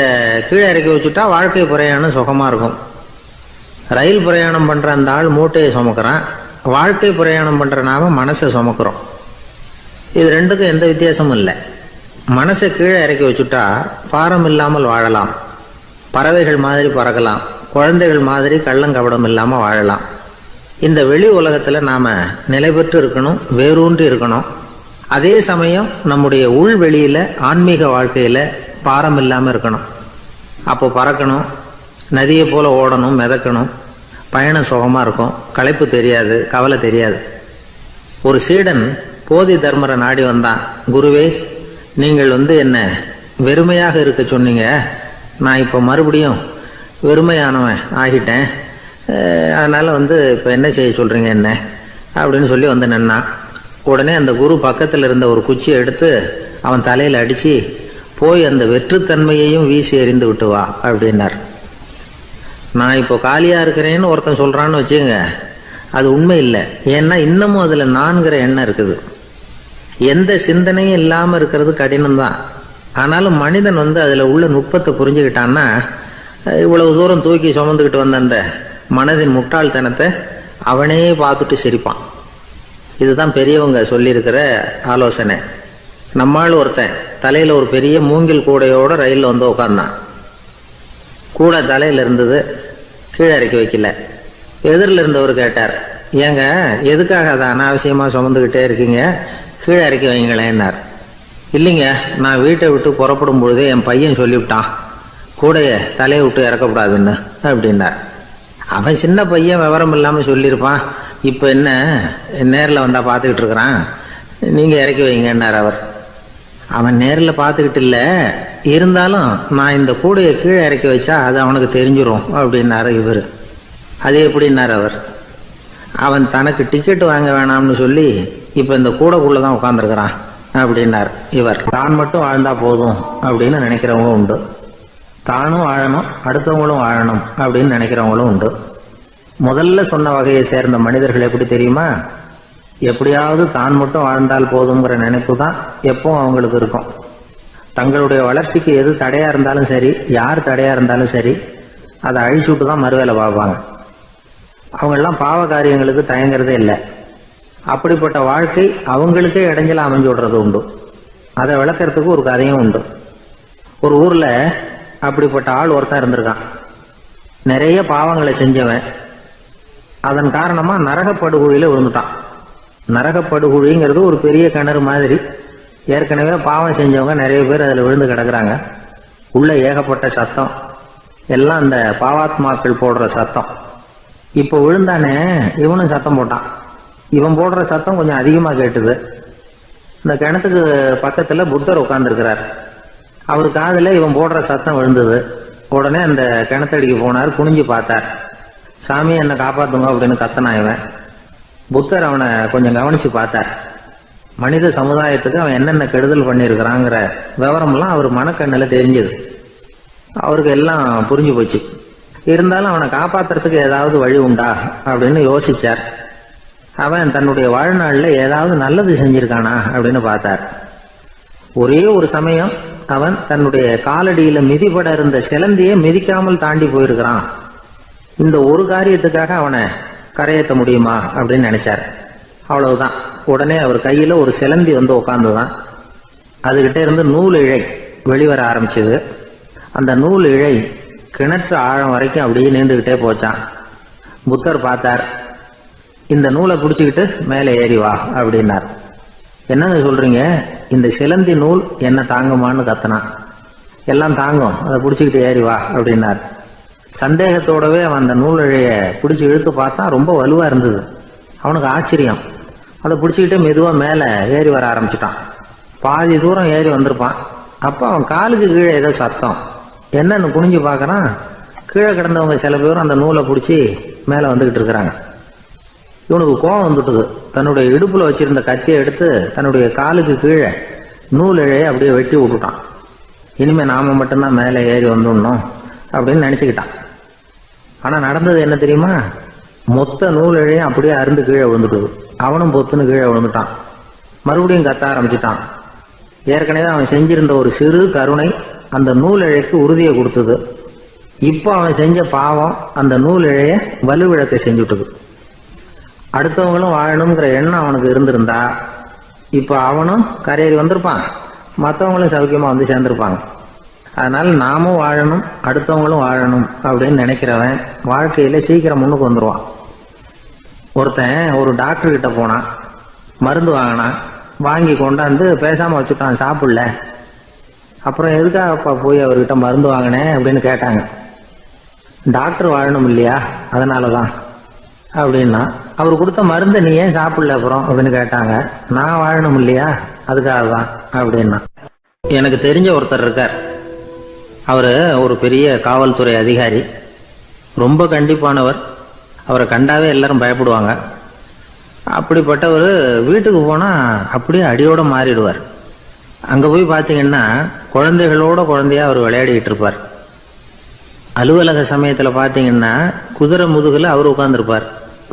கீழே இறக்கி வச்சுட்டா வாழ்க்கை பிரயாணம் சுகமா இருக்கும். ரயில் பிரயாணம் பண்ற அந்த ஆள் மூட்டையை சுமக்கிறான், வாழ்க்கை பிரயாணம் பண்ற நாம மனசை சுமக்கிறோம். இது ரெண்டுக்கும் எந்த வித்தியாசமும் இல்லை. மனசை கீழே இறக்கி வச்சுட்டா பாரம் இல்லாமல் வாழலாம், பறவைகள் மாதிரி பறக்கலாம், குழந்தைகள் மாதிரி கள்ளங்கபடம் இல்லாம வாழலாம். இந்த வெளி உலகத்துல நாம நிலை பெற்று இருக்கணும், வேரூன்றி இருக்கணும். அதே சமயம் நம்முடைய உள் வெளியில ஆன்மீக வாழ்க்கையில பாரம் இல்லாம இருக்கணும். அப்போ பறக்கணும், நதியை போல ஓடணும், மிதக்கணும். பயணம் சுகமா இருக்கும், களைப்பு தெரியாது, கவலை தெரியாது. ஒரு சீடன் போதி தர்மரை நாடி வந்தான். குருவே, நீங்கள் என்ன வெறுமையாக இருக்க சொன்னீங்க, நான் இப்போ மறுபடியும் வெறுமையானவன் ஆகிட்டேன், அதனால இப்போ என்ன செய்ய சொல்றீங்க என்ன அப்படின்னு சொல்லி நின்னான். உடனே அந்த குரு பக்கத்தில் இருந்த ஒரு குச்சியை எடுத்து அவன் தலையில அடிச்சு, போய் அந்த வெற்றுத்தன்மையையும் வீசி எறிந்து விட்டு வா அப்படின்னார். நான் இப்போ காலியா இருக்கிறேன்னு ஒருத்தன் சொல்றான்னு வச்சுங்க, அது உண்மை இல்லை. ஏன்னா இன்னமும் அதுல நான்கிற எண்ணம் இருக்குது. எந்த சிந்தனையும் இல்லாம இருக்கிறது கடினம்தான். ஆனாலும் மனிதன் அதுல உள்ள நுட்பத்தை புரிஞ்சுக்கிட்டான்னா இவ்வளவு தூரம் தூக்கி சுமந்துக்கிட்டு வந்த அந்த மனதின் முட்டாள்தனத்தை அவனே பார்த்துட்டு சிரிப்பான். இதுதான் பெரியவங்க சொல்லியிருக்கிற ஆலோசனை. நம்மால் ஒருத்தன் தலையில ஒரு பெரிய மூங்கில் கூடையோட ரயில்ல உட்கார்ந்தான். கூடை தலையில இருந்தது, கீழே இறக்கி வைக்கல. எதிரில் இருந்தவர் கேட்டார், ஏங்க எதுக்காக அதை அனாவசியமா சுமந்துக்கிட்டே இருக்கீங்க, கீழே இறக்கி வைங்களேன்னார். இல்லைங்க, நான் வீட்டை விட்டு புறப்படும் பொழுதே என் பையன் சொல்லிவிட்டான், கூடைய தலையை விட்டு இறக்கக்கூடாதுன்னு அப்படின்னார். அவன் சின்ன பையன், விவரம் இல்லாம சொல்லியிருப்பான். இப்ப என்ன நேரில் வந்தா பார்த்துக்கிட்டு இருக்கிறான், நீங்க இறக்கி வைங்கன்னார் அவர். அவன் நேரில் பார்த்துக்கிட்டு இல்ல, இருந்தாலும் நான் இந்த கூடையை கீழே இறக்கி வச்சா அது அவனுக்கு தெரிஞ்சிடும் அப்படின்னாரு இவர். அது எப்படின்னார் அவர். அவன் தனக்கு டிக்கெட் வாங்க வேணாம்னு சொல்லி இப்ப இந்த கூடைக்குள்ளதான் உட்கார்ந்துருக்கிறான் அப்படின்னார் இவர். தான் மட்டும் வாழ்ந்தா போதும் அப்படின்னு நினைக்கிறவங்களும் உண்டு. தானும் வாழணும், அடுத்தவங்களும் வாழணும் அப்படின்னு நினைக்கிறவங்களும் உண்டு. முதல்ல சொன்ன வகையை சேர்ந்த மனிதர்கள் எப்படி தெரியுமா? எப்படியாவது தான் மட்டும் வாழ்ந்தால் போதுங்கிற நினைப்பு தான் எப்பவும் அவங்களுக்கு இருக்கும். தங்களுடைய வளர்ச்சிக்கு எது தடையா இருந்தாலும் சரி, யார் தடையா இருந்தாலும் சரி, அதை அழிச்சுட்டு தான் மறுவேலை பார்ப்பாங்க. அவங்கெல்லாம் பாவ காரியங்களுக்கு தயங்குறதே இல்லை. அப்படிப்பட்ட வாழ்க்கை அவங்களுக்கே இடைஞ்சல அமைஞ்சு விடுறது உண்டு. அதை விளக்கறதுக்கு ஒரு கதையும் உண்டு. ஒரு ஊர்ல அப்படிப்பட்ட ஆள் ஒருத்தன் இருந்திருக்கான். நிறைய பாவங்களை செஞ்சவன். அதன் காரணமா நரகப்படுகொழியில விழுந்துட்டான். நரகப்படுகொழிங்கிறது ஒரு பெரிய கிணறு மாதிரி. ஏற்கனவே பாவம் செஞ்சவங்க நிறைய பேர் அதுல விழுந்து கிடக்குறாங்க. உள்ள ஏகப்பட்ட சத்தம், எல்லாம் அந்த பாவாத்மாக்கள் போடுற சத்தம். இப்போ விழுந்தானே இவனும் சத்தம் போட்டான். இவன் போடுற சத்தம் கொஞ்சம் அதிகமா கேட்டுது. இந்த கிணத்துக்கு பக்கத்துல புத்தர் உட்கார்ந்துருக்கிறார். அவர் காதுல இவன் போடுற சத்தம் விழுந்தது. உடனே அந்த கிணத்தடிக்கு போனார், குனிஞ்சு பார்த்தார். சாமி என்னை காப்பாத்துங்க அப்படின்னு கத்தனான் இவன். புத்தர் அவனை கொஞ்சம் கவனிச்சு பார்த்தார். மனித சமுதாயத்துக்கு அவன் என்னென்ன கெடுதல் பண்ணியிருக்கிறாங்கிற விவரம்லாம் அவர் மனக்கண்ணில் தெரிஞ்சது. அவருக்கு எல்லாம் புரிஞ்சு போச்சு. இருந்தாலும் அவனை காப்பாத்துறதுக்கு ஏதாவது வழி உண்டா அப்படின்னு யோசிச்சார். அவன் தன்னுடைய வாழ்நாளில் ஏதாவது நல்லது செஞ்சிருக்கானா அப்படின்னு பார்த்தார். ஒரே ஒரு சமயம் அவன் தன்னுடைய காலடியில மிதிபட இருந்த சிலந்தியை மிதிக்காமல் தாண்டி போயிருக்கிறான். இந்த ஒரு காரியத்துக்காக அவனை கரையேற்ற முடியுமா அப்படின்னு நினைச்சார். அவ்வளவுதான். உடனே அவர் கையில ஒரு சிலந்தி வந்து உட்காந்துதான். அதுகிட்ட இருந்து நூல் இழை வெளிவர ஆரம்பிச்சது. அந்த நூல் இழை கிணற்று ஆழம் வரைக்கும் அப்படியே நீண்டுகிட்டே போச்சான். புத்தர் பார்த்தார். இந்த நூலை பிடிச்சிக்கிட்டு மேலே ஏறி வா அப்படின்னார். என்னங்க சொல்றீங்க, இந்த சிலந்தி நூல் என்ன தாங்குமான்னு கத்தனான். எல்லாம் தாங்கும், அதை பிடிச்சிக்கிட்டு ஏறி வா அப்படின்னார். சந்தேகத்தோடவே அவன் அந்த நூல் இழைய பிடிச்சி இழுத்து பார்த்தா ரொம்ப வலுவா இருந்தது. அவனுக்கு ஆச்சரியம். அதை பிடிச்சிக்கிட்டே மெதுவா மேலே ஏறி வர ஆரம்பிச்சிட்டான். பாதி தூரம் ஏறி வந்திருப்பான். அப்போ அவன் காலுக்கு கீழே ஏதோ சத்தம். என்னன்னு குனிஞ்சு பார்க்கறான். கீழே கிடந்தவங்க சில பேரும் அந்த நூலை பிடிச்சி மேலே வந்துகிட்டு இருக்கிறாங்க. இவனுக்கு கோபம் வந்துட்டுது. தன்னுடைய இடுப்புல வச்சிருந்த கத்தியை எடுத்து தன்னுடைய காலுக்கு கீழே நூல் இழையை அப்படியே வெட்டி விட்டுட்டான். இனிமே நாம மட்டும்தான் மேலே ஏறி வந்துடணும் அப்படின்னு நினைச்சுக்கிட்டான். ஆனா நடந்தது என்ன தெரியுமா? மொத்த நூல் இழையும் அப்படியே அருந்து கீழே விழுந்துட்டுது. அவனும் பொத்துன்னு கீழே விழுந்துட்டான். மறுபடியும் கத்த ஆரம்பிச்சுட்டான். ஏற்கனவே அவன் செஞ்சிருந்த ஒரு சிறு கருணை அந்த நூல் இழைக்கு உறுதியை கொடுத்தது. இப்போ அவன் செஞ்ச பாவம் அந்த நூல் இழைய வலுவிழக்க செஞ்சுட்டுது. அடுத்தவங்களும் வாழணுங்கிற எண்ணம் அவனுக்கு இருந்திருந்தா இப்போ அவனும் கரையேறி வந்திருப்பான், மற்றவங்களும் சௌக்கியமா வந்து சேர்ந்திருப்பாங்க. அதனால நாமும் வாழணும், அடுத்தவங்களும் வாழணும் அப்படின்னு நினைக்கிறவன் வாழ்க்கையில சீக்கிரம் முன்னுக்கு வந்துருவான். ஒருத்தன் ஒரு டாக்டர் கிட்ட போனான், மருந்து வாங்கினான். வாங்கி கொண்டாந்து பேசாம வச்சுட்டான், சாப்பிடல. அப்புறம் எதுக்காகப்பா போய் அவர்கிட்ட மருந்து வாங்கினேன் அப்படின்னு கேட்டாங்க. டாக்டர் வாழணும் இல்லையா, அதனாலதான் அப்படின்னா. அவர் கொடுத்த மருந்து நீ ஏன் சாப்பிடல அப்புறம் அப்படின்னு கேட்டாங்க. நான் வாழணும் இல்லையா, அதுக்காக தான் அப்படின்னா. எனக்கு தெரிஞ்ச ஒருத்தர் இருக்கார். அவரு ஒரு பெரிய காவல்துறை அதிகாரி, ரொம்ப கண்டிப்பானவர். அவரை கண்டாவே எல்லாரும் பயப்படுவாங்க. அப்படிப்பட்டவர் வீட்டுக்கு போனா அப்படியே அடியோட மாறிடுவார். அங்க போய் பாத்தீங்கன்னா குழந்தைகளோட குழந்தையா அவர் விளையாடிட்டு இருப்பார். அலுவலக சமயத்துல பாத்தீங்கன்னா குதிரை முதுகுல அவர் உட்கார்ந்துருப்பார்.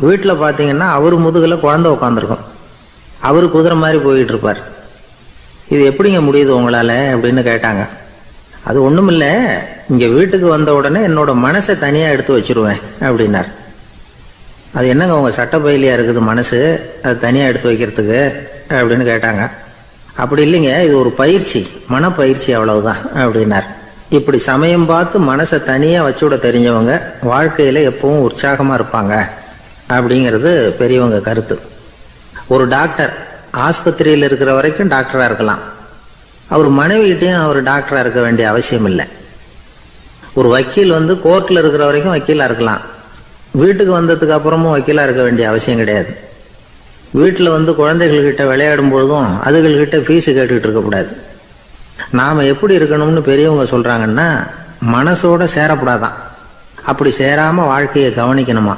வீட்டுல பாத்தீங்கன்னா அவர் முதுகுல குழந்தை உட்காந்துருக்கும். அவரு குதிரை மாதிரி போயிட்டு இருப்பார். இது எப்படிங்க முடியுது உங்களால அப்படின்னு கேட்டாங்க. அது ஒண்ணுமில்ல, இங்க வீட்டுக்கு வந்த உடனே என்னோட மனசை தனியா எடுத்து வச்சிருவேன் அப்படின்னார். அது என்னங்க உங்க சட்டப்பயிலியா இருக்குது மனசு, அது தனியா எடுத்து வைக்கிறதுக்கு அப்படின்னு கேட்டாங்க. அப்படி இல்லைங்க, இது ஒரு பயிற்சி, மனப்பயிற்சி, அவ்வளவுதான் அப்படின்னார். இப்படி சமயம் பார்த்து மனசை தனியா வச்சுவிட தெரிஞ்சவங்க வாழ்க்கையில எப்பவும் உற்சாகமா இருப்பாங்க அப்படிங்கிறது பெரியவங்க கருத்து. ஒரு டாக்டர் ஆஸ்பத்திரியில் இருக்கிற வரைக்கும் டாக்டரா இருக்கலாம். அவர் மனைவிகிட்டையும் அவர் டாக்டரா இருக்க வேண்டிய அவசியம் இல்லை. ஒரு வக்கீல் வந்து கோர்ட்ல இருக்கிற வரைக்கும் வக்கீலா இருக்கலாம். வீட்டுக்கு வந்ததுக்கு அப்புறமும் வக்கீலா இருக்க வேண்டிய அவசியம் கிடையாது. வீட்டில் வந்து குழந்தைகள்கிட்ட விளையாடும் பொழுதும் அதுகள்கிட்ட ஃபீஸு கேட்டுக்கிட்டு இருக்கக்கூடாது. நாம எப்படி இருக்கணும்னு பெரியவங்க சொல்றாங்கன்னா, மனசோட சேரப்படாதான். அப்படி சேராம வாழ்க்கையை கவனிக்கணுமா.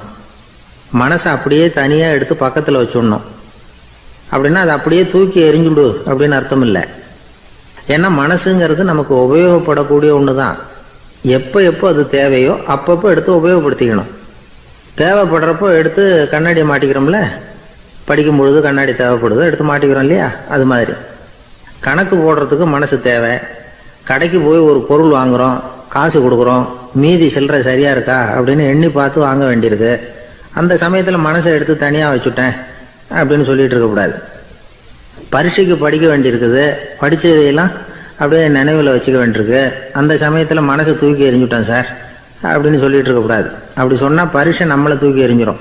மனசை அப்படியே தனியா எடுத்து பக்கத்துல வச்சுடணும். அப்படின்னா அதை அப்படியே தூக்கி எறிஞ்சுடு அப்படின்னு அர்த்தம் இல்லை. ஏன்னா மனசுங்கிறது நமக்கு உபயோகப்படக்கூடிய ஒண்ணுதான். எப்போ எப்போ அது தேவையோ அப்பப்போ எடுத்து உபயோகப்படுத்திக்கணும். தேவைப்படுறப்போ எடுத்து கண்ணாடியை மாட்டிக்கிறோம்ல, படிக்கும் பொழுது கண்ணாடி தேவைப்படுது, எடுத்து மாட்டிக்கிறோம் இல்லையா, அது மாதிரி கணக்கு போடுறதுக்கு மனசு தேவை. கடைக்கு போய் ஒரு பொருள் வாங்குறோம், காசு கொடுக்குறோம், மீதி சில்லறை சரியா இருக்கா அப்படின்னு எண்ணி பார்த்து வாங்க வேண்டியிருக்கு. அந்த சமயத்துல மனசை எடுத்து தனியா வச்சுட்டேன் அப்படின்னு சொல்லிட்டு இருக்கக்கூடாது. பரீட்சைக்கு படிக்க வேண்டியிருக்குது, படிச்சதையெல்லாம் அப்படியே நினைவுல வச்சுக்க வேண்டியிருக்கு. அந்த சமயத்துல மனசை தூக்கி எறிஞ்சுட்டேன் சார் அப்படின்னு சொல்லிட்டு இருக்கக்கூடாது. அப்படி சொன்னா பரீட்சை நம்மளை தூக்கி எறிஞ்சிடும்.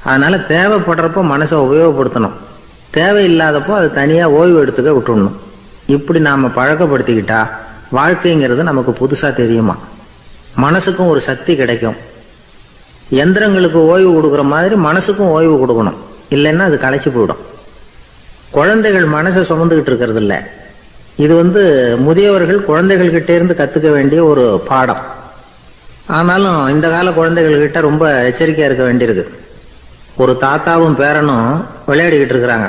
அதனால தேவைப்படுறப்போ மனசை உபயோகப்படுத்தணும், தேவையில்லாதப்போ அதை தனியா ஓய்வு எடுத்துக்க விட்டுடணும். இப்படி நாம பழக்கப்படுத்திக்கிட்டா வாழ்க்கைங்கிறது நமக்கு புதுசா தெரியுமா. மனசுக்கும் ஒரு சக்தி கிடைக்கும். எந்திரங்களுக்கு ஓய்வு கொடுக்குற மாதிரி மனசுக்கும் ஓய்வு கொடுக்கணும், இல்லைன்னா அது களைச்சு போயிடும். குழந்தைகள் மனசை சுமந்துகிட்டு இருக்கிறது இல்லை. இது முதியவர்கள் குழந்தைகள் கிட்டே இருந்து கத்துக்க வேண்டிய ஒரு பாடம். ஆனாலும் இந்த கால குழந்தைகள் கிட்ட ரொம்ப எச்சரிக்கையா இருக்க வேண்டியிருக்கு. ஒரு தாத்தாவும் பேரனும் விளையாடிக்கிட்டு இருக்கிறாங்க.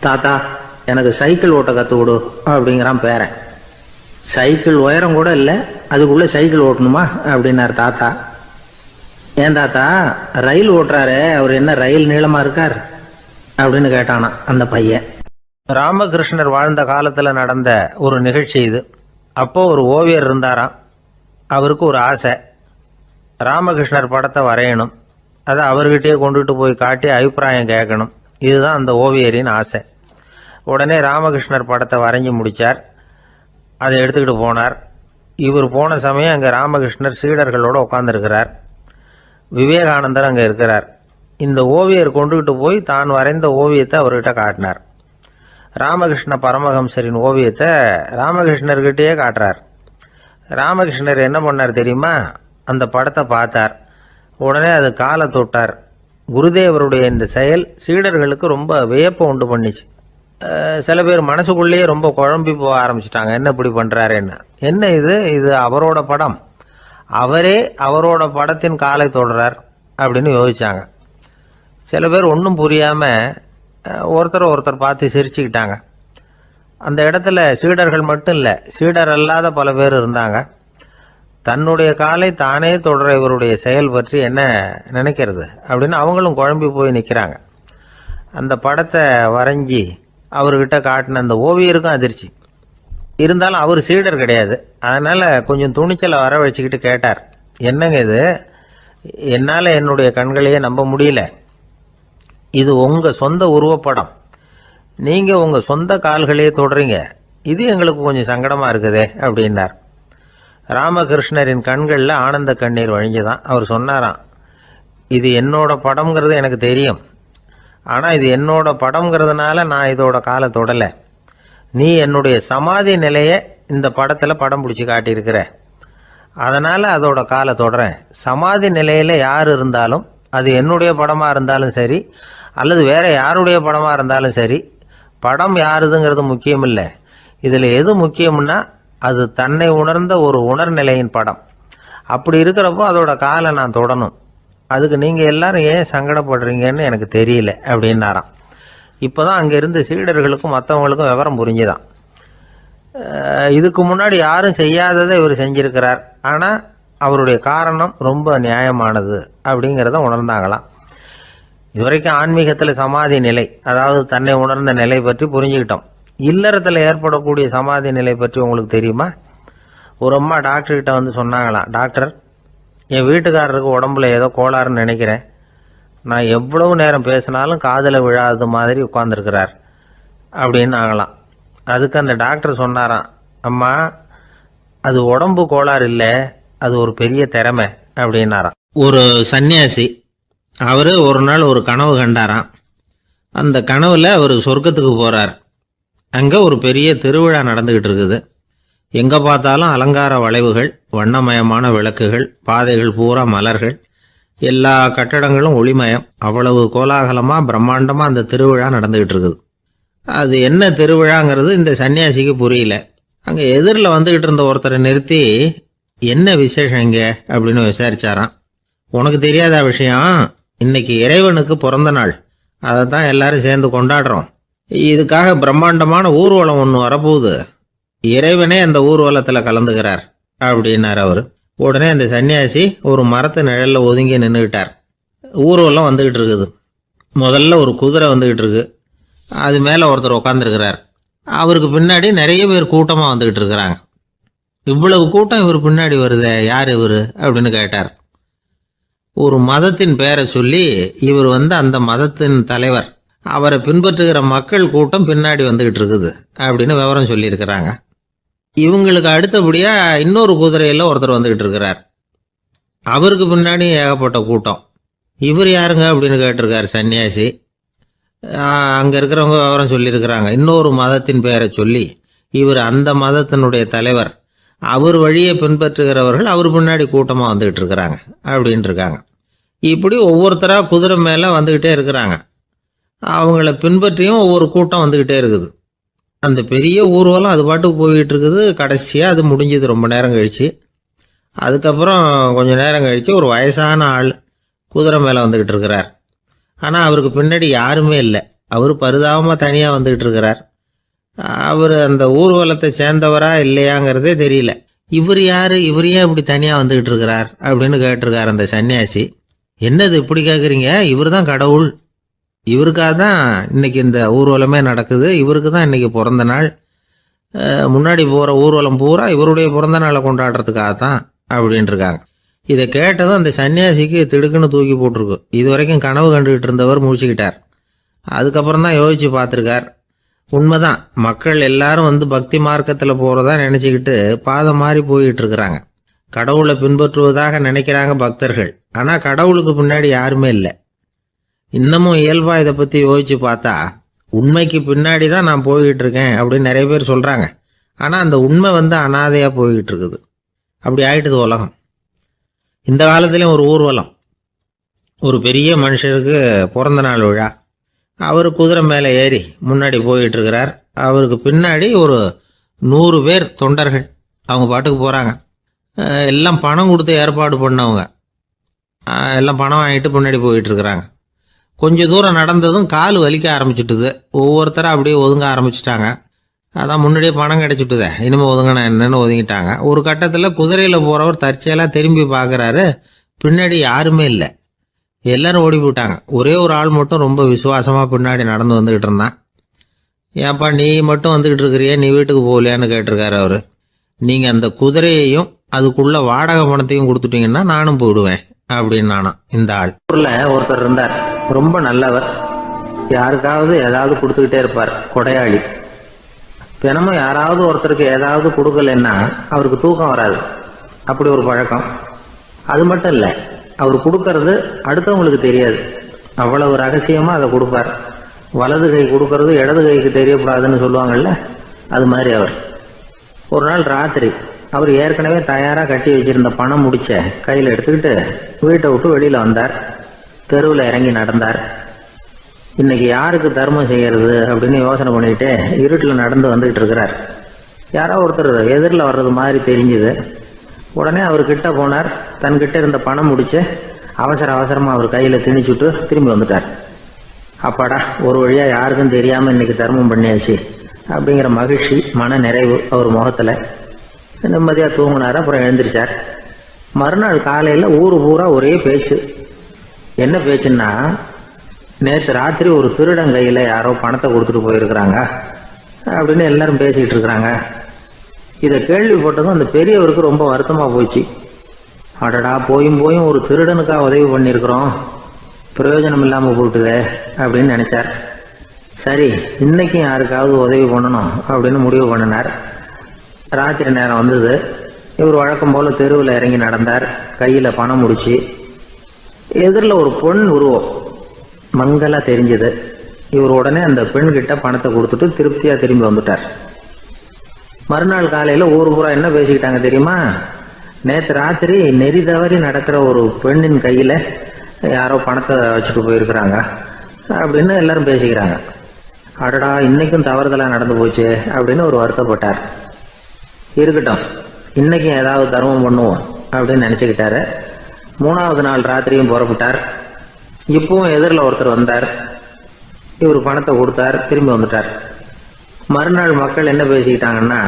தாத்தா எனக்கு சைக்கிள் ஓட்ட கத்து கொடு அப்படிங்கிறான் பேரன். சைக்கிள் உயரம் கூட இல்லை, அதுக்குள்ள சைக்கிள் ஓட்டணுமா அப்படின்னார் தாத்தா. ஏன் தாத்தா, ரயில் ஓட்டுறாரு, அவர் என்ன ரயில் நீளமா இருக்கார் அப்படின்னு கேட்டானா அந்த பையன். ராமகிருஷ்ணர் வாழ்ந்த காலத்தில் நடந்த ஒரு நிகழ்ச்சி இது. அப்போ ஒரு ஓவியர் இருந்தாராம். அவருக்கு ஒரு ஆசை, ராமகிருஷ்ணர் படத்தை வரையணும், அதை அவர்கிட்டயே கொண்டுட்டு போய் காட்டி அபிப்பிராயம் கேட்கணும். இதுதான் அந்த ஓவியரின் ஆசை. உடனே ராமகிருஷ்ணர் படத்தை வரைஞ்சி முடித்தார். அதை எடுத்துக்கிட்டு போனார். இவர் போன சமயம் அங்கே ராமகிருஷ்ணர் சீடர்களோடு உட்காந்துருக்கிறார். விவேகானந்தர் அங்கே இருக்கிறார். இந்த ஓவியர் கொண்டுகிட்டு போய் தான் வரைந்த ஓவியத்தை அவர்கிட்ட காட்டினார். ராமகிருஷ்ண பரமஹம்சரின் ஓவியத்தை ராமகிருஷ்ணர்கிட்டயே காட்டுறார். ராமகிருஷ்ணர் என்ன பண்ணார் தெரியுமா? அந்த படத்தை பார்த்தார். உடனே அது காலை தொட்டார். குருதேவருடைய இந்த செயல் சீடர்களுக்கு ரொம்ப வியப்பை உண்டு பண்ணிச்சு. சில பேர் மனசுக்குள்ளேயே ரொம்ப குழம்பி போக ஆரம்பிச்சிட்டாங்க, என்ன இப்படி பண்ணுறாருன்னு. என்ன இது அவரோட படம், அவரே அவரோட படத்தின் காலை தொடுறார் அப்படின்னு யோசிச்சாங்க. சில பேர் ஒன்றும் புரியாமல் ஒருத்தர் பார்த்து சிரிச்சுக்கிட்டாங்க. அந்த இடத்துல சீடர்கள் மட்டும் இல்லை, சீடர் அல்லாத பல பேர் இருந்தாங்க. தன்னுடைய காலை தானே தொடர இவருடைய செயல் பற்றி என்ன நினைக்கிறது அப்படின்னு அவங்களும் குழம்பி போய் நிற்கிறாங்க. அந்த படத்தை வரைஞ்சி அவர்கிட்ட காட்டின அந்த ஓவியருக்கும் அதிர்ச்சி. இருந்தாலும் அவர் சீடர் கிடையாது. அதனால் கொஞ்சம் துணிச்சலை வர வச்சுக்கிட்டு கேட்டார், என்னங்க இது, என்னால் என்னுடைய கண்களையே நம்ப முடியல. இது உங்கள் சொந்த உருவப்படம், நீங்கள் உங்கள் சொந்த கால்களையே தொடுறீங்க, இது எங்களுக்கு கொஞ்சம் சங்கடமாக இருக்குதே அப்படின்னார். ராமகிருஷ்ணரின் கண்களில் ஆனந்த கண்ணீர் வழிஞ்சுதான். அவர் சொன்னாராம், இது என்னோட படம்ங்கிறது எனக்கு தெரியும், ஆனால் இது என்னோட படம்ங்கிறதுனால நான் இதோட காலை தொடலை. நீ என்னுடைய சமாதி நிலையை இந்த படத்தில் படம் பிடிச்சி காட்டியிருக்கிற, அதனால் அதோட காலை தொடறேன். சமாதி நிலையில் யார் இருந்தாலும், அது என்னுடைய படமாக இருந்தாலும் சரி அல்லது வேறு யாருடைய படமாக இருந்தாலும் சரி, படம் யாருதுங்கிறது முக்கியம் இல்லை. இதில் எது முக்கியம்னா அது தன்னை உணர்ந்த ஒரு உணர்நிலையின் படம். அப்படி இருக்கிறப்போ அதோட காலை நான் தொடணும். அதுக்கு நீங்கள் எல்லாரும் ஏன் சங்கடப்படுறீங்கன்னு எனக்கு தெரியல அப்படின்னாராம். இப்போ தான் அங்கே இருந்த சீடர்களுக்கும் மற்றவங்களுக்கும் விவரம் புரிஞ்சுதான். இதுக்கு முன்னாடி யாரும் செய்யாததை இவர் செஞ்சிருக்கிறார், ஆனால் அவருடைய காரணம் ரொம்ப நியாயமானது அப்படிங்கிறத உணர்ந்தாங்களாம். இதுவரைக்கும் ஆன்மீகத்தில் சமாதி நிலை, அதாவது தன்னை உணர்ந்த நிலை பற்றி புரிஞ்சுக்கிட்டோம். இல்லறத்தில் ஏற்படக்கூடிய சமாதி நிலை பற்றி உங்களுக்கு தெரியுமா? ஒரு அம்மா டாக்டர்கிட்ட வந்து சொன்னாங்களாம், டாக்டர், என் வீட்டுக்காரருக்கு உடம்புல ஏதோ கோளாறுன்னு நினைக்கிறேன், நான் எவ்வளவு நேரம் பேசினாலும் காதில் விழாதது மாதிரி உட்கார்ந்துருக்கிறார் அப்படின்னு ஆகலாம். அதுக்கு அந்த டாக்டர் சொன்னாராம், அம்மா, அது உடம்பு கோளாறு இல்லை, அது ஒரு பெரிய திறமை அப்படின்னாராம். ஒரு சன்னியாசி அவர் ஒரு நாள் ஒரு கனவு கண்டாராம். அந்த கனவில் அவர் சொர்க்கத்துக்கு போகிறார். அங்கே ஒரு பெரிய திருவிழா நடந்துக்கிட்டு இருக்குது. எங்கே பார்த்தாலும் அலங்கார வளைவுகள், வண்ணமயமான விளக்குகள், பாதைகள் பூரா மலர்கள், எல்லா கட்டடங்களும் ஒளிமயம். அவ்வளவு கோலாகலமாக பிரம்மாண்டமாக அந்த திருவிழா நடந்துக்கிட்டு இருக்குது. அது என்ன திருவிழாங்கிறது இந்த சன்னியாசிக்கு புரியல. அங்கே எதிரில் வந்துக்கிட்டு இருந்த ஒருத்தரை நிறுத்தி, என்ன விசேஷம் இங்கே அப்படின்னு விசாரிச்சாராம். உனக்கு தெரியாத விஷயம், இன்னைக்கு இறைவனுக்கு பிறந்த நாள், அதை தான் எல்லாரும் சேர்ந்து கொண்டாடுறோம். இதுக்காக பிரம்மாண்டமான ஊர்வலம் ஒன்று வரப்போகுது, இறைவனே அந்த ஊர்வலத்தில் கலந்துக்கிறார் அப்படின்னார் அவர். உடனே அந்த சன்னியாசி ஒரு மரத்து நிழலில் ஒதுங்கி நின்றுக்கிட்டார். ஊர்வலம் வந்துக்கிட்டு இருக்குது. முதல்ல ஒரு குதிரை வந்துக்கிட்டு இருக்கு, அது மேலே ஒருத்தர் உட்காந்துருக்கிறார். அவருக்கு பின்னாடி நிறைய பேர் கூட்டமாக வந்துக்கிட்டு இருக்கிறாங்க. இவ்வளவு கூட்டம் இவர் பின்னாடி வருதே, யார் இவர் அப்படின்னு கேட்டார். ஒரு மதத்தின் பெயரை சொல்லி, இவர் அந்த மதத்தின் தலைவர், அவரை பின்பற்றுகிற மக்கள் கூட்டம் பின்னாடி வந்துக்கிட்டு இருக்குது அப்படின்னு விவரம் சொல்லியிருக்கிறாங்க. இவங்களுக்கு அடுத்தபடியாக இன்னொரு குதிரையில் ஒருத்தர் வந்துக்கிட்டு இருக்கிறார். அவருக்கு பின்னாடி ஏகப்பட்ட கூட்டம். இவர் யாருங்க அப்படின்னு கேட்டிருக்கார் சன்னியாசி. அங்கே இருக்கிறவங்க விவரம் சொல்லியிருக்கிறாங்க. இன்னொரு மதத்தின் பெயரை சொல்லி, இவர் அந்த மதத்தினுடைய தலைவர், அவர் வழியை பின்பற்றுகிறவர்கள் அவர் பின்னாடி கூட்டமாக வந்துக்கிட்டு இருக்கிறாங்க அப்படின்ட்டு இருக்காங்க. இப்படி ஒவ்வொருத்தராக குதிரை மேலே வந்துக்கிட்டே இருக்கிறாங்க. அவங்கள பின்பற்றியும் ஒவ்வொரு கூட்டம் வந்துக்கிட்டே இருக்குது. அந்த பெரிய ஊர்வலம் அது பாட்டுக்கு போய்கிட்டு இருக்குது. கடைசியாக அது முடிஞ்சது ரொம்ப நேரம் கழித்து. அதுக்கப்புறம் கொஞ்சம் நேரம் கழித்து ஒரு வயசான ஆள் குதிரை மேலே வந்துக்கிட்டு இருக்கிறார். ஆனால் அவருக்கு பின்னாடி யாருமே இல்லை. அவர் பரிதாபமாக தனியாக வந்துக்கிட்டு இருக்கிறார். அவர் அந்த ஊர்வலத்தை சேர்ந்தவரா இல்லையாங்கிறதே தெரியல. இவர் யார், இவர் ஏன் இப்படி தனியாக வந்துக்கிட்டு இருக்கிறார் அப்படின்னு கேட்டிருக்கார் அந்த சன்னியாசி. என்னது இப்படி கேட்குறீங்க, இவர் தான் கடவுள், இவருக்காக தான் இன்னைக்கு இந்த ஊர்வலமே நடக்குது, இவருக்கு தான் இன்னைக்கு பிறந்த நாள், முன்னாடி போகிற ஊர்வலம் பூரா இவருடைய பிறந்த நாளை கொண்டாடுறதுக்காக தான் அப்படின்னு இருக்காங்க. இதை கேட்டதும் அந்த சன்னியாசிக்கு திடுக்குன்னு தூக்கி போட்டிருக்கு. இது வரைக்கும் கனவு கண்டுகிட்டு இருந்தவர் முடிச்சுக்கிட்டார். அதுக்கப்புறம் தான் யோசிச்சு பார்த்துருக்கார். உண்மைதான், மக்கள் எல்லாரும் வந்து பக்தி மார்க்கத்தில் போகிறதா நினச்சிக்கிட்டு பாதம் மாறி போயிட்டு இருக்கிறாங்க. கடவுளை பின்பற்றுவதாக நினைக்கிறாங்க பக்தர்கள். ஆனால் கடவுளுக்கு பின்னாடி யாருமே இல்லை. இன்னமும் இயல்பாக இதை பற்றி யோசிச்சு பார்த்தா உண்மைக்கு பின்னாடி தான் நான் போய்கிட்டு இருக்கேன் அப்படின்னு நிறைய பேர் சொல்கிறாங்க. ஆனால் அந்த உண்மை வந்து அனாதையாக போய்கிட்டு இருக்குது. அப்படி ஆயிட்டுது உலகம். இந்த காலத்துலேயும் ஒரு ஊர்வலம், ஒரு பெரிய மனுஷருக்கு பிறந்த நாள் விழா. அவர் குதிரை மேலே ஏறி முன்னாடி போயிட்டு இருக்கிறார். அவருக்கு பின்னாடி ஒரு 100 பேர் தொண்டர்கள் அவங்க பாட்டுக்கு போகிறாங்க. எல்லாம் பணம் கொடுத்து ஏற்பாடு பண்ணவங்க. எல்லாம் பணம் வாங்கிட்டு முன்னாடி போயிட்டு இருக்கிறாங்க. கொஞ்சம் தூரம் நடந்ததும் கால் வலிக்க ஆரம்பிச்சுட்டுது. ஒவ்வொருத்தரும் அப்படியே ஒதுங்க ஆரம்பிச்சிட்டாங்க. அதான் முன்னாடியே பணம் கிடைச்சிட்டுதே, இனிமேல் ஒதுங்கினா என்னன்னு ஒதுங்கிட்டாங்க. ஒரு கட்டத்தில் குதிரையில் போகிறவர் தற்செயலாக திரும்பி பார்க்குறாரு, பின்னாடி யாருமே இல்லை. எல்லாரும் ஓடி போயிட்டாங்க. ஒரே ஒரு ஆள் மட்டும் ரொம்ப விசுவாசமாக பின்னாடி நடந்து வந்துக்கிட்டு இருந்தான். ஏன்ப்பா நீ மட்டும் வந்துக்கிட்டு இருக்கிறியே, நீ வீட்டுக்கு போகலையான்னு கேட்டிருக்காரு அவர். நீங்கள் அந்த குதிரையையும் அதுக்குள்ள வாடகை பணத்தையும் கொடுத்துட்டீங்கன்னா நானும் போயிடுவேன் அப்படின்னு நானா. இந்த ஆள் ஊரில் ஒருத்தர் இருந்தார், ரொம்ப நல்லவர். யாருக்காவது ஏதாவது கொடுத்துக்கிட்டே இருப்பார், கொடையாளி. தினமும் யாராவது ஒருத்தருக்கு ஏதாவது கொடுக்கலன்னா அவருக்கு தூக்கம் வராது. அப்படி ஒரு பழக்கம். அது மட்டும் இல்லை, அவர் கொடுக்கறது அடுத்தவங்களுக்கு தெரியாது. அவ்வளவு ரகசியமாக அதை கொடுப்பார். வலது கை கொடுக்கறது இடது கைக்கு தெரியக்கூடாதுன்னு சொல்லுவாங்கல்ல, அது மாதிரி அவர். ஒரு நாள் ராத்திரி அவர் ஏற்கனவே தயாராக கட்டி வச்சிருந்த பணம் முடிச்ச கையில் எடுத்துக்கிட்டு வீட்டை விட்டு வெளியில் வந்தார். தெருவில் இறங்கி நடந்தார். இன்னைக்கு யாருக்கு தர்மம் செய்யறது அப்படின்னு யோசனை பண்ணிட்டு இருட்டில் நடந்து வந்துகிட்டு இருக்கிறார். யாரோ ஒருத்தர் எதிரில் வர்றது மாதிரி தெரிஞ்சுது. உடனே அவர் கிட்ட போனார். தன்கிட்ட இருந்த பணம் முடிச்சு அவசரமாக அவர் கையில் திணிச்சுட்டு திரும்பி வந்துட்டார். அப்பாடா, ஒரு வழியாக யாருக்கும் தெரியாமல் இன்னைக்கு தர்மம் பண்ணியாச்சு அப்படிங்கிற மகிழ்ச்சி, மன நிறைவு அவர் முகத்தில். நிம்மதியாக தூங்கினார். அப்புறம் எழுந்திரிச்சார். மறுநாள் காலையில் ஊர் பூரா ஒரே பேச்சு. என்ன பேச்சுன்னா, நேற்று ராத்திரி ஒரு திருடன் கையில் யாரோ பணத்தை கொடுத்துட்டு போயிருக்கிறாங்க அப்படின்னு எல்லாரும் பேசிக்கிட்டு இருக்கிறாங்க. இதை கேள்விப்பட்டதும் அந்த பெரியவருக்கு ரொம்ப வருத்தமாக போச்சு. அடடா, போயும் ஒரு திருடனுக்காக உதவி பண்ணியிருக்கிறோம், பிரயோஜனம் இல்லாமல் போட்டுதே அப்படின்னு நினச்சார். சரி, இன்னைக்கும் யாருக்காவது உதவி பண்ணணும் அப்படின்னு முடிவு பண்ணினார். ராத்திரி நேரம் வந்தது. இவர் வழக்கம் போல் தெருவில் இறங்கி நடந்தார். கையில் பணம் முடிச்சு. எதிரில் ஒரு பொன் உருவம் மங்கலாக தெரிஞ்சது. இவர் உடனே அந்த பெண்கிட்ட பணத்தை கொடுத்துட்டு திருப்தியாக திரும்பி வந்துட்டார். மறுநாள் காலையில் ஊர் பூரா என்ன பேசிக்கிட்டாங்க தெரியுமா? நேற்று ராத்திரி நெறி தவறி நடக்கிற ஒரு பெண்ணின் கையில் யாரோ பணத்தை வச்சுட்டு போயிருக்கிறாங்க அப்படின்னு எல்லாரும் பேசிக்கிறாங்க. அடடா, இன்னைக்கும் தவறுதலாக நடந்து போச்சு அப்படின்னு ஒரு வருத்தப்பட்டார். இருக்கட்டும், இன்னைக்கும் ஏதாவது தர்மம் பண்ணுவோம் அப்படின்னு நினச்சிக்கிட்டாரு. 3வது நாள் ராத்திரியும் புறப்பட்டார். இப்பவும் எதிரில் ஒருத்தர் வந்தார். இவர் பணத்தை கொடுத்தார், திரும்பி வந்துட்டார். மறுநாள் மக்கள் என்ன பேசிக்கிட்டாங்கன்னா,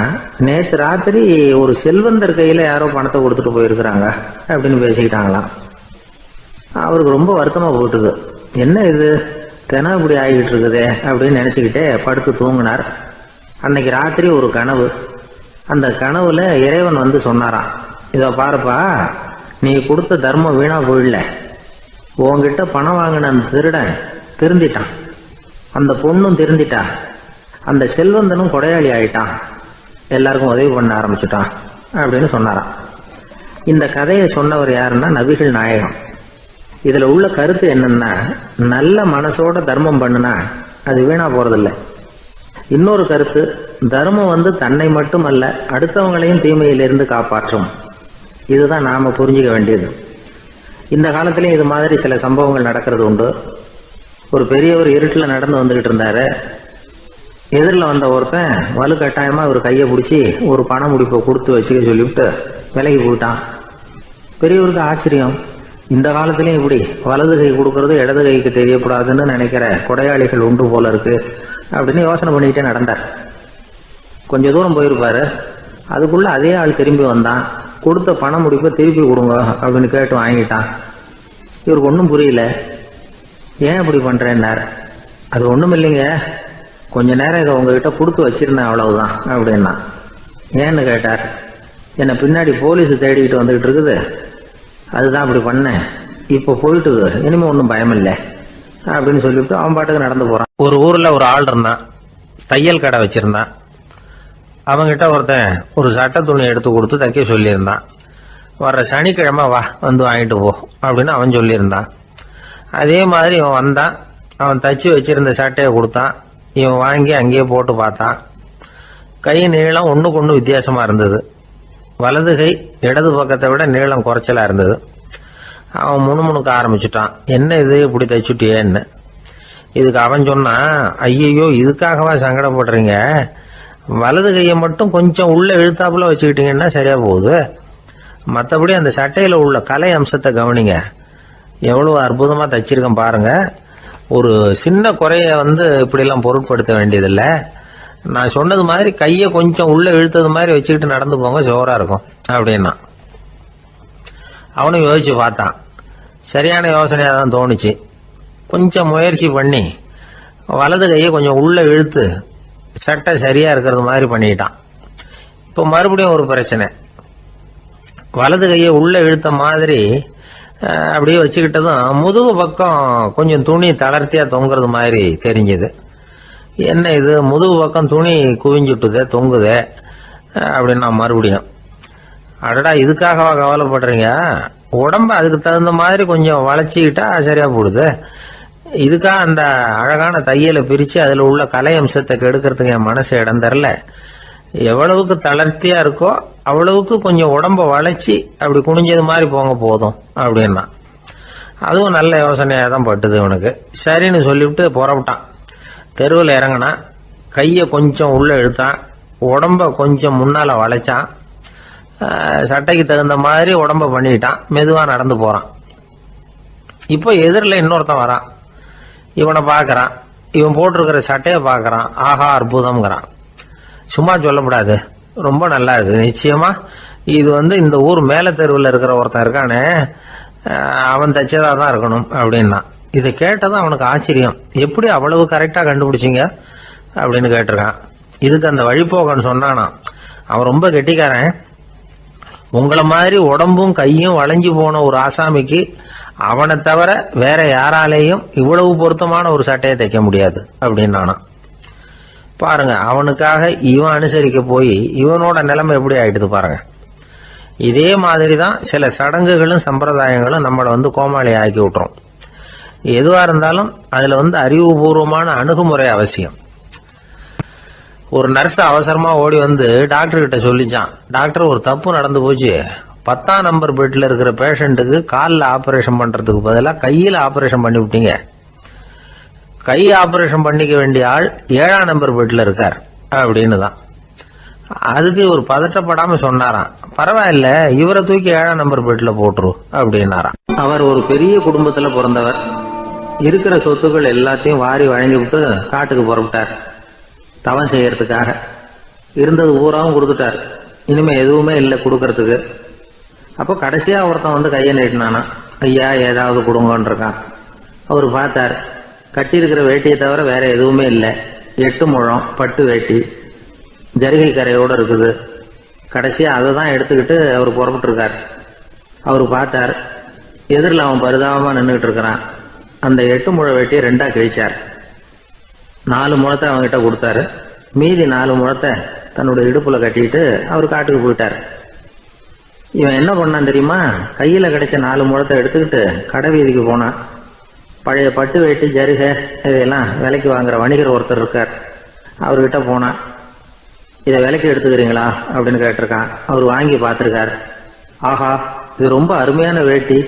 நேற்று ராத்திரி ஒரு செல்வந்தர் கையில் யாரோ பணத்தை கொடுத்துட்டு போயிருக்கிறாங்க அப்படின்னு பேசிக்கிட்டாங்களாம். அவருக்கு ரொம்ப வருத்தமாக போட்டுது. என்ன இது, தினம் இப்படி ஆகிட்டு இருக்குதே அப்படின்னு நினச்சிக்கிட்டே படுத்து தூங்கினார். அன்னைக்கு ராத்திரி ஒரு கனவு. அந்த கனவுல இறைவன் வந்து சொன்னாராம், இதை பாருப்பா, நீ கொடுத்த தர்மம் வீணா போயிடல. உன்கிட்ட பணம் வாங்கின அந்த திருடன் திருந்திட்டான், அந்த பொண்ணும் திருந்திட்டா, அந்த செல்வந்தனும் கொடையாளி ஆயிட்டான், எல்லாருக்கும் உதவி பண்ண ஆரம்பிச்சுட்டான் அப்படின்னு சொன்னாராம். இந்த கதையை சொன்னவர் யாருன்னா நபிகள் நாயகம். இதுல உள்ள கருத்து என்னன்னா, நல்ல மனசோட தர்மம் பண்ணுனா அது வீணா போறதில்லை. இன்னொரு கருத்து, தர்மம் வந்து தன்னை மட்டுமல்ல அடுத்தவங்களையும் தீமையிலிருந்து காப்பாற்றும். இதுதான் நாம புரிஞ்சுக்க வேண்டியது. இந்த காலத்திலையும் இது மாதிரி சில சம்பவங்கள் நடக்கிறது உண்டு. ஒரு பெரியவர் இருட்டில் நடந்து வந்துகிட்டு இருந்தாரு. எதிரில் வந்த ஒருத்தன் வலுக்கட்டாயமாக ஒரு கையை பிடிச்சி ஒரு பண முடிப்பை கொடுத்து வச்சுக்க சொல்லிவிட்டு விலகி போயிட்டான். பெரியவருக்கு ஆச்சரியம், இந்த காலத்திலையும் இப்படி வலது கை கொடுக்கறது இடது கைக்கு தெரியக்கூடாதுன்னு நினைக்கிற கொடையாளிகள் உண்டு போல இருக்கு அப்படின்னு யோசனை பண்ணிக்கிட்டே நடந்தார். கொஞ்சம் தூரம் போயிருப்பாரு. அதுக்குள்ள அதே ஆள் திரும்பி வந்தான். கொடுத்த பண முடிப்பை திருப்பி கொடுங்க அப்படின்னு கேட்டு வாங்கிட்டான். இவருக்கு ஒன்றும் புரியல. ஏன் இப்படி பண்ணுறேன்னார். அது ஒன்றும் இல்லைங்க, கொஞ்ச நேரம் இதை உங்ககிட்ட கொடுத்து வச்சிருந்தேன் அவ்வளவுதான் அப்படின்னா. ஏன்னு கேட்டார். என்னை பின்னாடி போலீஸ் தேடிக்கிட்டு வந்துகிட்டு இருக்குது, அதுதான் அப்படி பண்ணேன், இப்போ போயிட்டு இனிமே ஒன்றும் பயம் இல்லை அப்படின்னு சொல்லிவிட்டு அவன் பாட்டுக்கு நடந்து போறான். ஒரு ஊர்ல ஒரு ஆள் இருந்தான், தையல் கடை வச்சிருந்தான். அவங்கிட்ட ஒருத்தன் ஒரு சட்டை துணி எடுத்து கொடுத்து தைக்க சொல்லியிருந்தான். வர்ற சனிக்கிழமை வா வந்து வாங்கிட்டு போ அப்படின்னு அவன் சொல்லியிருந்தான். அதே மாதிரி இவன் வந்தான். அவன் தச்சு வச்சிருந்த சட்டையை கொடுத்தான். இவன் வாங்கி அங்கேயே போட்டு பார்த்தான். கை நீளம் ஒன்றுக்கு ஒன்று வித்தியாசமா இருந்தது. வலது கை இடது பக்கத்தை விட நீளம் குறைச்சலா இருந்தது. அவன் முணுமுணுக்க ஆரம்பிச்சுட்டான், என்ன இது இப்படி தைச்சுட்டியேன்னு. இதுக்கு அவன் சொன்னான், ஐயையோ இதுக்காகவா சங்கடப்படுறீங்க, வலது கையை மட்டும் கொஞ்சம் உள்ள இழுத்தாப்புல வச்சுக்கிட்டீங்கன்னா சரியா போகுது, மற்றபடி அந்த சட்டையில உள்ள கலை அம்சத்தை கவனிங்க, எவ்வளவு அற்புதமா தைச்சிருக்கேன் பாருங்க, ஒரு சின்ன குறைய இப்படிலாம் பொருட்படுத்த வேண்டியதில்லை, நான் சொன்னது மாதிரி கையை கொஞ்சம் உள்ள இழுத்தது மாதிரி வச்சுக்கிட்டு நடந்து போங்க, ஜோரா இருக்கும் அப்படின்னா. அவனும் யோசிச்சு பார்த்தான். சரியான யோசனையா தான் தோணுச்சு. கொஞ்சம் முயற்சி பண்ணி வலது கையை கொஞ்சம் உள்ள இழுத்து சட்டை சரியா இருக்கிறது மாதிரி பண்ணிட்டான். இப்போ மறுபடியும் ஒரு பிரச்சனை. வலது கையை உள்ள இழுத்த மாதிரி அப்படியே வச்சுக்கிட்டதும் முதுகு பக்கம் கொஞ்சம் துணி தளர்த்தியா தொங்குறது மாதிரி தெரிஞ்சது. என்ன இது, முதுகு பக்கம் துணி குவிஞ்சுட்டுதே தொங்குதே அப்படின்னா மறுபடியும், அடடா இதுக்காகவா கவலைப்படுறீங்க, உடம்ப அதுக்கு தகுந்த மாதிரி கொஞ்சம் வளைச்சிக்கிட்டா சரியா போடுது, இதுக்காக அந்த அழகான தையலை பிரிச்சு அதுல உள்ள கலை அம்சத்தை கெடுக்கிறதுக்கு என் மனசு இடம் தரல, எவ்வளவுக்கு தளர்த்தியா இருக்கோ அவ்வளவுக்கு கொஞ்சம் உடம்ப வளைச்சி அப்படி குனிஞ்சது மாதிரி போங்க போதும் அப்படின்னா. அதுவும் நல்ல யோசனையா தான் பட்டுது இவனுக்கு. சரின்னு சொல்லிவிட்டு புறப்பட்டான். தெருவில் இறங்கினான். கையை கொஞ்சம் உள்ள இழுத்தான், உடம்ப கொஞ்சம் முன்னால வளைச்சான், சட்டைக்கு தகுந்த மாதிரி உடம்ப பண்ணிட்டான், மெதுவா நடந்து போறான். இப்போ எதிரில் இன்னொருத்தன் வரான். இவனை பார்க்கறான். இவன் போட்டிருக்கிற சட்டையை பார்க்கறான். ஆஹா அற்புதம்ங்கிறான். சும்மா சொல்லக்கூடாது, ரொம்ப நல்லா இருக்கு, நிச்சயமா இது இந்த ஊர் மேல தெருவில் இருக்கிற ஒருத்தன் இருக்கானே அவன் தைச்சதா தான் இருக்கணும் அப்படின்னா. இதை கேட்டதான் அவனுக்கு ஆச்சரியம். எப்படி அவ்வளவு கரெக்டா கண்டுபிடிச்சிங்க அப்படின்னு கேட்டிருக்கான். இதுக்கு அந்த வழிபோக்கன்னு சொன்னானா, அவன் ரொம்ப கெட்டிக்காரன், உங்களை மாதிரி உடம்பும் கையும் வளைஞ்சு போன ஒரு ஆசாமிக்கு அவனை தவிர வேற யாராலேயும் இவ்வளவு பொருத்தமான ஒரு சட்டையை தைக்க முடியாது அப்படின்னானா. பாருங்க, அவனுக்காக இவன் அனுசரிக்க போய் இவனோட நிலைமை எப்படி ஆயிடுது பாருங்க. இதே மாதிரி தான் சில சடங்குகளும் சம்பிரதாயங்களும் நம்மளை கோமாளி ஆக்கி விட்டுரும். எதுவா இருந்தாலும் அதுல அறிவுபூர்வமான அணுகுமுறை அவசியம். ஒரு நர்ஸ் அவசரமா ஓடி டாக்டர் கிட்ட சொல்லிச்சான், டாக்டர் ஒரு தப்பு நடந்து போச்சு, 10ஆம் நம்பர் பெட்ல இருக்கிற பேஷண்ட்டுக்கு காலில் ஆபரேஷன் பண்றதுக்கு பதிலாக கையில் ஆபரேஷன் பண்ணி விட்டீங்க, கை ஆபரேஷன் பண்ணிக்க வேண்டிய ஆள் 7ஆம் நம்பர் பெட்ல இருக்கார் அப்படின்னு தான். அதுக்கு ஒரு பதட்டப்படாம சொன்னாராம், பரவாயில்ல இவரை தூக்கி 7ஆம் நம்பர் பெட்ல போட்டுரு அப்படின்னாராம். அவர் ஒரு பெரிய குடும்பத்துல பிறந்தவர். இருக்கிற சொத்துக்கள் எல்லாத்தையும் வாரி வழங்கி விட்டு காட்டுக்கு புறப்பட்டார் தவம் செய்யறதுக்காக. இருந்தது ஊராவும் கொடுத்துட்டார், இனிமே எதுவுமே இல்லை கொடுக்கறதுக்கு. அப்போ கடைசியா ஒருத்தன் கையை நீட்டினானா, ஐயா ஏதாவது கொடுங்கன்றிருக்கான். அவர் பார்த்தார், கட்டி இருக்கிற வேட்டியை தவிர வேற எதுவுமே இல்லை, 8 முழம் பட்டு வேட்டி ஜரிகை கரையோடு இருக்குது. கடைசியா அதை தான் எடுத்துக்கிட்டு அவர் புறப்பட்டு இருக்கார். அவர் பார்த்தார், எதிரில் அவன் பரிதாபமா நின்றுகிட்டு இருக்கிறான். அந்த 8 முழ வேட்டியை 2ஆ கிழிச்சார். 4 முழத்தை அவங்ககிட்ட கொடுத்தாரு. மீதி 4 முழத்தை தன்னோட இடுப்புல கட்டிட்டு அவர் காட்டுக்கு போயிட்டார். இவன் என்ன பண்ணான் தெரியுமா, கையில கிடைச்ச 4 முழத்தை எடுத்துக்கிட்டு கடை வீதிக்கு போனான். பழைய பட்டு வேட்டி ஜருகை இதையெல்லாம் விலைக்கு வாங்குற வணிகர் ஒருத்தர் இருக்கார், அவர்கிட்ட போனான். இதை விலைக்கு எடுத்துக்கிறீங்களா அப்படின்னு கேட்டிருக்கான். அவர் வாங்கி பார்த்துருக்கார். ஆஹா இது ரொம்ப அருமையான வேட்டி,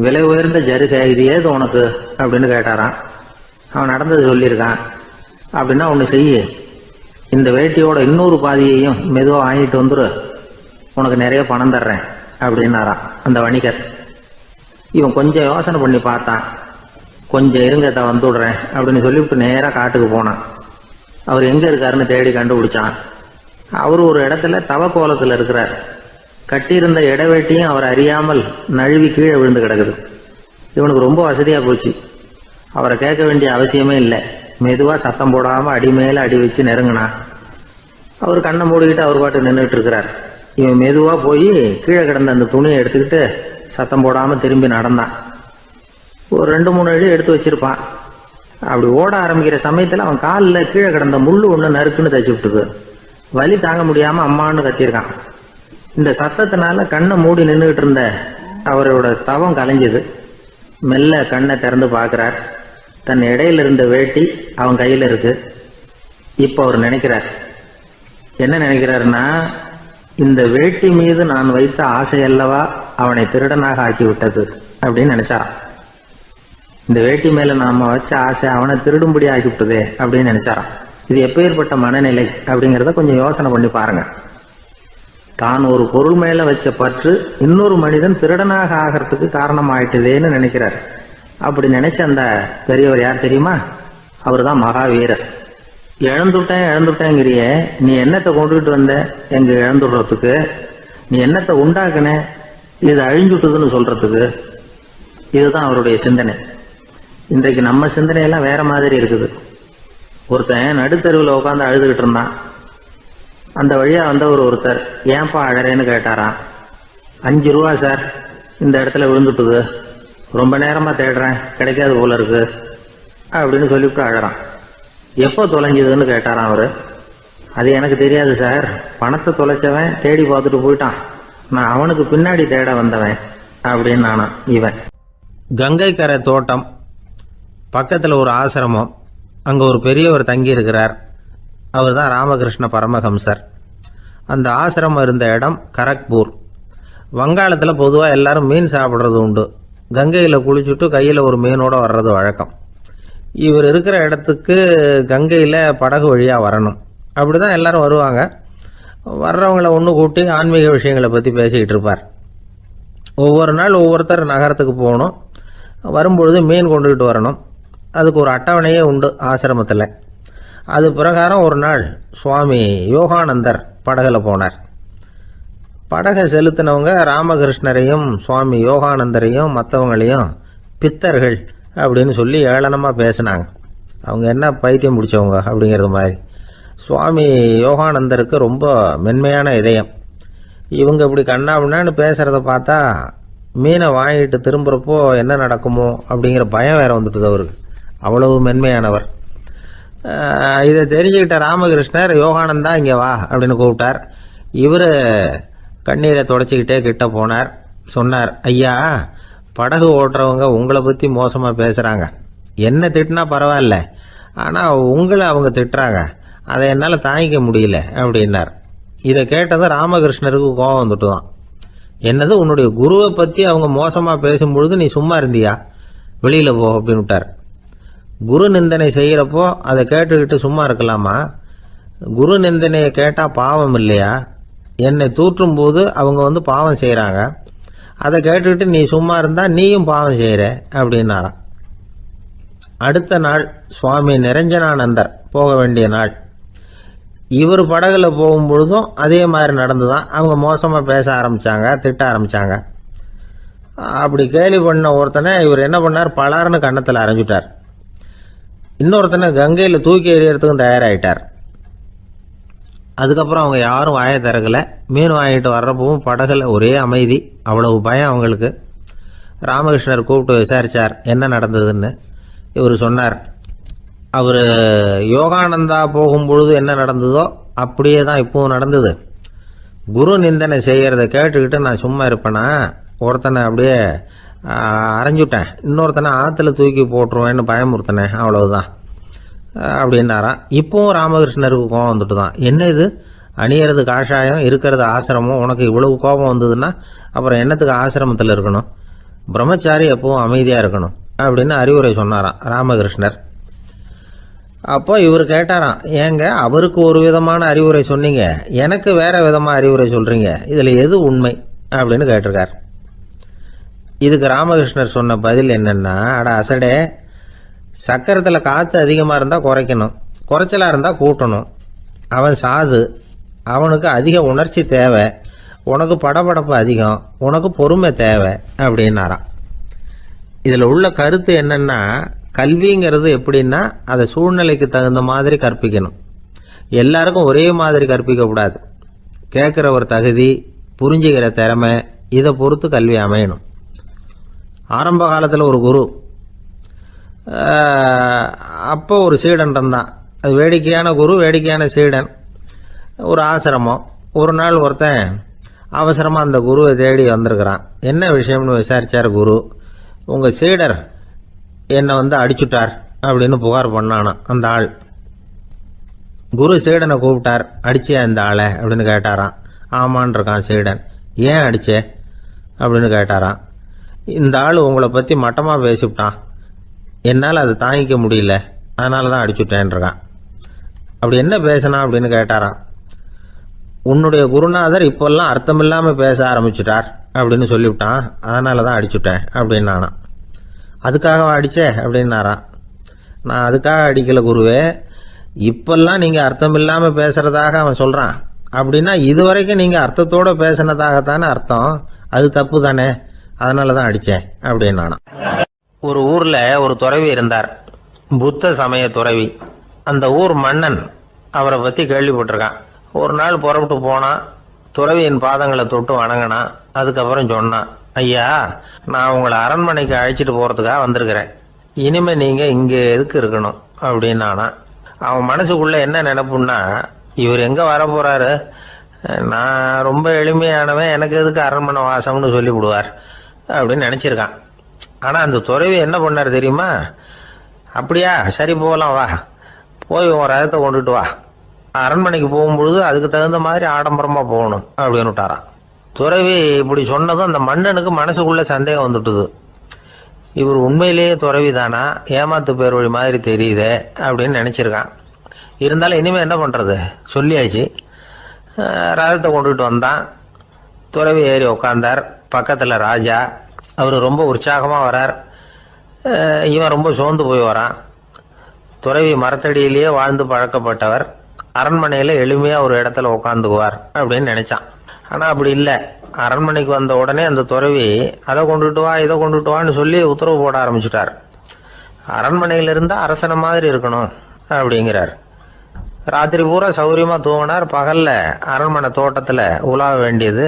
விலை உயர்ந்த ஜருகை, இது ஏது உனக்கு அப்படின்னு கேட்டாரான். அவன் நடந்தது சொல்லியிருக்கான். அப்படின்னா ஒன்று செய்ய, இந்த வேட்டியோட இன்னொரு பாதியையும் மெதுவாக வாங்கிட்டு வந்துரு, உனக்கு நிறைய பணம் தர்றேன் அப்படின்னாரான் அந்த வணிகர். இவன் கொஞ்சம் யோசனை பண்ணி பார்த்தான். கொஞ்சம் இருங்க வந்துடுறேன் அப்படின்னு சொல்லிவிட்டு நேராக காட்டுக்கு போனான். அவர் எங்கே இருக்காருன்னு தேடி கண்டுபிடிச்சான். அவர் ஒரு இடத்துல தவக்கோலத்தில் இருக்கிறார். கட்டியிருந்த இடவேட்டியும் அவர் அறியாமல் நழுவி கீழே விழுந்து கிடக்குது. இவனுக்கு ரொம்ப வசதியாக போச்சு. அவரை கேட்க வேண்டிய அவசியமே இல்லை. மெதுவாக சத்தம் போடாமல் அடி மேலே அடி வச்சு நெருங்கினான். அவர் கண்ணை மூடிக்கிட்டு அவர் பாட்டு நின்றுட்டு இருக்கிறார். இவன் மெதுவாக போய் கீழே கிடந்த அந்த துணியை எடுத்துக்கிட்டு சத்தம் போடாமல் திரும்பி நடந்தான். ஒரு 2-3 அடி எடுத்து வச்சிருப்பான். அப்படி ஓட ஆரம்பிக்கிற சமயத்தில் அவன் காலில் கீழே கிடந்த முள்ளு ஒன்று நறுக்குன்னு தச்சு விட்டுது. வலி தாங்க முடியாமல் அம்மான்னு கத்தியிருக்கான். இந்த சத்தத்தினால கண்ணை மூடி நின்றுகிட்டு இருந்த அவரோட தவம் கலைஞ்சது. மெல்ல கண்ணை திறந்து பார்க்குறார். தன் இடையில இருந்த வேட்டி அவன் கையில் இருக்கு. இப்போ அவர் நினைக்கிறார், என்ன நினைக்கிறாருன்னா, இந்த வேட்டி மீது நான் வைத்த ஆசை அல்லவா அவனை திருடனாக ஆக்கி விட்டது அப்படின்னு நினைச்சாராம். இந்த வேட்டி மேல நாம வச்ச ஆசை அவனை திருடும்படி ஆக்கி விட்டதே அப்படின்னு நினைச்சாராம். இது எப்பேற்பட்ட மனநிலை அப்படிங்கிறத கொஞ்சம் யோசனை பண்ணி பாருங்க. தான் ஒரு பொருள் மேல வச்ச பற்று இன்னொரு மனிதன் திருடனாக ஆகிறதுக்கு காரணம் ஆயிட்டுதேன்னு நினைக்கிறார். அப்படி நினைச்ச அந்த பெரியவர் யார் தெரியுமா? அவர் தான் மகாவீரர். இழந்துட்டேங்கிறிய, நீ என்னத்தை கொண்டுகிட்டு வந்த எங்க இழந்துடுறதுக்கு? நீ என்னத்தை உண்டாக்குன இது அழிஞ்சுட்டுதுன்னு சொல்றதுக்கு? இதுதான் அவருடைய சிந்தனை. இன்றைக்கு நம்ம சிந்தனையெல்லாம் வேற மாதிரி இருக்குது. ஒருத்தன் நடுத்தருவில் உட்காந்து அழுதுகிட்டு இருந்தான். அந்த வழியா வந்தவர் ஒருத்தர், ஏன்பா அழறேன்னு கேட்டாராம். 5 ரூபா சார், இந்த இடத்துல விழுந்துட்டுது, ரொம்ப நேரமா தேடுறேன், கிடைக்காது போல இருக்கு அப்படின்னு சொல்லிவிட்டு அழறான். எப்போ தொலைஞ்சதுன்னு கேட்டாராம் அவரு. அது எனக்கு தெரியாது சார், பணத்தை தொலைச்சவன் தேடி பார்த்துட்டு போயிட்டான், நான் அவனுக்கு பின்னாடி தேட வந்தவன் அப்படின்னு நானா. இவன் கங்கை கரை தோட்டம் பக்கத்தில் ஒரு ஆசிரமம், அங்கே ஒரு பெரியவர் தங்கி இருக்கிறார். அவர் தான் ராமகிருஷ்ண பரமஹம்சர். அந்த ஆசிரமம் இருந்த இடம் கரக்பூர். வங்காளத்தில் பொதுவாக எல்லாரும் மீன் சாப்பிட்றது உண்டு. கங்கையில் குளிச்சுட்டு கையில் ஒரு மீனோட வர்றது வழக்கம். இவர் இருக்கிற இடத்துக்கு கங்கையில் படகு வழியாக வரணும். அப்படி தான் எல்லாரும் வருவாங்க. வர்றவங்களை ஒன்று கூட்டி ஆன்மீக விஷயங்களை பற்றி பேசிக்கிட்டு இருப்பார். ஒவ்வொரு நாள் ஒவ்வொருத்தர் நகரத்துக்கு போகணும். வரும்பொழுது மீன் கொண்டுகிட்டு வரணும். அதுக்கு ஒரு அட்டவணையே உண்டு ஆசிரமத்தில். அது பிரகாரம் ஒரு நாள் சுவாமி யோகானந்தர் படகுல போனார். படகை செலுத்தினவங்க ராமகிருஷ்ணரையும் சுவாமி யோகானந்தரையும் மற்றவங்களையும் பித்தர்கள் அப்படின்னு சொல்லி ஏளனமாக பேசினாங்க. அவங்க என்ன பைத்தியம் பிடிச்சவங்க அப்படிங்கிறது மாதிரி. சுவாமி யோகானந்தருக்கு ரொம்ப மென்மையான இதயம். இவங்க இப்படி கண்ணாபின்னான்னு பேசுகிறத பார்த்தா மீனை வாங்கிட்டு திரும்புகிறப்போ என்ன நடக்குமோ அப்படிங்கிற பயம் வேற வந்துட்டுது அவருக்கு. அவ்வளவு மென்மையானவர். இதை தெரிஞ்சுக்கிட்ட ராமகிருஷ்ணர், யோகானந்தா இங்கே வா அப்படின்னு கூப்பிட்டார். இவர் கண்ணீரை தொடச்சிக்கிட்டே கிட்ட போனார். சொன்னார், ஐயா, படகு ஓட்டுறவங்க உங்களை பற்றி மோசமாக பேசுகிறாங்க. என்ன திட்டினா பரவாயில்ல, ஆனால் உங்களை அவங்க திட்டுறாங்க, அதை என்னால் தாங்கிக்க முடியல அப்படின்னார். இதை கேட்டதும் ராமகிருஷ்ணருக்கு கோபம் வந்துட்டு தான். என்னது, உன்னுடைய குருவை பற்றி அவங்க மோசமாக பேசும்பொழுது நீ சும்மா இருந்தியா? வெளியில் போ அப்படின்னு விட்டார். குரு நிந்தனை செய்கிறப்போ அதை கேட்டுக்கிட்டு சும்மா இருக்கலாமா? குரு நிந்தனையை கேட்டால் பாவம் இல்லையா? என்னை தூற்றும் போது அவங்க பாவம் செய்கிறாங்க, அதை கேட்டுக்கிட்டு நீ சும்மா இருந்தால் நீயும் பாவம் செய்கிற அப்படின்னாராம். அடுத்த நாள் சுவாமி நிரஞ்சனானந்தர் போக வேண்டிய நாள். இவர் படகுல போகும்பொழுதும் அதே மாதிரி நடந்துதான். அவங்க மோசமாக பேச ஆரம்பித்தாங்க, திட்ட ஆரம்பித்தாங்க. அப்படி கேலி பண்ண ஒருத்தனை இவர் என்ன பண்ணார், பலார்னு கன்னத்தில் அரைஞ்சிட்டார். இன்னொருத்தனை கங்கையில் தூக்கி எறியறதுக்கும் தயாராகிட்டார். அதுக்கப்புறம் அவங்க யாரும் வாயை திறக்கலை. மீன் வாங்கிட்டு வர்றப்பவும் படகுல ஒரே அமைதி. அவ்வளவு பயம் அவங்களுக்கு. ராமகிருஷ்ணர் கூப்பிட்டு விசாரித்தார் என்ன நடந்ததுன்னு. இவர் சொன்னார், அவர் யோகானந்தா போகும்பொழுது என்ன நடந்ததோ அப்படியே தான் இப்பவும் நடந்தது. குரு நிந்தனை செய்கிறத கேட்டுக்கிட்டு நான் சும்மா இருப்பேனா? ஒருத்தனை அப்படியே அரைஞ்சுட்டேன், இன்னொருத்தனை ஆற்றுல தூக்கி போட்டுருவேன்னு பயமுறுத்தினேன், அவ்வளவுதான் அப்படின்னாராம். இப்போவும் ராமகிருஷ்ணருக்கு கோபம் வந்துட்டு தான். என்ன இது, அணியறது காஷாயம், இருக்கிறது ஆசிரமம், உனக்கு இவ்வளவு கோபம் வந்ததுன்னா அப்புறம் என்னத்துக்கு ஆசிரமத்தில் இருக்கணும்? பிரம்மச்சாரி எப்பவும் அமைதியாக இருக்கணும் அப்படின்னு அறிவுரை சொன்னாராம் ராமகிருஷ்ணர். அப்போ இவர் கேட்டாராம், ஏங்க அவருக்கு ஒரு விதமான அறிவுரை சொன்னீங்க, எனக்கு வேற விதமாக அறிவுரை சொல்கிறீங்க, இதில் எது உண்மை அப்படின்னு கேட்டிருக்கார். இதுக்கு ராமகிருஷ்ணர் சொன்ன பதில் என்னன்னா, அட அசடே, சக்கரத்தில் காற்று அதிகமாக இருந்தால் குறைக்கணும், குறைச்சலாக இருந்தால் கூட்டணும். அவன் சாது, அவனுக்கு அதிக உணர்ச்சி தேவை, உனக்கு படபடப்பு அதிகம், உனக்கு பொறுமை தேவை அப்படின்னாராம். இதில் உள்ள கருத்து என்னன்னா, கல்விங்கிறது எப்படின்னா அதை சூழ்நிலைக்கு தகுந்த மாதிரி கற்பிக்கணும். எல்லாருக்கும் ஒரே மாதிரி கற்பிக்கக்கூடாது. கேட்குற ஒரு தகுதி, புரிஞ்சுக்கிற திறமை, இதை பொறுத்து கல்வி அமையணும். ஆரம்ப காலத்தில் ஒரு குரு, அப்போ ஒரு சீடன் இருந்தான். அது வேடிக்கையான குரு, வேடிக்கையான சீடன். ஒரு ஆசிரமம். ஒரு நாள் ஒருத்தன் அவசரமாக அந்த குருவை தேடி வந்திருக்கிறான். என்ன விஷயம்னு விசாரித்தார் குரு. உங்கள் சீடர் என்னை அடிச்சுட்டார் அப்படின்னு புகார் பண்ணானா அந்த ஆள். குரு சீடனை கூப்பிட்டார். அடிச்சியா இந்த ஆளை அப்படின்னு கேட்டாராம். ஆமான் இருக்கான் சீடன். ஏன் அடிச்சே அப்படின்னு கேட்டாராம். இந்த ஆள் உங்களை பற்றி மட்டமாக பேசிவிட்டான், என்னால் அதை தாங்கிக்க முடியல, அதனால தான் அடிச்சுட்டேன்ருக்கான். அப்படி என்ன பேசினா அப்படின்னு கேட்டாராம். உன்னுடைய குருநாதர் இப்போல்லாம் அர்த்தமில்லாமல் பேச ஆரம்பிச்சுட்டார் அப்படின்னு சொல்லிவிட்டான், அதனால தான் அடிச்சுட்டேன் அப்படின்னு நானா. அதுக்காக அடித்தே அப்படின்னாராம். நான் அதுக்காக அடிக்கலை குருவே, இப்பெல்லாம் நீங்கள் அர்த்தம் இல்லாமல் பேசுகிறதாக அவன் சொல்கிறான். அப்படின்னா இதுவரைக்கும் நீங்கள் அர்த்தத்தோடு பேசினதாகத்தானே அர்த்தம். அது தப்பு தானே, அதனால தான் அடித்தேன் அப்படின்னு நானா. ஒரு ஊரில் ஒரு துறவி இருந்தார், புத்த சமய துறவி. அந்த ஊர் மன்னன் அவரை பற்றி கேள்விப்பட்டிருக்கான். ஒரு நாள் புறப்பட்டு போனான். துறவியின் பாதங்களை தொட்டு வணங்கினான். அதுக்கப்புறம் சொன்னான், ஐயா, நான் உங்களை அரண்மனைக்கு அழைச்சிட்டு போகிறதுக்காக வந்திருக்கிறேன். இனிமேல் நீங்கள் இங்கே எதுக்கு இருக்கணும் அப்படின்னானா. அவன் மனசுக்குள்ளே என்ன நினைப்புன்னா, இவர் எங்கே வர போகிறாரு, நான் ரொம்ப எளிமையானவன், எனக்கு எதுக்கு அரண்மனை வாசம்னு சொல்லிவிடுவார் அப்படின்னு நினச்சிருக்கான். ஆனால் அந்த துறவி என்ன பண்ணார் தெரியுமா? அப்படியா, சரி போகலாம், வா, போய் உன் ரதத்தை கொண்டுட்டு வா, அரண்மனைக்கு போகும்பொழுது அதுக்கு தகுந்த மாதிரி ஆடம்பரமாக போகணும் அப்படின்னு விட்டாரான். துறவி இப்படி சொன்னதும் அந்த மன்னனுக்கு மனசுக்குள்ளே சந்தேகம் வந்துட்டுது. இவர் உண்மையிலேயே துறவி தானா, ஏமாத்து பேர் வழி மாதிரி தெரியுதே அப்படின்னு நினச்சிருக்கான். இருந்தாலும் இனிமேல் என்ன பண்ணுறது, சொல்லியாச்சு. ரதத்தை கொண்டுகிட்டு வந்தான். துறவி ஏறி உக்காந்தார். பக்கத்தில் ராஜா. அவர் ரொம்ப உற்சாகமாக வரார். இவன் ரொம்ப சோர்ந்து போய் வரான். துறவி மரத்தடியிலேயே வாழ்ந்து பழக்கப்பட்டவர், அரண்மனையில் எளிமையாக ஒரு இடத்துல உட்காந்துக்குவார் அப்படின்னு நினச்சான். ஆனால் அப்படி இல்லை. அரண்மனைக்கு வந்த உடனே அந்த துறவி அதை கொண்டுட்டு வா, இதை கொண்டுட்டு வான்னு சொல்லி உத்தரவு போட ஆரம்பிச்சுட்டார். அரண்மனையில் இருந்தால் அரசனை மாதிரி இருக்கணும் அப்படிங்கிறார். ராத்திரி பூரா சௌகரியமாக தூங்கினார். பகலில் அரண்மனை தோட்டத்தில் உலாவ வேண்டியது,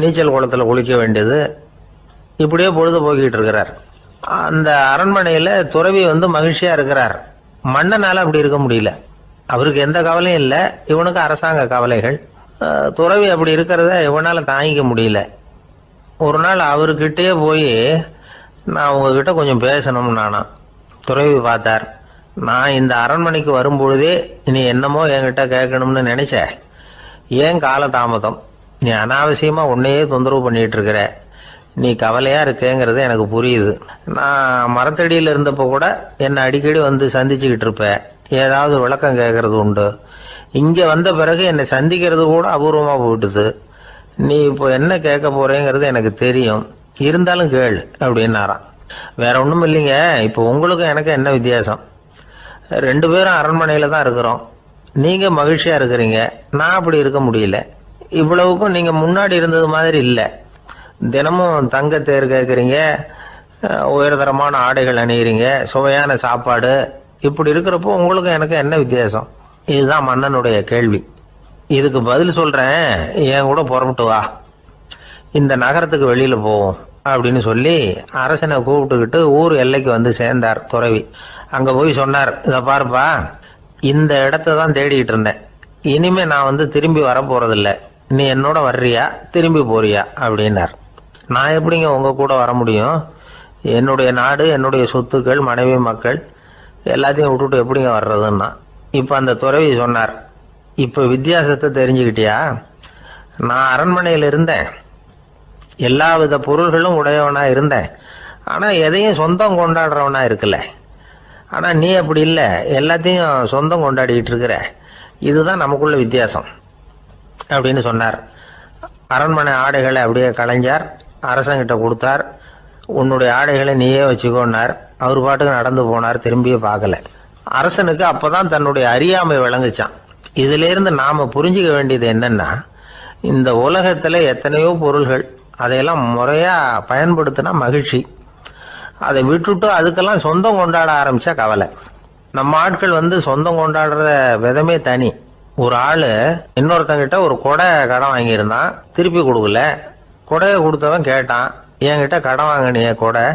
நீச்சல் குளத்தில் குளிக்க வேண்டியது, இப்படியே பொழுது போக்கிட்டு இருக்கிறார். அந்த அரண்மனையில் துறவி மகிழ்ச்சியாக இருக்கிறார். மன்னனால் அப்படி இருக்க முடியல. அவருக்கு எந்த கவலையும் இல்லை, இவனுக்கு அரசாங்க கவலைகள். துறவி அப்படி இருக்கிறத இவனால் தாங்கிக்க முடியல. ஒரு நாள் அவர்கிட்டயே போய், நான் உங்ககிட்ட கொஞ்சம் பேசணும்னு நானா. துறவி பார்த்தார். நான் இந்த அரண்மனைக்கு வரும்பொழுதே நீ என்னமோ என்கிட்ட கேட்கணும்னு நினைச்ச, ஏன் காலதாமதம்? நீ அனாவசியமாக உன்னையே தொந்தரவு பண்ணிட்டு இருக்கிற, நீ கவலையாக இருக்கேங்கிறது எனக்கு புரியுது. நான் மரத்தடியில் இருந்தப்போ கூட என்னை அடிக்கடி சந்திச்சுக்கிட்டு இருப்பேன், ஏதாவது விளக்கம் கேட்கறது உண்டு. இங்கே வந்த பிறகு என்னை சந்திக்கிறது கூட அபூர்வமாக போயிட்டுது. நீ இப்போ என்ன கேட்க போறேங்கிறது எனக்கு தெரியும், இருந்தாலும் கேள் அப்படின்னாராம். வேற ஒன்றும் இல்லைங்க, இப்போ உங்களுக்கும் எனக்கு என்ன வித்தியாசம்? 2 பேரும் அரண்மனையில் தான் இருக்கிறோம். நீங்கள் மகிழ்ச்சியாக இருக்கிறீங்க, நான் அப்படி இருக்க முடியல. இவ்வளவுக்கும் நீங்கள் முன்னாடி இருந்தது மாதிரி இல்லை. தினமும் தங்கத்தேர் கேட்குறீங்க, உயர்தரமான ஆடைகள் அணிகிறீங்க, சுவையான சாப்பாடு. இப்படி இருக்கிறப்போ உங்களுக்கும் எனக்கு என்ன வித்தியாசம்? இதுதான் மன்னனுடைய கேள்வி. இதுக்கு பதில் சொல்கிறேன், என் கூட புறப்பட்டு வா, இந்த நகரத்துக்கு வெளியில் போவோம் அப்படின்னு சொல்லி அரசனை கூப்பிட்டுக்கிட்டு ஊர் எல்லைக்கு சேர்ந்தார் துறவி. அங்கே போய் சொன்னார், இதை பாருப்பா, இந்த இடத்த தான் தேடிக்கிட்டு இருந்தேன். இனிமே நான் திரும்பி வர போறதில்ல. நீ என்னோட வர்றியா, திரும்பி போறியா அப்படின்னார். நான் எப்படிங்க உங்க கூட வர முடியும்? என்னுடைய நாடு, என்னுடைய சொத்துக்கள், மனைவி, மக்கள் எல்லாத்தையும் விட்டுட்டு எப்படிங்க வர்றதுன்னா. இப்போ அந்த துறவி சொன்னார், இப்போ வித்தியாசத்தை தெரிஞ்சுக்கிட்டியா? நான் அரண்மனையில் இருந்தேன், எல்லா வித பொருள்களும் உடையவனா இருந்தேன், ஆனால் எதையும் சொந்தம் கொண்டாடுறவனா இருக்கல. ஆனால் நீ அப்படி இல்லை, எல்லாத்தையும் சொந்தம் கொண்டாடிக்கிட்டு இருக்கிற. இதுதான் நமக்குள்ள வித்தியாசம் அப்படின்னு சொன்னார். அரண்மனை ஆடைகளை அப்படியே களைஞ்சார், அரசங்கிட்ட கொடுத்தார். உன்னுடைய ஆடைகளை நீயே வச்சுக்கோன்னார். அவர் பாட்டுக்கு நடந்து போனார், திரும்பியே பார்க்கல. அரசனுக்கு அப்பதான் தன்னுடைய அறியாமை விளங்குச்சான். இதிலிருந்து நாம புரிஞ்சுக்க வேண்டியது என்னன்னா, இந்த உலகத்துல எத்தனையோ பொருள்கள், அதையெல்லாம் முறையா பயன்படுத்தினா மகிழ்ச்சி. அதை விட்டுட்டு அதுக்கெல்லாம் சொந்தம் கொண்டாட ஆரம்பிச்சா கவலை. நம்ம ஆட்கள் சொந்தம் கொண்டாடுற விதமே தனி. ஒரு ஆளு இன்னொருத்தங்கிட்ட ஒரு கொடை கடன் வாங்கியிருந்தான், திருப்பி கொடுக்கல. கொடையை கொடுத்தவன் கேட்டான், என்கிட்ட கடன் வாங்கினிய கொடை,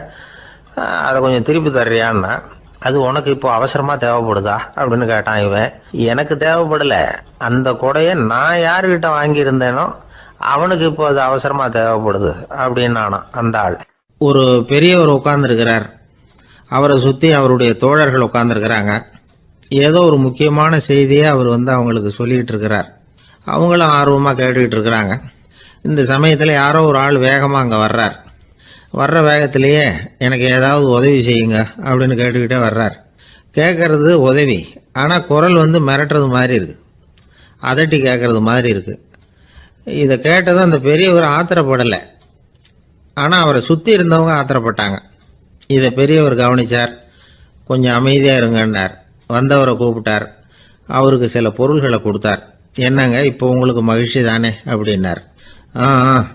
அதை கொஞ்சம் திருப்பி தர்றியான்னா. அது உனக்கு இப்போ அவசரமா தேவைப்படுதா அப்படின்னு கேட்டான் இவன். எனக்கு தேவைப்படல, அந்த கொடையை நான் யாருக்கிட்ட வாங்கியிருந்தேனோ அவனுக்கு இப்போ அது அவசரமா தேவைப்படுது அப்படின்னானா அந்த ஆள். ஒரு பெரியவர் உட்கார்ந்துருக்கிறார், அவரை சுத்தி அவருடைய தோழர்கள் உட்கார்ந்துருக்கிறாங்க. ஏதோ ஒரு முக்கியமான செய்தியை அவர் அவங்களுக்கு சொல்லிட்டு இருக்கிறார். அவங்களும் ஆர்வமா கேட்டுக்கிட்டு இருக்கிறாங்க. இந்த சமயத்துல யாரோ ஒரு ஆள் வேகமா அங்க வர்றார். வர்ற வேகத்திலேயே எனக்கு ஏதாவது உதவி செய்யுங்க அப்படின்னு கேட்டுக்கிட்டே வர்றார். கேட்கறது உதவி, ஆனா குரல் மிரட்டுறது மாதிரி இருக்கு, அதட்டி கேட்கறது மாதிரி இருக்கு. இதை கேட்டதும் அந்த பெரியவர் ஆத்திரப்படலை, ஆனா அவரை சுத்தி இருந்தவங்க ஆத்திரப்பட்டாங்க. இதை பெரியவர் கவனிச்சார். கொஞ்சம் அமைதியா இருங்கன்னார். வந்தவரை கூப்பிட்டார், அவருக்கு சில பொருள்களை கொடுத்தார். என்னங்க இப்போ உங்களுக்கு மகிழ்ச்சி தானே அப்படின்னார். ஆ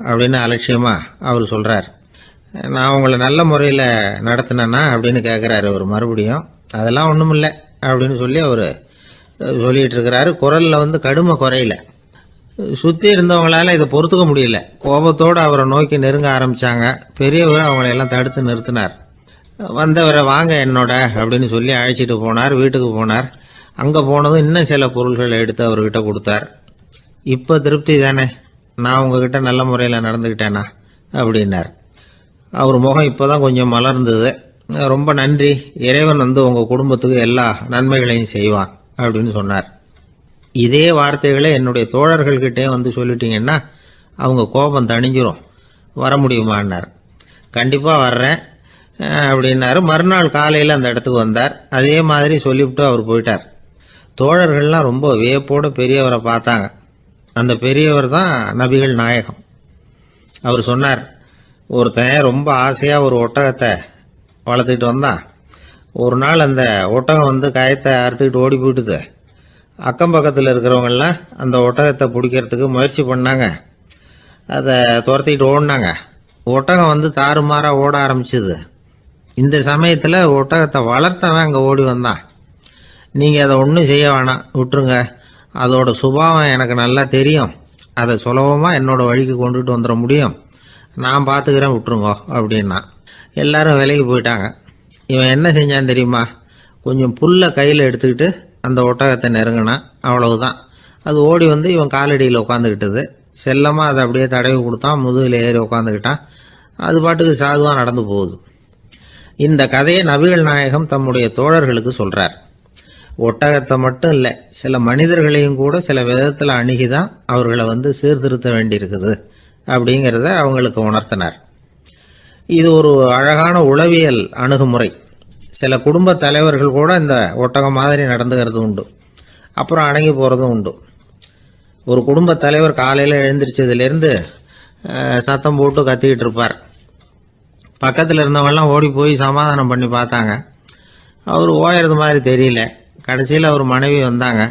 அப்படின்னு அலட்சியமா அவர் சொல்றார். நான் உங்களை நல்ல முறையில் நடத்தினேன்னா அப்படின்னு கேட்குறாரு அவர் மறுபடியும். அதெல்லாம் ஒன்றும் இல்லை அப்படின்னு சொல்லி அவர் சொல்லிட்டு இருக்கிறாரு. குரலில் கடுமை குறையில. சுற்றி இருந்தவங்களால இதை பொறுத்துக்க முடியல. கோபத்தோடு அவரை நோக்கி நெருங்க ஆரம்பிச்சாங்க. பெரியவர் அவங்களையெல்லாம் தடுத்து நிறுத்தினார். வந்தவரை வாங்க என்னோட அப்படின்னு சொல்லி அழைச்சிட்டு போனார். வீட்டுக்கு போனார். அங்கே போனதும் இன்னும் சில பொருள்களை எடுத்து அவர்கிட்ட கொடுத்தார். இப்போ திருப்தி தானே, நான் உங்ககிட்ட நல்ல முறையில் நடந்துக்கிட்டேனா அப்படின்னார். அவர் முகம் இப்போதான் கொஞ்சம் மலர்ந்தது. ரொம்ப நன்றி, இறைவன் உங்கள் குடும்பத்துக்கு எல்லா நன்மைகளையும் செய்வான் அப்படின்னு சொன்னார். இதே வார்த்தைகளை என்னுடைய தோழர்கள்கிட்டே சொல்லிட்டீங்கன்னா அவங்க கோபம் தணிஞ்சிரும், வர முடியுமான்னார். கண்டிப்பாக வர்றேன் அப்படின்னாரு. மறுநாள் காலையில் அந்த இடத்துக்கு வந்தார். அதே மாதிரி சொல்லிவிட்டு அவர் போயிட்டார். தோழர்கள்லாம் ரொம்ப வியப்போடு பெரியவரை பார்த்தாங்க. அந்த பெரியவர் தான் நபிகள் நாயகம். அவர் சொன்னார், ஒருத்தன் ரொம்ப ஆசையாக ஒரு ஒட்டகத்தை வளர்த்துக்கிட்டு வந்தான். ஒரு நாள் அந்த ஒட்டகம் கயத்தை அறுத்துக்கிட்டு ஓடி போயிட்டுது. அக்கம் பக்கத்தில் இருக்கிறவங்கெல்லாம் அந்த ஒட்டகத்தை பிடிக்கிறதுக்கு முயற்சி பண்ணாங்க. அதை துரத்திக்கிட்டு ஓடினாங்க. ஒட்டகம் தாறுமாறாக ஓட ஆரம்பிச்சுது. இந்த சமயத்தில் ஒட்டகத்தை வளர்த்தவன் அங்கே ஓடி வந்தான். நீங்கள் அதை ஒன்றும் செய்ய வேணாம், விட்டுருங்க, அதோட சுபாவம் எனக்கு நல்லா தெரியும், அதை சுலபமாக என்னோட வழிக்கு கொண்டுட்டு வந்துட முடியும், நான் பார்த்துக்கிறேன், விட்டுருங்கோ அப்படின்னா. எல்லாரும் விலைக்கு போயிட்டாங்க. இவன் என்ன செஞ்சான் தெரியுமா? கொஞ்சம் புல்லை கையில் எடுத்துக்கிட்டு அந்த ஒட்டகத்தை நெருங்கினான். அவ்வளவுதான். அது ஓடி இவன் காலடியில் உட்காந்துக்கிட்டது. செல்லமாக அதை அப்படியே தடவி கொடுத்தான். முதுகில் ஏறி உட்காந்துக்கிட்டான். அது பாட்டுக்கு சாதுவாக நடந்து போகுது. இந்த கதையை நபிகள் நாயகம் தம்முடைய தோழர்களுக்கு சொல்றார். ஒட்டகத்தை மட்டும் இல்லை, சில மனிதர்களையும் கூட சில விதத்தில் அணுகிதான் அவர்களை சீர்திருத்த வேண்டியிருக்குது அப்படிங்கிறத அவங்களுக்கு உணர்த்தினார். இது ஒரு அழகான உளவியல் அணுகுமுறை. சில குடும்ப தலைவர்கள் கூட இந்த ஒட்டகம் மாதிரி நடந்துக்கிறது உண்டு, அப்புறம் அடங்கி போகிறதும் உண்டு. ஒரு குடும்ப தலைவர் காலையில் எழுந்திரிச்சதுலேருந்து சத்தம் போட்டு கத்திக்கிட்டு இருப்பார். பக்கத்தில் இருந்தவங்கெல்லாம் ஓடி போய் சமாதானம் பண்ணி பார்த்தாங்க. அவர் ஓயறது மாதிரி தெரியல. கடைசியில் அவர் மனைவி வந்தாங்க.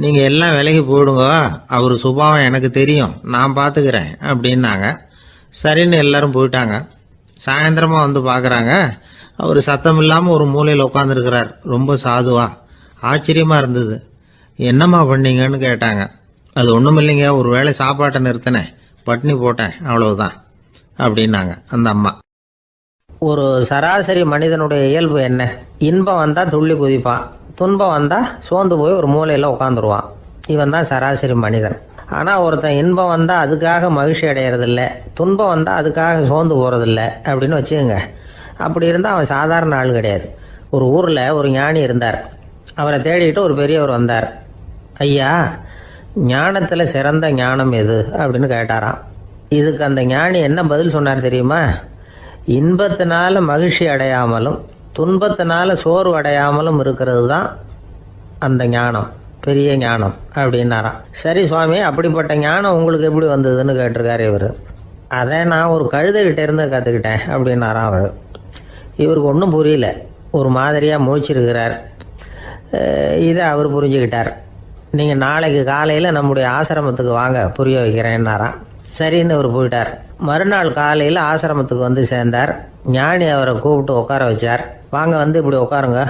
நீங்கள் எல்லாம் விலகி போயிடுங்க, அவர் சுபாவம் எனக்கு தெரியும், நான் பார்த்துக்கிறேன் அப்படின்னாங்க. சரின்னு எல்லாரும் போயிட்டாங்க. சாயந்தரமாக பார்க்குறாங்க, அவர் சத்தம் இல்லாமல் ஒரு மூலையில் உட்காந்துருக்கிறார், ரொம்ப சாதுவா. ஆச்சரியமாக இருந்தது. என்னம்மா பண்ணீங்கன்னு கேட்டாங்க. அது ஒன்றும் இல்லைங்க, ஒரு வேளை சாப்பாட்டை நிறுத்தினேன், பட்னி போட்டேன், அவ்வளவுதான் அப்படின்னாங்க அந்த அம்மா. ஒரு சராசரி மனிதனுடைய இயல்பு என்ன? இன்பம் வந்தால் துள்ளி குதிப்பான், துன்பம் வந்தால் சோர்ந்து போய் ஒரு மூலையில் உட்காந்துருவான். இவன் தான் சராசரி மனிதன். ஆனால் ஒருத்தன் இன்பம் வந்தால் அதுக்காக மகிழ்ச்சி அடையிறதில்ல, துன்பம் வந்தால் அதுக்காக சோர்ந்து போகிறதில்ல அப்படின்னு வச்சுக்கோங்க. அப்படி இருந்தால் அவன் சாதாரண ஆள் கிடையாது. ஒரு ஊரில் ஒரு ஞானி இருந்தார். அவரை தேடிட்டு ஒரு பெரியவர் வந்தார். ஐயா, ஞானத்தில் சிறந்த ஞானம் எது அப்படின்னு கேட்டாராம். இதுக்கு அந்த ஞானி என்ன பதில் சொன்னார் தெரியுமா? இன்பத்தினால மகிழ்ச்சி அடையாமலும் துன்பத்தினால சோர்வு அடையாமலும் இருக்கிறது தான் அந்த ஞானம், பெரிய ஞானம் அப்படின்னாராம். சரி சுவாமி, அப்படிப்பட்ட ஞானம் உங்களுக்கு எப்படி வந்ததுன்னு கேட்டிருக்காரு இவர். அதை நான் ஒரு கழுதைகிட்ட இருந்து கற்றுக்கிட்டேன் அப்படின்னாராம் அவர். இவருக்கு ஒன்றும் புரியல, ஒரு மாதிரியாக முழிச்சிருக்கிறார். இதை அவர் புரிஞ்சுக்கிட்டார். நீங்கள் நாளைக்கு காலையில் நம்முடைய ஆசிரமத்துக்கு வாங்க, புரிய வைக்கிறேன்னாராம். சரின்னு அவர் போயிட்டார். மறுநாள் காலையில் ஆசிரமத்துக்கு வந்து சேர்ந்தார். ஞானி அவரை கூப்பிட்டு உட்கார வச்சார். வாங்க வந்து இப்படி உட்காருங்க,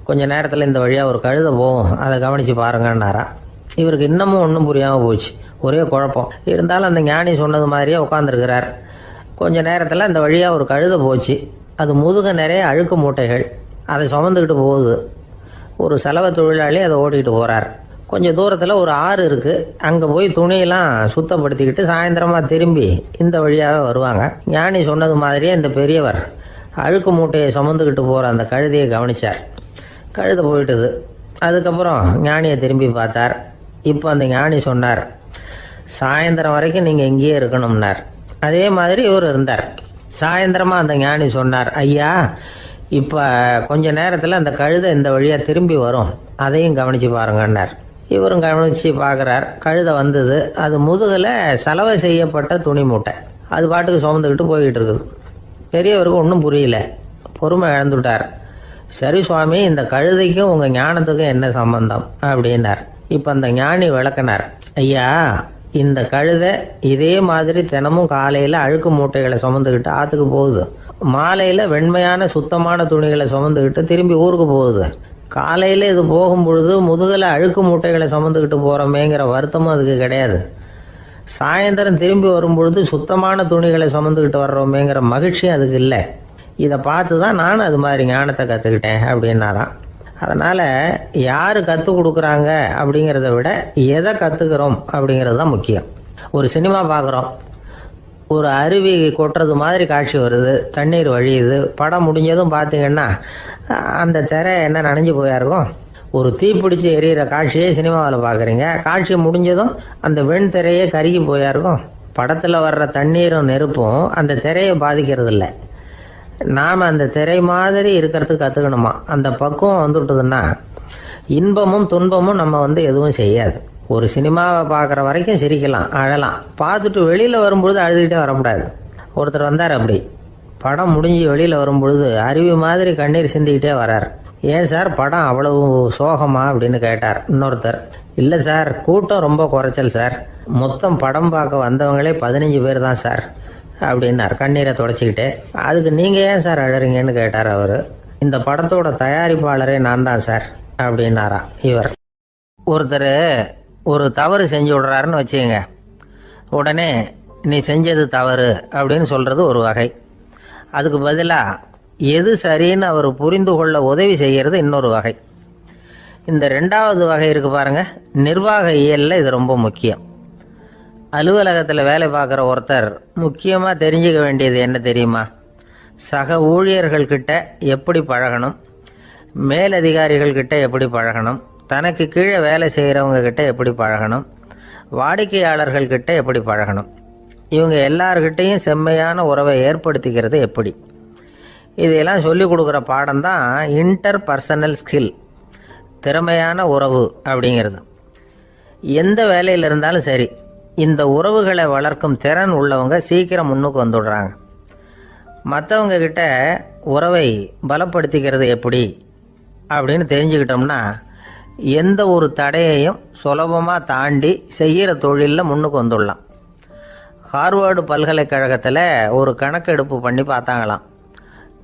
கொஞ்ச நேரத்தில் இந்த வழியாக ஒரு கழுதை போகும், அதை கவனித்து பாருங்கன்னாரா. இவருக்கு இன்னமும் ஒன்றும் புரியாமல் போச்சு, ஒரே குழப்பம். இருந்தாலும் அந்த ஞானி சொன்னது மாதிரியே உட்காந்துருக்கிறார். கொஞ்ச நேரத்தில் இந்த வழியாக ஒரு கழுதை போச்சு. அது முதுக நிறைய அழுக்கு மூட்டைகள், அதை சுமந்துக்கிட்டு போகுது. ஒரு சலவை தொழிலாளி அதை ஓட்டிகிட்டு போகிறார். கொஞ்சம் தூரத்தில் ஒரு ஆறு இருக்குது. அங்கே போய் துணியெல்லாம் சுத்தப்படுத்திக்கிட்டு சாயந்தரமாக திரும்பி இந்த வழியாகவே வருவாங்க. ஞானி சொன்னது மாதிரியே இந்த பெரியவர் அழுக்கு மூட்டையை சுமந்துக்கிட்டு போகிற அந்த கழுதையை கவனித்தார். கழுதை போயிட்டுது. அதுக்கப்புறம் ஞானியை திரும்பி பார்த்தார். இப்போ அந்த ஞானி சொன்னார், சாயந்தரம் வரைக்கும் நீங்கள் இங்கேயே இருக்கணும்னார். அதே மாதிரி இவர் இருந்தார். சாயந்தரமாக அந்த ஞானி சொன்னார், ஐயா இப்போ கொஞ்ச நேரத்தில் அந்த கழுதை இந்த வழியாக திரும்பி வரும், அதையும் கவனித்து பாருங்கன்னார். இவரும் கவனித்து பார்க்குறார். கழுதை வந்தது. அது முதுகில் சலவை செய்யப்பட்ட துணி மூட்டை, அது பாட்டுக்கு சுமந்துக்கிட்டு போய்கிட்டு இருக்குது. பெரியவருக்கு ஒன்றும் புரியல, பொறுமை இழந்துட்டார். சரி சுவாமி, இந்த கழுதைக்கும் உங்கள் ஞானத்துக்கும் என்ன சம்பந்தம் அப்படின்னார். இப்போ அந்த ஞானி விளக்கினார், ஐயா இந்த கழுதை இதே மாதிரி தினமும் காலையில் அழுக்கு மூட்டைகளை சுமந்துக்கிட்டு ஆற்றுக்கு போகுது, மாலையில் வெண்மையான சுத்தமான துணிகளை சுமந்துக்கிட்டு திரும்பி ஊருக்கு போகுது. காலையில் இது போகும் பொழுது முதுகில் அழுக்கு மூட்டைகளை சுமந்துக்கிட்டு போகிறோமேங்கிற வருத்தமும் அதுக்கு கிடையாது. சாயந்தரம் திரும்பி வரும்பொழுது சுத்தமான துணிகளை சுமந்துக்கிட்டு வர்றோமேங்கிற மகிழ்ச்சியும் அதுக்கு இல்லை. இதை பார்த்து தான் நானும் அது மாதிரி ஞானத்தை கற்றுக்கிட்டேன் அப்படின்னாராம். அதனால் யார் கற்றுக் கொடுக்குறாங்க அப்படிங்கிறத விட எதை கற்றுக்கிறோம் அப்படிங்கிறது தான் முக்கியம். ஒரு சினிமா பார்க்குறோம், ஒரு அருவி கொட்டுறது மாதிரி காட்சி வருது, தண்ணீர் வழியுது. படம் முடிஞ்சதும் பார்த்தீங்கன்னா அந்த திரை என்ன நனைஞ்சு போயா இருக்கும். ஒரு தீப்பிடிச்சு எரியிற காட்சியே சினிமாவில் பார்க்குறீங்க, காட்சி முடிஞ்சதும் அந்த வெண் திரையே கருகி போயா இருக்கும். படத்தில் வர்ற தண்ணீரும் நெருப்பும் அந்த திரையை பாதிக்கிறது இல்லை. நாம் அந்த திரை மாதிரி இருக்கிறதுக்கு கற்றுக்கணுமா. அந்த பக்குவம் வந்துவிட்டதுன்னா இன்பமும் துன்பமும் நம்ம எதுவும் செய்யாது. ஒரு சினிமாவை பார்க்குற வரைக்கும் சிரிக்கலாம், அழலாம். பார்த்துட்டு வெளியில் வரும்பொழுது அழுதுகிட்டே வரக்கூடாது. ஒருத்தர் வந்தார், அப்படி படம் முடிஞ்சு வெளியில் வரும்பொழுது அருவி மாதிரி கண்ணீர் சிந்திக்கிட்டே வரார். ஏன் சார் படம் அவ்வளவு சோகமா அப்படின்னு கேட்டார். இன்னொருத்தர், இல்லை சார் கூட்டம் ரொம்ப குறைச்சல் சார், மொத்தம் படம் பார்க்க வந்தவங்களே 15 பேர் தான் சார் அப்படின்னார் கண்ணீரை தொடச்சிக்கிட்டே. அதுக்கு நீங்கள் ஏன் சார் அழறீங்கன்னு கேட்டார் அவர். இந்த படத்தோட தயாரிப்பாளரே நான் தான் சார் அப்படின்னாரா இவர். ஒருத்தர் ஒரு தவறு செஞ்சு விடுறாருன்னு வச்சுக்கோங்க, உடனே நீ செஞ்சது தவறு அப்படின்னு சொல்கிறது ஒரு வகை. அதுக்கு பதிலாக எது சரின்னு அவர் புரிந்து கொள்ள உதவி செய்கிறது இன்னொரு வகை. இந்த ரெண்டாவது வகை இருக்குது பாருங்கள், நிர்வாக இயலில் இது ரொம்ப முக்கியம். அலுவலகத்தில் வேலை பார்க்குற ஒருத்தர் முக்கியமாக தெரிஞ்சுக்க வேண்டியது என்ன தெரியுமா? சக ஊழியர்கள்கிட்ட எப்படி பழகணும், மேலதிகாரிகள்கிட்ட எப்படி பழகணும், தனக்கு கீழே வேலை செய்கிறவங்க கிட்ட எப்படி பழகணும், வாடிக்கையாளர்கள்கிட்ட எப்படி பழகணும், இவங்க எல்லார்கிட்டையும் செம்மையான உறவை ஏற்படுத்திக்கிறது எப்படி. இதையெல்லாம் சொல்லிக் கொடுக்குற பாடம் தான் இன்டர் பர்சனல் ஸ்கில், திறமையான உறவு அப்படிங்கிறது. எந்த வேலையில் இருந்தாலும் சரி, இந்த உறவுகளை வளர்க்கும் திறன் உள்ளவங்க சீக்கிரம் முன்னுக்கு வந்துடுறாங்க. மற்றவங்க கிட்ட உறவை பலப்படுத்திக்கிறது எப்படி அப்படின்னு தெரிஞ்சுக்கிட்டோம்னா எந்த ஒரு தடையையும் சுலபமாக தாண்டி செய்கிற தொழிலில் முன்னுக்கு வந்துடலாம். ஹார்வர்டு பல்கலைக்கழகத்தில் ஒரு கணக்கெடுப்பு பண்ணி பார்த்தாங்களாம்.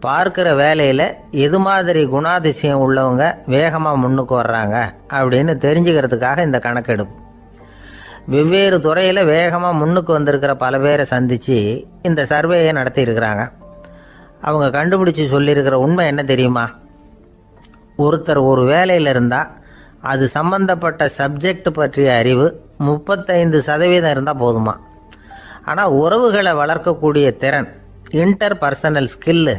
பார்க்குற வேலையில் எது மாதிரி குணாதிசயம் உள்ளவங்க வேகமாக முன்னுக்கு வர்றாங்க அப்படின்னு தெரிஞ்சுக்கிறதுக்காக இந்த கணக்கெடுப்பு. வெவ்வேறு துறையில் வேகமாக முன்னுக்கு வந்திருக்கிற பல பேரை சந்தித்து இந்த சர்வேயை நடத்தியிருக்கிறாங்க. அவங்க கண்டுபிடிச்சி சொல்லியிருக்கிற உண்மை என்ன தெரியுமா? ஒருத்தர் ஒரு வேலையில் இருந்தால் அது சம்பந்தப்பட்ட சப்ஜெக்ட் பற்றிய அறிவு 35% இருந்தால் போதுமா. ஆனால் உறவுகளை வளர்க்கக்கூடிய திறன், இன்டர் பர்சனல் ஸ்கில்லு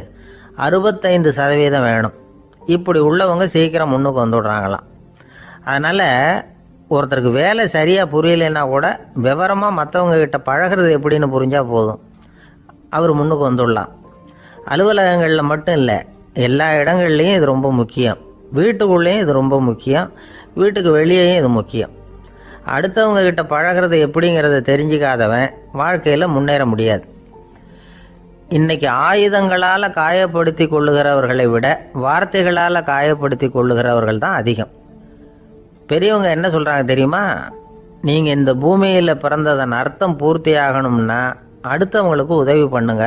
65% வேணும். இப்படி உள்ளவங்க சீக்கிரம் முன்னுக்கு வந்துடுறாங்களாம். அதனால் ஒருத்தருக்கு வேலை சரியாக புரியலைன்னா கூட விவரமாக மற்றவங்க கிட்ட பழகிறது எப்படின்னு புரிஞ்சால் போதும், அவர் முன்னுக்கு வந்துடலாம். அலுவலகங்களில் மட்டும் இல்லை, எல்லா இடங்கள்லையும் இது ரொம்ப முக்கியம். வீட்டுக்குள்ளேயும் இது ரொம்ப முக்கியம், வீட்டுக்கு வெளியேயும் இது முக்கியம். அடுத்தவங்க கிட்ட பழகிறது எப்படிங்கிறத தெரிஞ்சிக்காதவன் வாழ்க்கையில் முன்னேற முடியாது. இன்றைக்கி ஆயுதங்களால் காயப்படுத்தி கொள்ளுகிறவர்களை விட வார்த்தைகளால் காயப்படுத்தி கொள்ளுகிறவர்கள் தான் அதிகம். பெரியவங்க என்ன சொல்கிறாங்க தெரியுமா? நீங்கள் இந்த பூமியில் பிறந்ததன் அர்த்தம் பூர்த்தி ஆகணும்னா அடுத்தவங்களுக்கு உதவி பண்ணுங்க.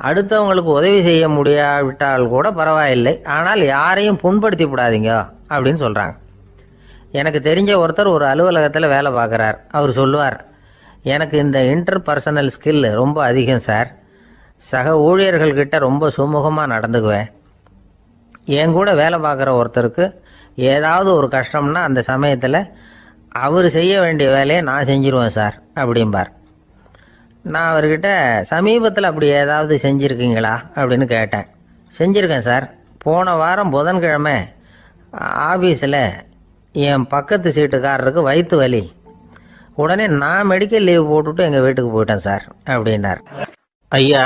அடுத்தவங்களுக்கு உதவி செய்ய முடியாவிட்டால் கூட பரவாயில்லை, ஆனால் யாரையும் புண்படுத்தி விடாதீங்க அப்படின்னு சொல்கிறாங்க. எனக்கு தெரிஞ்ச ஒருத்தர் ஒரு அலுவலகத்தில் வேலை பார்க்குறார். அவர் சொல்லுவார், எனக்கு இந்த இன்டர்பர்சனல் ஸ்கில் ரொம்ப அதிகம் சார். சக ஊழியர்கள்கிட்ட ரொம்ப சுமூகமாக நடந்துக்குவேன். என் கூட வேலை பார்க்குற ஒருத்தருக்கு ஏதாவது ஒரு கஷ்டம்னா அந்த சமயத்தில் அவர் செய்ய வேண்டிய வேலையை நான் செஞ்சிருவேன் சார் அப்படிம்பார். நான் அவர்கிட்ட சமீபத்தில் அப்படி ஏதாவது செஞ்சுருக்கீங்களா அப்படின்னு கேட்டேன். செஞ்சுருக்கேன் சார். போன வாரம் புதன்கிழமை ஆஃபீஸில் என் பக்கத்து சீட்டுக்காரருக்கு வயிற்று வலி. உடனே நான் மெடிக்கல் லீவ் போட்டுவிட்டு எங்கள் வீட்டுக்கு போயிட்டேன் சார் அப்படின்னார். ஐயா,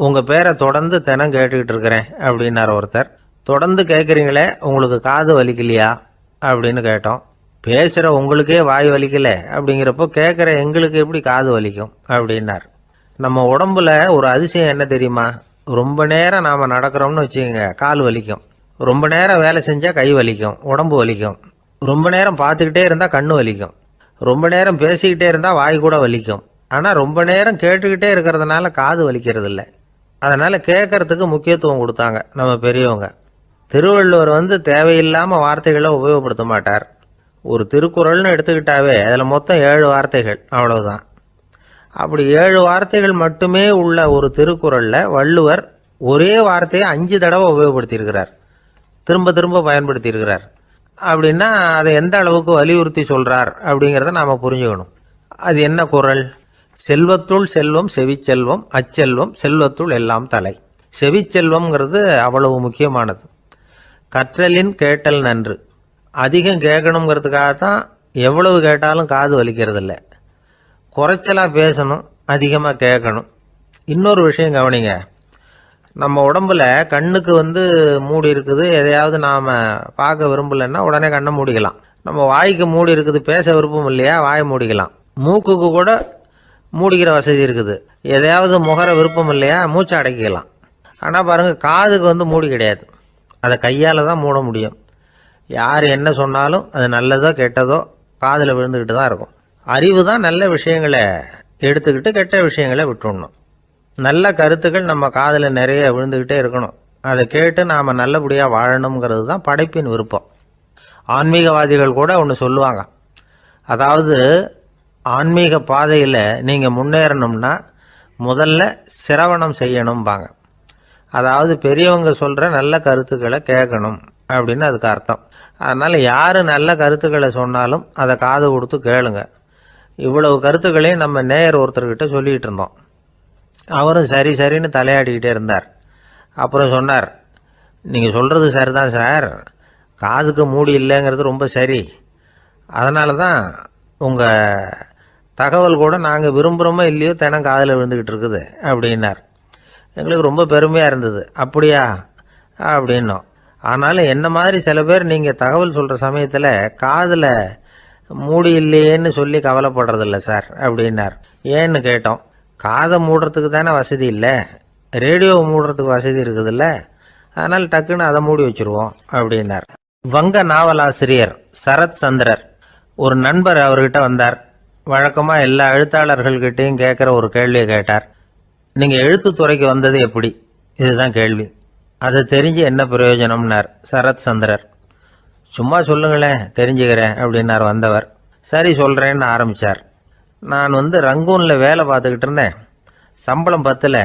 உங்கள் பேரை தொடர்ந்து தினம் கேட்டுக்கிட்டு இருக்கிறேன் அப்படின்னார் ஒருத்தர். தொடர்ந்து கேட்குறீங்களே, உங்களுக்கு காது வலிக்கலையா அப்படின்னு கேட்டோம். பேசுகிற உங்களுக்கே வாய் வலிக்கலை அப்படிங்கிறப்போ கேட்குற எங்களுக்கு எப்படி காது வலிக்கும் அப்படின்னார். நம்ம உடம்புல ஒரு அதிசயம் என்ன தெரியுமா? ரொம்ப நேரம் நாம் நடக்கிறோம்னு வச்சுக்கோங்க, கால் வலிக்கும். ரொம்ப நேரம் வேலை செஞ்சால் கை வலிக்கும், உடம்பு வலிக்கும். ரொம்ப நேரம் பார்த்துக்கிட்டே இருந்தால் கண்ணு வலிக்கும். ரொம்ப நேரம் பேசிக்கிட்டே இருந்தால் வாய் கூட வலிக்கும். ஆனால் ரொம்ப நேரம் கேட்டுக்கிட்டே இருக்கிறதுனால காது வலிக்கிறது இல்லை. அதனால் கேட்கறதுக்கு முக்கியத்துவம் கொடுத்தாங்க நம்ம பெரியவங்க. திருவள்ளுவர் தேவையில்லாமல் வார்த்தைகளை உபயோகப்படுத்த மாட்டார். ஒரு திருக்குறள்னு எடுத்துக்கிட்டாவே அதில் மொத்தம் 7 வார்த்தைகள், அவ்வளவுதான். அப்படி 7 வார்த்தைகள் மட்டுமே உள்ள ஒரு திருக்குறளில் வள்ளுவர் ஒரே வார்த்தையை 5 தடவை உபயோகப்படுத்தியிருக்கிறார், திரும்ப திரும்ப பயன்படுத்தியிருக்கிறார். அப்படின்னா அதை எந்த அளவுக்கு வலியுறுத்தி சொல்கிறார் அப்படிங்கிறத நாம் புரிஞ்சுக்கணும். அது என்ன குறள்? செல்வத்துள் செல்வம் செவிச்செல்வம், அச்செல்வம் செல்வத்துள் எல்லாம் தலை. செவிச்செல்வம்ங்கிறது அவ்வளவு முக்கியமானது. கற்றலின் கேட்டல் நன்று. அதிகம் கேட்கணுங்கிறதுக்காகத்தான் எவ்வளவு கேட்டாலும் காது வலிக்கிறது இல்லை. குறைச்சலாக பேசணும், அதிகமாக கேட்கணும். இன்னொரு விஷயம் கவனிங்க, நம்ம உடம்புல கண்ணுக்கு மூடி இருக்குது, எதையாவது நாம் பார்க்க விரும்பலைன்னா உடனே கண்ணை மூடிக்கலாம். நம்ம வாய்க்கு மூடி இருக்குது, பேச விருப்பம் இல்லையா, வாயை மூடிக்கலாம். மூக்குக்கு கூட மூடிக்கிற வசதி இருக்குது, எதையாவது முகர விருப்பம் இல்லையா, மூச்சை அடக்கிக்கலாம். ஆனால் பாருங்கள், காதுக்கு மூடி கிடையாது, அதை கையால் தான் மூட முடியும். யார் என்ன சொன்னாலும் அது நல்லதோ கெட்டதோ காதில் விழுந்துக்கிட்டு தான் இருக்கும். அறிவு தான் நல்ல விஷயங்களை எடுத்துக்கிட்டு கெட்ட விஷயங்களை விட்டுடணும். நல்ல கருத்துக்கள் நம்ம காதில் நிறைய விழுந்துக்கிட்டே இருக்கணும். அதை கேட்டு நாம் நல்லபடியாக வாழணுங்கிறது தான் படைப்பின் விருப்பம். ஆன்மீகவாதிகள் கூட ஒன்று சொல்லுவாங்க, அதாவது ஆன்மீக பாதையில் நீங்கள் முன்னேறணும்னா முதல்ல சிரவணம் செய்யணும்பாங்க. அதாவது பெரியவங்க சொல்கிற நல்ல கருத்துக்களை கேட்கணும் அப்படின்னு அதுக்கு அர்த்தம். அதனால் யார் நல்ல கருத்துக்களை சொன்னாலும் அதை காது கொடுத்து கேளுங்க. இவ்வளவு கருத்துக்களையும் நம்ம நேயர் ஒருத்தர்கிட்ட சொல்லிகிட்டு இருந்தோம். அவரும் சரி சரின்னு தலையாடிக்கிட்டே இருந்தார். அப்புறம் சொன்னார், நீங்கள் சொல்கிறது சரிதான் சார், காதுக்கு மூடி இல்லைங்கிறது ரொம்ப சரி. அதனால தான் உங்கள் தகவல் கூட நாங்கள் விரும்புகிறோமோ இல்லையோ தினம் காதில் விழுந்துக்கிட்டு இருக்குது அப்படின்னார். எங்களுக்கு ரொம்ப பெருமையாக இருந்தது. அப்படியா அப்படின்னோம். ஆனாலும் என்ன மாதிரி சில பேர் நீங்கள் தகவல் சொல்கிற சமயத்தில் காதில் மூடி இல்லையேன்னு சொல்லி கவலைப்படுறதில்ல சார் அப்படின்னார். ஏன்னு கேட்டோம். காதை மூடுறதுக்கு தானே வசதி இல்லை, ரேடியோவை மூடுறதுக்கு வசதி இருக்குதுல்ல, அதனால் டக்குன்னு அதை மூடி வச்சுருவோம் அப்படின்னார். வங்க நாவலாசிரியர் சரத் சந்திரர் ஒரு நண்பர் அவர்கிட்ட வந்தார். வழக்கமாக எல்லா எழுத்தாளர்கள்கிட்டையும் கேட்குற ஒரு கேள்வியை கேட்டார். நீங்கள் எழுத்துத்துறைக்கு வந்தது எப்படி? இதுதான் கேள்வி. அதை தெரிஞ்சு என்ன பிரயோஜனம்னார் சரத் சந்திரர். சும்மா சொல்லுங்களேன், தெரிஞ்சுக்கிறேன் அப்படின்னார் வந்தவர். சரி சொல்கிறேன்னு ஆரம்பித்தார். நான் ரங்கூனில் வேலை பார்த்துக்கிட்டு இருந்தேன். சம்பளம் பத்தில்,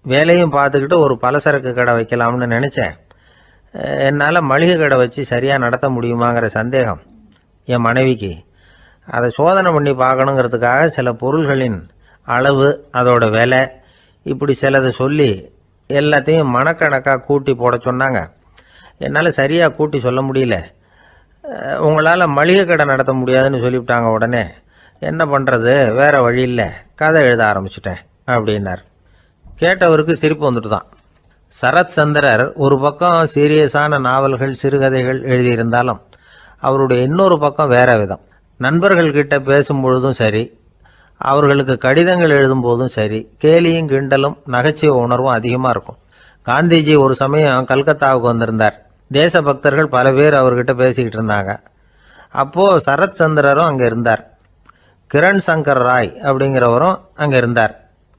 வேலையும் பார்த்துக்கிட்டு ஒரு பலசரக்கு கடை வைக்கலாம்னு நினச்சேன். என்னால் மளிகை கடை வச்சு சரியாக நடத்த முடியுமாங்கிற சந்தேகம் என் மனைவிக்கு. அதை சோதனை பண்ணி பார்க்கணுங்கிறதுக்காக சில பொருள்களின் அளவு, அதோட விலை, இப்படி சிலதை சொல்லி எல்லாத்தையும் மனக்கணக்காக கூட்டி போட சொன்னாங்க. என்னால் சரியாக கூட்டி சொல்ல முடியல. உங்களால் மளிகை கடை நடத்த முடியாதுன்னு சொல்லிவிட்டாங்க. உடனே என்ன பண்ணுறது, வேறு வழி இல்லை, கதை எழுத ஆரம்பிச்சிட்டேன் அப்படின்னார். கேட்டவருக்கு சிரிப்பு வந்துட்டு தான். சரத் சந்திரர் ஒரு பக்கம் சீரியஸான நாவல்கள், சிறுகதைகள் எழுதியிருந்தாலும் அவருடைய இன்னொரு பக்கம் வேற விதம். நண்பர்கள்கிட்ட பேசும்பொழுதும் சரி, அவர்களுக்கு கடிதங்கள் எழுதும்போதும் சரி, கேலியும் கிண்டலும் நகைச்சுவை உணர்வும் அதிகமாக இருக்கும். காந்திஜி ஒரு சமயம் கல்கத்தாவுக்கு வந்திருந்தார். தேசபக்தர்கள் பல பேர் அவர்கிட்ட பேசிக்கிட்டு இருந்தாங்க. அப்போது சரத் சந்திரரும் அங்கே இருந்தார். கிரண் சங்கர் ராய் அப்படிங்கிறவரும் அங்கே இருந்தார்.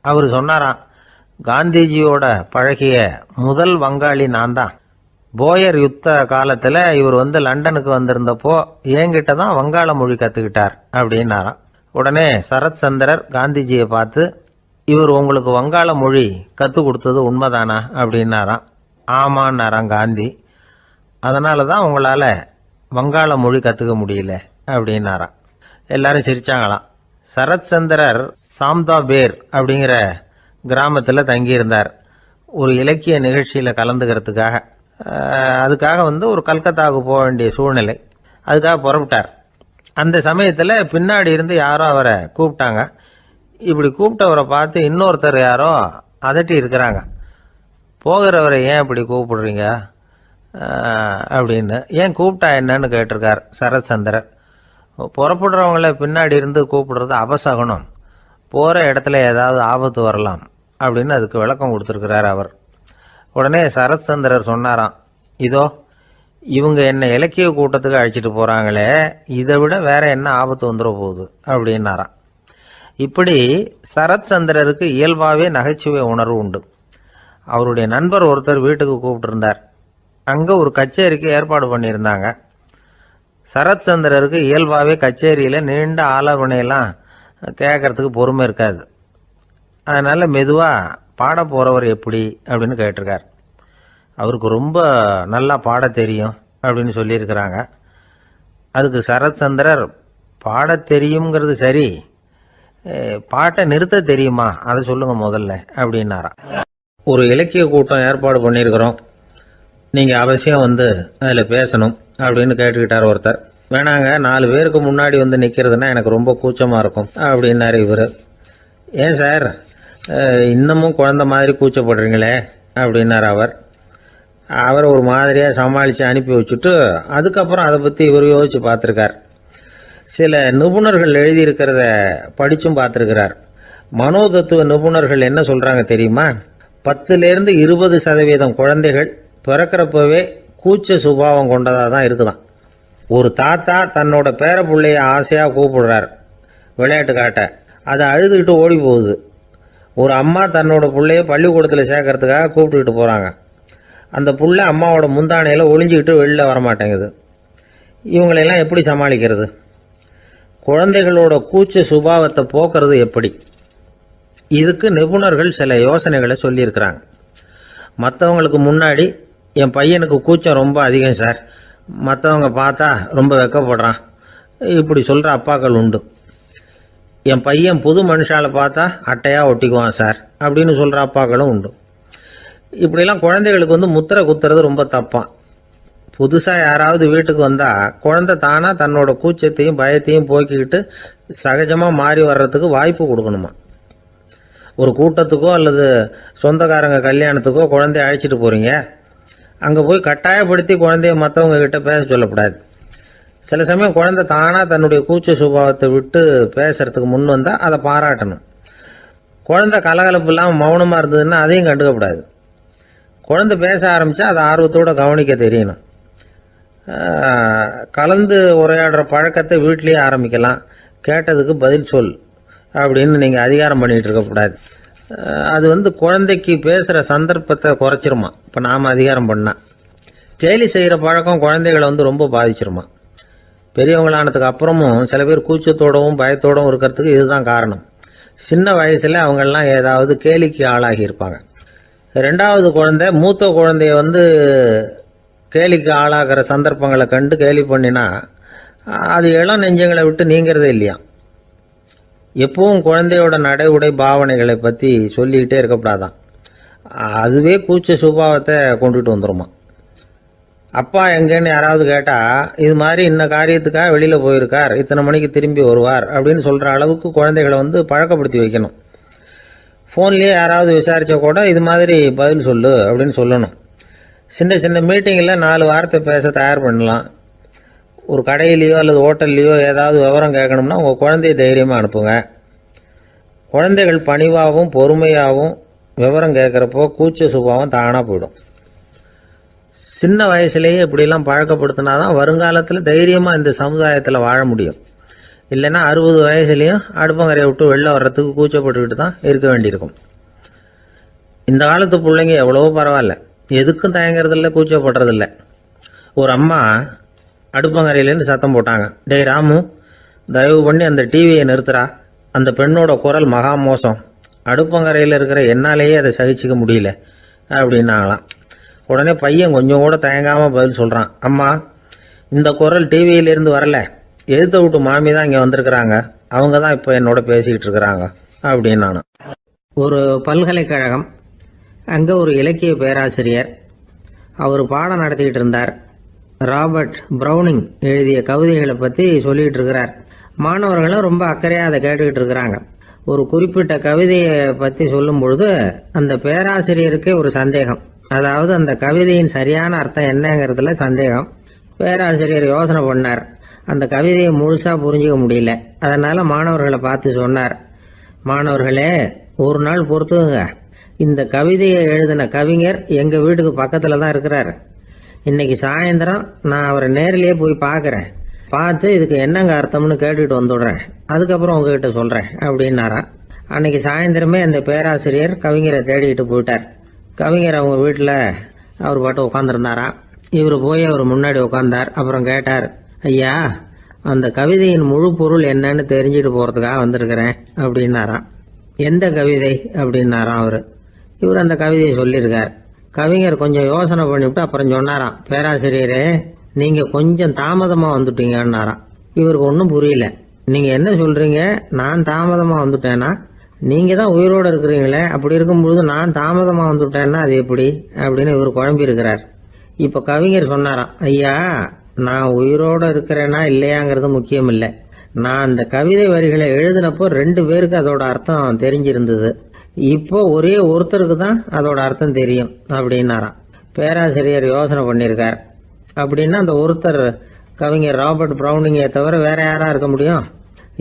அவர் சொன்னாராம், காந்திஜியோட பழகிய முதல் வங்காளி நான் தான். போயர் யுத்த காலத்தில் இவர் லண்டனுக்கு வந்திருந்தப்போ என்கிட்ட தான் வங்காள மொழி கற்றுக்கிட்டார் அப்படின்னாராம். உடனே சரத் சந்திரர் காந்திஜியை பார்த்து, இவர் உங்களுக்கு வங்காள மொழி கற்றுக் கொடுத்தது உண்மைதானா அப்படின்னாராம். ஆமான்னாராம் காந்தி. அதனால தான் உங்களால் வங்காள மொழி கற்றுக்க முடியல அப்படின்னாராம். எல்லாரும் சிரிச்சாங்களாம். சரத் சந்திரர் சாம்தாபேர் அப்படிங்கிற கிராமத்தில் தங்கியிருந்தார் ஒரு இலக்கிய நிகழ்ச்சியில் கலந்துக்கிறதுக்காக. அதுக்காக ஒரு கல்கத்தாவுக்கு போக வேண்டிய சூழ்நிலை. அதுக்காக புறப்பட்டார். அந்த சமயத்தில் பின்னாடி இருந்து யாரோ அவரை கூப்பிட்டாங்க. இப்படி கூப்பிட்டவரை பார்த்து இன்னொருத்தர் யாரோ அதட்டி இருக்கிறாங்க. போகிறவரை ஏன் இப்படி கூப்பிடுறீங்க அப்படின்னு. ஏன் கூப்பிட்டா என்னன்னு கேட்டிருக்கார் சரத் சந்திரர். புறப்படுறவங்கள பின்னாடி இருந்து கூப்பிடுறது அபசகுனம், போகிற இடத்துல ஏதாவது ஆபத்து வரலாம் அப்படின்னு அதுக்கு விளக்கம் கொடுத்துருக்கிறார் அவர். உடனே சரத் சந்திரர் சொன்னாராம், இதோ இவங்க என்ன இலக்கிய கூட்டத்துக்கு அழைச்சிட்டு போகிறாங்களே, இதை விட வேற என்ன ஆபத்து வந்துட போகுது அப்படின்னாராம். இப்படி சரத் சந்திரருக்கு இயல்பாகவே நகைச்சுவை உணர்வு உண்டு. அவருடைய நண்பர் ஒருத்தர் வீட்டுக்கு கூப்பிட்டுருந்தார். அங்கே ஒரு கச்சேரிக்கு ஏற்பாடு பண்ணியிருந்தாங்க. சரத் சந்திரருக்கு இயல்பாகவே கச்சேரியில் நீண்ட ஆலோசனையெல்லாம் கேட்கறதுக்கு பொறுமை இருக்காது. அதனால் மெதுவாக பாட போகிறவர் எப்படி அப்படின்னு கேட்டிருக்கார். அவருக்கு ரொம்ப நல்லா பாட தெரியும் அப்படின்னு சொல்லியிருக்கிறாங்க. அதுக்கு சரத் சந்திரர், பாட தெரியுங்கிறது சரி, பாட்டை நிறுத்த தெரியுமா அதை சொல்லுங்க முதல்ல அப்படின்னாராம். ஒரு இலக்கிய கூட்டம் ஏற்பாடு பண்ணியிருக்கிறோம், நீங்கள் அவசியம் அதில் பேசணும் அப்படின்னு கேட்டுக்கிட்டார் ஒருத்தர். வேணாங்க, 4 பேருக்கு முன்னாடி நிற்கிறதுனா எனக்கு ரொம்ப கூச்சமாக இருக்கும் அப்படின்னாரு இவர். ஏன் சார் இன்னமும் குழந்த மாதிரி கூச்சப்படுறீங்களே அப்படின்னார் அவர். அவரை ஒரு மாதிரியாக சமாளித்து அனுப்பி வச்சுட்டு அதுக்கப்புறம் அதை பற்றி இவர் யோசித்து பார்த்துருக்கார். சில நிபுணர்கள் எழுதியிருக்கிறத படித்தும் பார்த்துருக்கிறார். மனோதத்துவ நிபுணர்கள் என்ன சொல்கிறாங்க தெரியுமா? 10லேருந்து 20% குழந்தைகள் பிறக்கிறப்பவே கூச்ச சுபாவம் கொண்டதாக தான் இருக்குதான். ஒரு தாத்தா தன்னோட பேர பிள்ளைய ஆசையாக கூப்பிடுறார் விளையாட்டு காட்ட, அதை அழுதுகிட்டு ஓடி போகுது. ஒரு அம்மா தன்னோட பிள்ளைய பள்ளிக்கூடத்தில் சேர்க்கறதுக்காக கூப்பிட்டுக்கிட்டு போகிறாங்க. அந்த புள்ள அம்மாவோட முந்தானையில் ஒளிஞ்சிக்கிட்டு வெளியில் வரமாட்டேங்குது. இவங்களெல்லாம் எப்படி சமாளிக்கிறது? குழந்தைகளோட கூச்ச சுபாவத்தை போக்குறது எப்படி? இதுக்கு நிபுணர்கள் சில யோசனைகளை சொல்லியிருக்கிறாங்க. மற்றவங்களுக்கு முன்னாடி என் பையனுக்கு கூச்சம் ரொம்ப அதிகம் சார், மற்றவங்க பார்த்தா ரொம்ப வெக்கப்படுறான், இப்படி சொல்கிற அப்பாக்கள் உண்டு. என் பையன் புது மனுஷால பார்த்தா அட்டையாக ஒட்டிக்குவான் சார் அப்படின்னு சொல்கிற அப்பாக்களும் உண்டு. இப்படிலாம் குழந்தைகளுக்கு முத்திரை குத்துறது ரொம்ப தப்பான். புதுசாக யாராவது வீட்டுக்கு வந்தால் குழந்தை தானாக தன்னோட கூச்சத்தையும் பயத்தையும் போக்கிக்கிட்டு சகஜமாக மாறி வர்றதுக்கு வாய்ப்பு கொடுக்கணுமா. ஒரு கூட்டத்துக்கோ அல்லது சொந்தக்காரங்க கல்யாணத்துக்கோ குழந்தைய அழைச்சிட்டு போகிறீங்க, அங்கே போய் கட்டாயப்படுத்தி குழந்தைய மற்றவங்க கிட்ட பேச சொல்லக்கூடாது. சில சமயம் குழந்தை தானாக தன்னுடைய கூச்ச சுபாவத்தை விட்டு பேசுறதுக்கு முன் வந்தால் அதை பாராட்டணும். குழந்தை கலகலப்பு இல்லாமல் மௌனமாக இருந்ததுன்னா அதையும் கண்டுக்கக்கூடாது. குழந்தை பேச ஆரம்பித்தா அதை ஆர்வத்தோடு கவனிக்க தெரியணும். கலந்து உரையாடுற பழக்கத்தை வீட்லேயே ஆரம்பிக்கலாம். கேட்டதுக்கு பதில் சொல் அப்படின்னு நீங்கள் அதிகாரம் பண்ணிகிட்டு இருக்கக்கூடாது. அது குழந்தைக்கு பேசுகிற சந்தர்ப்பத்தை குறைச்சிருமா. இப்போ நாம் அதிகாரம் பண்ணால் கேலி செய்கிற பழக்கம் குழந்தைகளை ரொம்ப பாதிச்சிருமா. பெரியவங்களானதுக்கு அப்புறமும் சில பேர் கூச்சத்தோடவும் பயத்தோடவும் இருக்கிறதுக்கு இதுதான் காரணம். சின்ன வயசில் அவங்கெல்லாம் ஏதாவது கேலிக்கு ஆளாகி இருப்பாங்க. 2வது குழந்தை மூத்த குழந்தைய கேலிக்கு ஆளாகிற சந்தர்ப்பங்களை கண்டு கேலி பண்ணினா அது இளம் நெஞ்சங்களை விட்டு நீங்கிறதே இல்லையா. எப்பவும் குழந்தையோட நடை உடை பாவனைகளை பற்றி சொல்லிக்கிட்டே இருக்கக்கூடாதான். அதுவே கூச்ச சுபாவத்தை கொண்டுட்டு வந்துருமா. அப்பா எங்கேன்னு யாராவது கேட்டால் இது மாதிரி இன்ன காரியத்துக்காக வெளியில் போயிருக்கார், இத்தனை மணிக்கு திரும்பி வருவார் அப்படின்னு சொல்கிற அளவுக்கு குழந்தைகளை பழக்கப்படுத்தி வைக்கணும். ஃபோன்லேயே யாராவது விசாரித்தா கூட இது மாதிரி பதில் சொல்லு அப்படின்னு சொல்லணும். சின்ன சின்ன மீட்டிங்கில் 4 வார்த்தை பேச தயார் பண்ணலாம். ஒரு கடையிலையோ அல்லது ஹோட்டல்லையோ ஏதாவது விவரம் கேட்கணும்னா உங்கள் குழந்தைய தைரியமாக அனுப்புங்க. குழந்தைகள் பணிவாகவும் பொறுமையாகவும் விவரம் கேட்குறப்போ கூச்ச சுபாவம் தானாக போயிடும். சின்ன வயசுலேயே இப்படிலாம் பழக்கப்படுத்தினா தான் வருங்காலத்தில் தைரியமாக இந்த சமுதாயத்தில் வாழ முடியும். இல்லைன்னா 60 வயசுலேயும் அடுப்பங்கரையை விட்டு வெளில வர்றதுக்கு கூச்சப்பட்டுக்கிட்டு தான் இருக்க வேண்டியிருக்கும். இந்த காலத்து பிள்ளைங்க எவ்வளவோ பரவாயில்ல, எதுக்கும் தயங்குறதில்ல, கூச்சப்படுறதில்ல. ஒரு அம்மா அடுப்பங்கரையிலேருந்து சத்தம் போட்டாங்க, டேய் ராமு, தயவு பண்ணி அந்த டிவியை நிறுத்துறா, அந்த பெண்ணோட குரல் மகா மோசம், அடுப்பங்கரையில் இருக்கிற என்னாலேயே அதை சகிச்சிக்க முடியல அப்படின்னாங்களாம். உடனே பையன் கொஞ்சம் கூட தயங்காமல் பதில் சொல்கிறான், அம்மா, இந்த குரல் டிவியிலேருந்து வரல, எழுத்த விட்டு மாமி தான் இங்கே வந்திருக்கிறாங்க, அவங்க தான் இப்போ என்னோட பேசிக்கிட்டு இருக்கிறாங்க அப்படின்னு நானும். ஒரு பல்கலைக்கழகம், அங்கே ஒரு இலக்கிய பேராசிரியர், அவர் பாடம் நடத்திக்கிட்டு இருந்தார். ராபர்ட் ப்ரௌனிங் எழுதிய கவிதைகளை பற்றி சொல்லிகிட்டு இருக்கிறார். மாணவர்களும் ரொம்ப அக்கறையாக அதை கேட்டுக்கிட்டு இருக்கிறாங்க. ஒரு குறிப்பிட்ட கவிதையை பற்றி சொல்லும் பொழுது அந்த பேராசிரியருக்கே ஒரு சந்தேகம், அதாவது அந்த கவிதையின் சரியான அர்த்தம் என்னங்கிறதுல சந்தேகம். பேராசிரியர் யோசனை பண்ணார், அந்த கவிதையை முழுசாக புரிஞ்சிக்க முடியல. அதனால் மாணவர்களை பார்த்து சொன்னார், மாணவர்களே, ஒரு நாள் பொறுத்துக்குங்க, இந்த கவிதையை எழுதின கவிஞர் எங்கள் வீட்டுக்கு பக்கத்தில் தான் இருக்கிறார். இன்னைக்கு சாயந்தரம் நான் அவரை நேரிலேயே போய் பார்க்குறேன், பார்த்து இதுக்கு என்னங்க அர்த்தம்னு கேட்டுட்டு வந்துடுறேன், அதுக்கப்புறம் உங்ககிட்ட சொல்கிறேன் அப்படின்னாராம். அன்னைக்கு சாயந்தரமே அந்த பேராசிரியர் கவிஞரை தேடிக்கிட்டு போயிட்டார். கவிஞர் அவங்க வீட்டில் அவர் பாட்டு உட்காந்துருந்தாராம். இவர் போய் அவர் முன்னாடி உட்காந்தார். அப்புறம் கேட்டார், ஐயா, அந்த கவிதையின் முழு பொருள் என்னன்னு தெரிஞ்சுட்டு போகிறதுக்காக வந்திருக்கிறேன் அப்படின்னாராம். எந்த கவிதை அப்படின்னாராம் அவர். இவர் அந்த கவிதையை சொல்லியிருக்கார். கவிஞர் கொஞ்சம் யோசனை பண்ணிவிட்டு அப்புறம் சொன்னாராம், பேராசிரியரே, நீங்கள் கொஞ்சம் தாமதமாக வந்துட்டீங்கன்னாராம். இவருக்கு ஒன்றும் புரியல. நீங்கள் என்ன சொல்கிறீங்க, நான் தாமதமாக வந்துட்டேன்னா? நீங்கள் தான் உயிரோடு இருக்கிறீங்களே, அப்படி இருக்கும்பொழுது நான் தாமதமாக வந்துட்டேன்னா அது எப்படி அப்படின்னு இவர் குழம்பி இருக்கிறார். இப்போ கவிஞர் சொன்னாராம், ஐயா, நான் உயிரோடு இருக்கிறேன்னா இல்லையாங்கிறது முக்கியம் இல்லை, நான் அந்த கவிதை வரிகளை எழுதினப்போ 2 பேருக்கு அதோட அர்த்தம் தெரிஞ்சிருந்தது, இப்போ ஒரே ஒருத்தருக்கு தான் அதோட அர்த்தம் தெரியும் அப்படின்னாராம். பேராசிரியர் யோசனை பண்ணியிருக்கார். அப்படின்னா அந்த ஒருத்தர் கவிஞர் ராபர்ட் ப்ரௌனிங்கை தவிர வேற யாரா இருக்க முடியும்?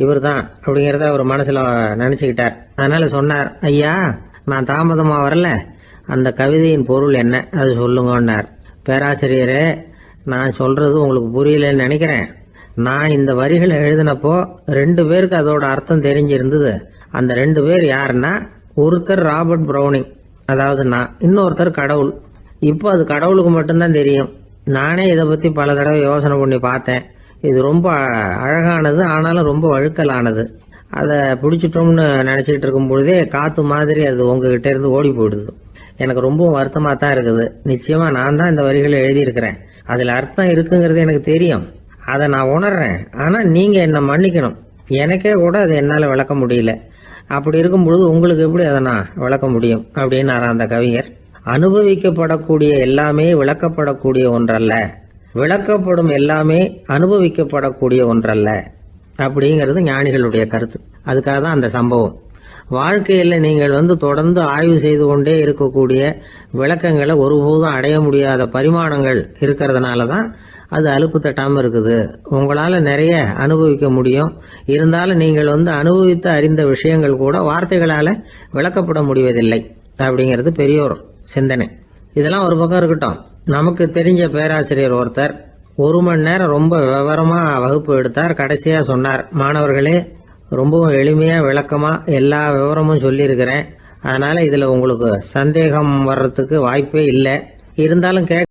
இவர் தான் அப்படிங்கிறத அவர் மனசில் நினச்சிக்கிட்டார். அதனால சொன்னார், ஐயா, நான் தாமதமாக வரல, அந்த கவிதையின் பொருள் என்ன அது சொல்லுங்கன்னார். பேராசிரியரே, நான் சொல்றது உங்களுக்கு புரியலன்னு நினைக்கிறேன். நான் இந்த வரிகளை எழுதினப்போ 2 பேருக்கு அதோட அர்த்தம் தெரிஞ்சிருந்தது. அந்த 2 பேர் யாருன்னா, ஒருத்தர் ராபர்ட் ப்ரௌனிங், அதாவது நான், இன்னொருத்தர் கடவுள். இப்போ அது கடவுளுக்கு மட்டும்தான் தெரியும். நானே இதை பற்றி பல தடவை யோசனை பண்ணி பார்த்தேன். இது ரொம்ப அழகானது, ஆனாலும் ரொம்ப வழுக்கலானது. அதை பிடிச்சிட்டோம்னு நினச்சிக்கிட்டு இருக்கும் பொழுதே காற்று மாதிரி அது உங்ககிட்ட இருந்து ஓடி போயிடுது. எனக்கு ரொம்பவும் வருத்தமாக தான் இருக்குது. நிச்சயமாக நான் தான் இந்த வரிகளை எழுதியிருக்கிறேன், அதில் அர்த்தம் இருக்குங்கிறது எனக்கு தெரியும், அதை நான் உணர்றேன். ஆனால் நீங்கள் என்னை மன்னிக்கணும், எனக்கே கூட அதை என்னால் விளக்க முடியல. அப்படி இருக்கும் பொழுது உங்களுக்கு எப்படி அதை நான் விளக்க முடியும் அப்படின்னாரா அந்த கவிஞர். அனுபவிக்கப்படக்கூடிய எல்லாமே விளக்கப்படக்கூடிய ஒன்றல்ல, விளக்கப்படும் எல்லாமே அனுபவிக்கப்படக்கூடிய ஒன்றல்ல அப்படிங்கிறது ஞானிகளுடைய கருத்து. அதுக்காக தான் அந்த சம்பவம். வாழ்க்கையில் நீங்கள் தொடர்ந்து ஆய்வு செய்து கொண்டே இருக்கக்கூடிய விளக்கங்களை ஒருபோதும் அடைய முடியாத பரிமாணங்கள் இருக்கிறதுனால தான் அது அலுப்பு தட்டாமல் இருக்குது. உங்களால் நிறைய அனுபவிக்க முடியும், இருந்தாலும் நீங்கள் அனுபவித்து அறிந்த விஷயங்கள் கூட வார்த்தைகளால் விளக்கப்பட முடிவதில்லை அப்படிங்கிறது பெரியோர் சிந்தனை. இதெல்லாம் ஒரு பக்கம் இருக்கட்டும். நமக்கு தெரிஞ்ச பேராசிரியர் ஒருத்தர் 1 மணி நேரம் ரொம்ப விவரமாக வகுப்பு எடுத்தார். கடைசியாக சொன்னார், மாணவர்களே, ரொம்பவும் எளிமையாக விளக்கமாக எல்லா விவரமும் சொல்லியிருக்கிறேன், அதனால் இதில் உங்களுக்கு சந்தேகம் வர்றதுக்கு வாய்ப்பே இல்லை, இருந்தாலும்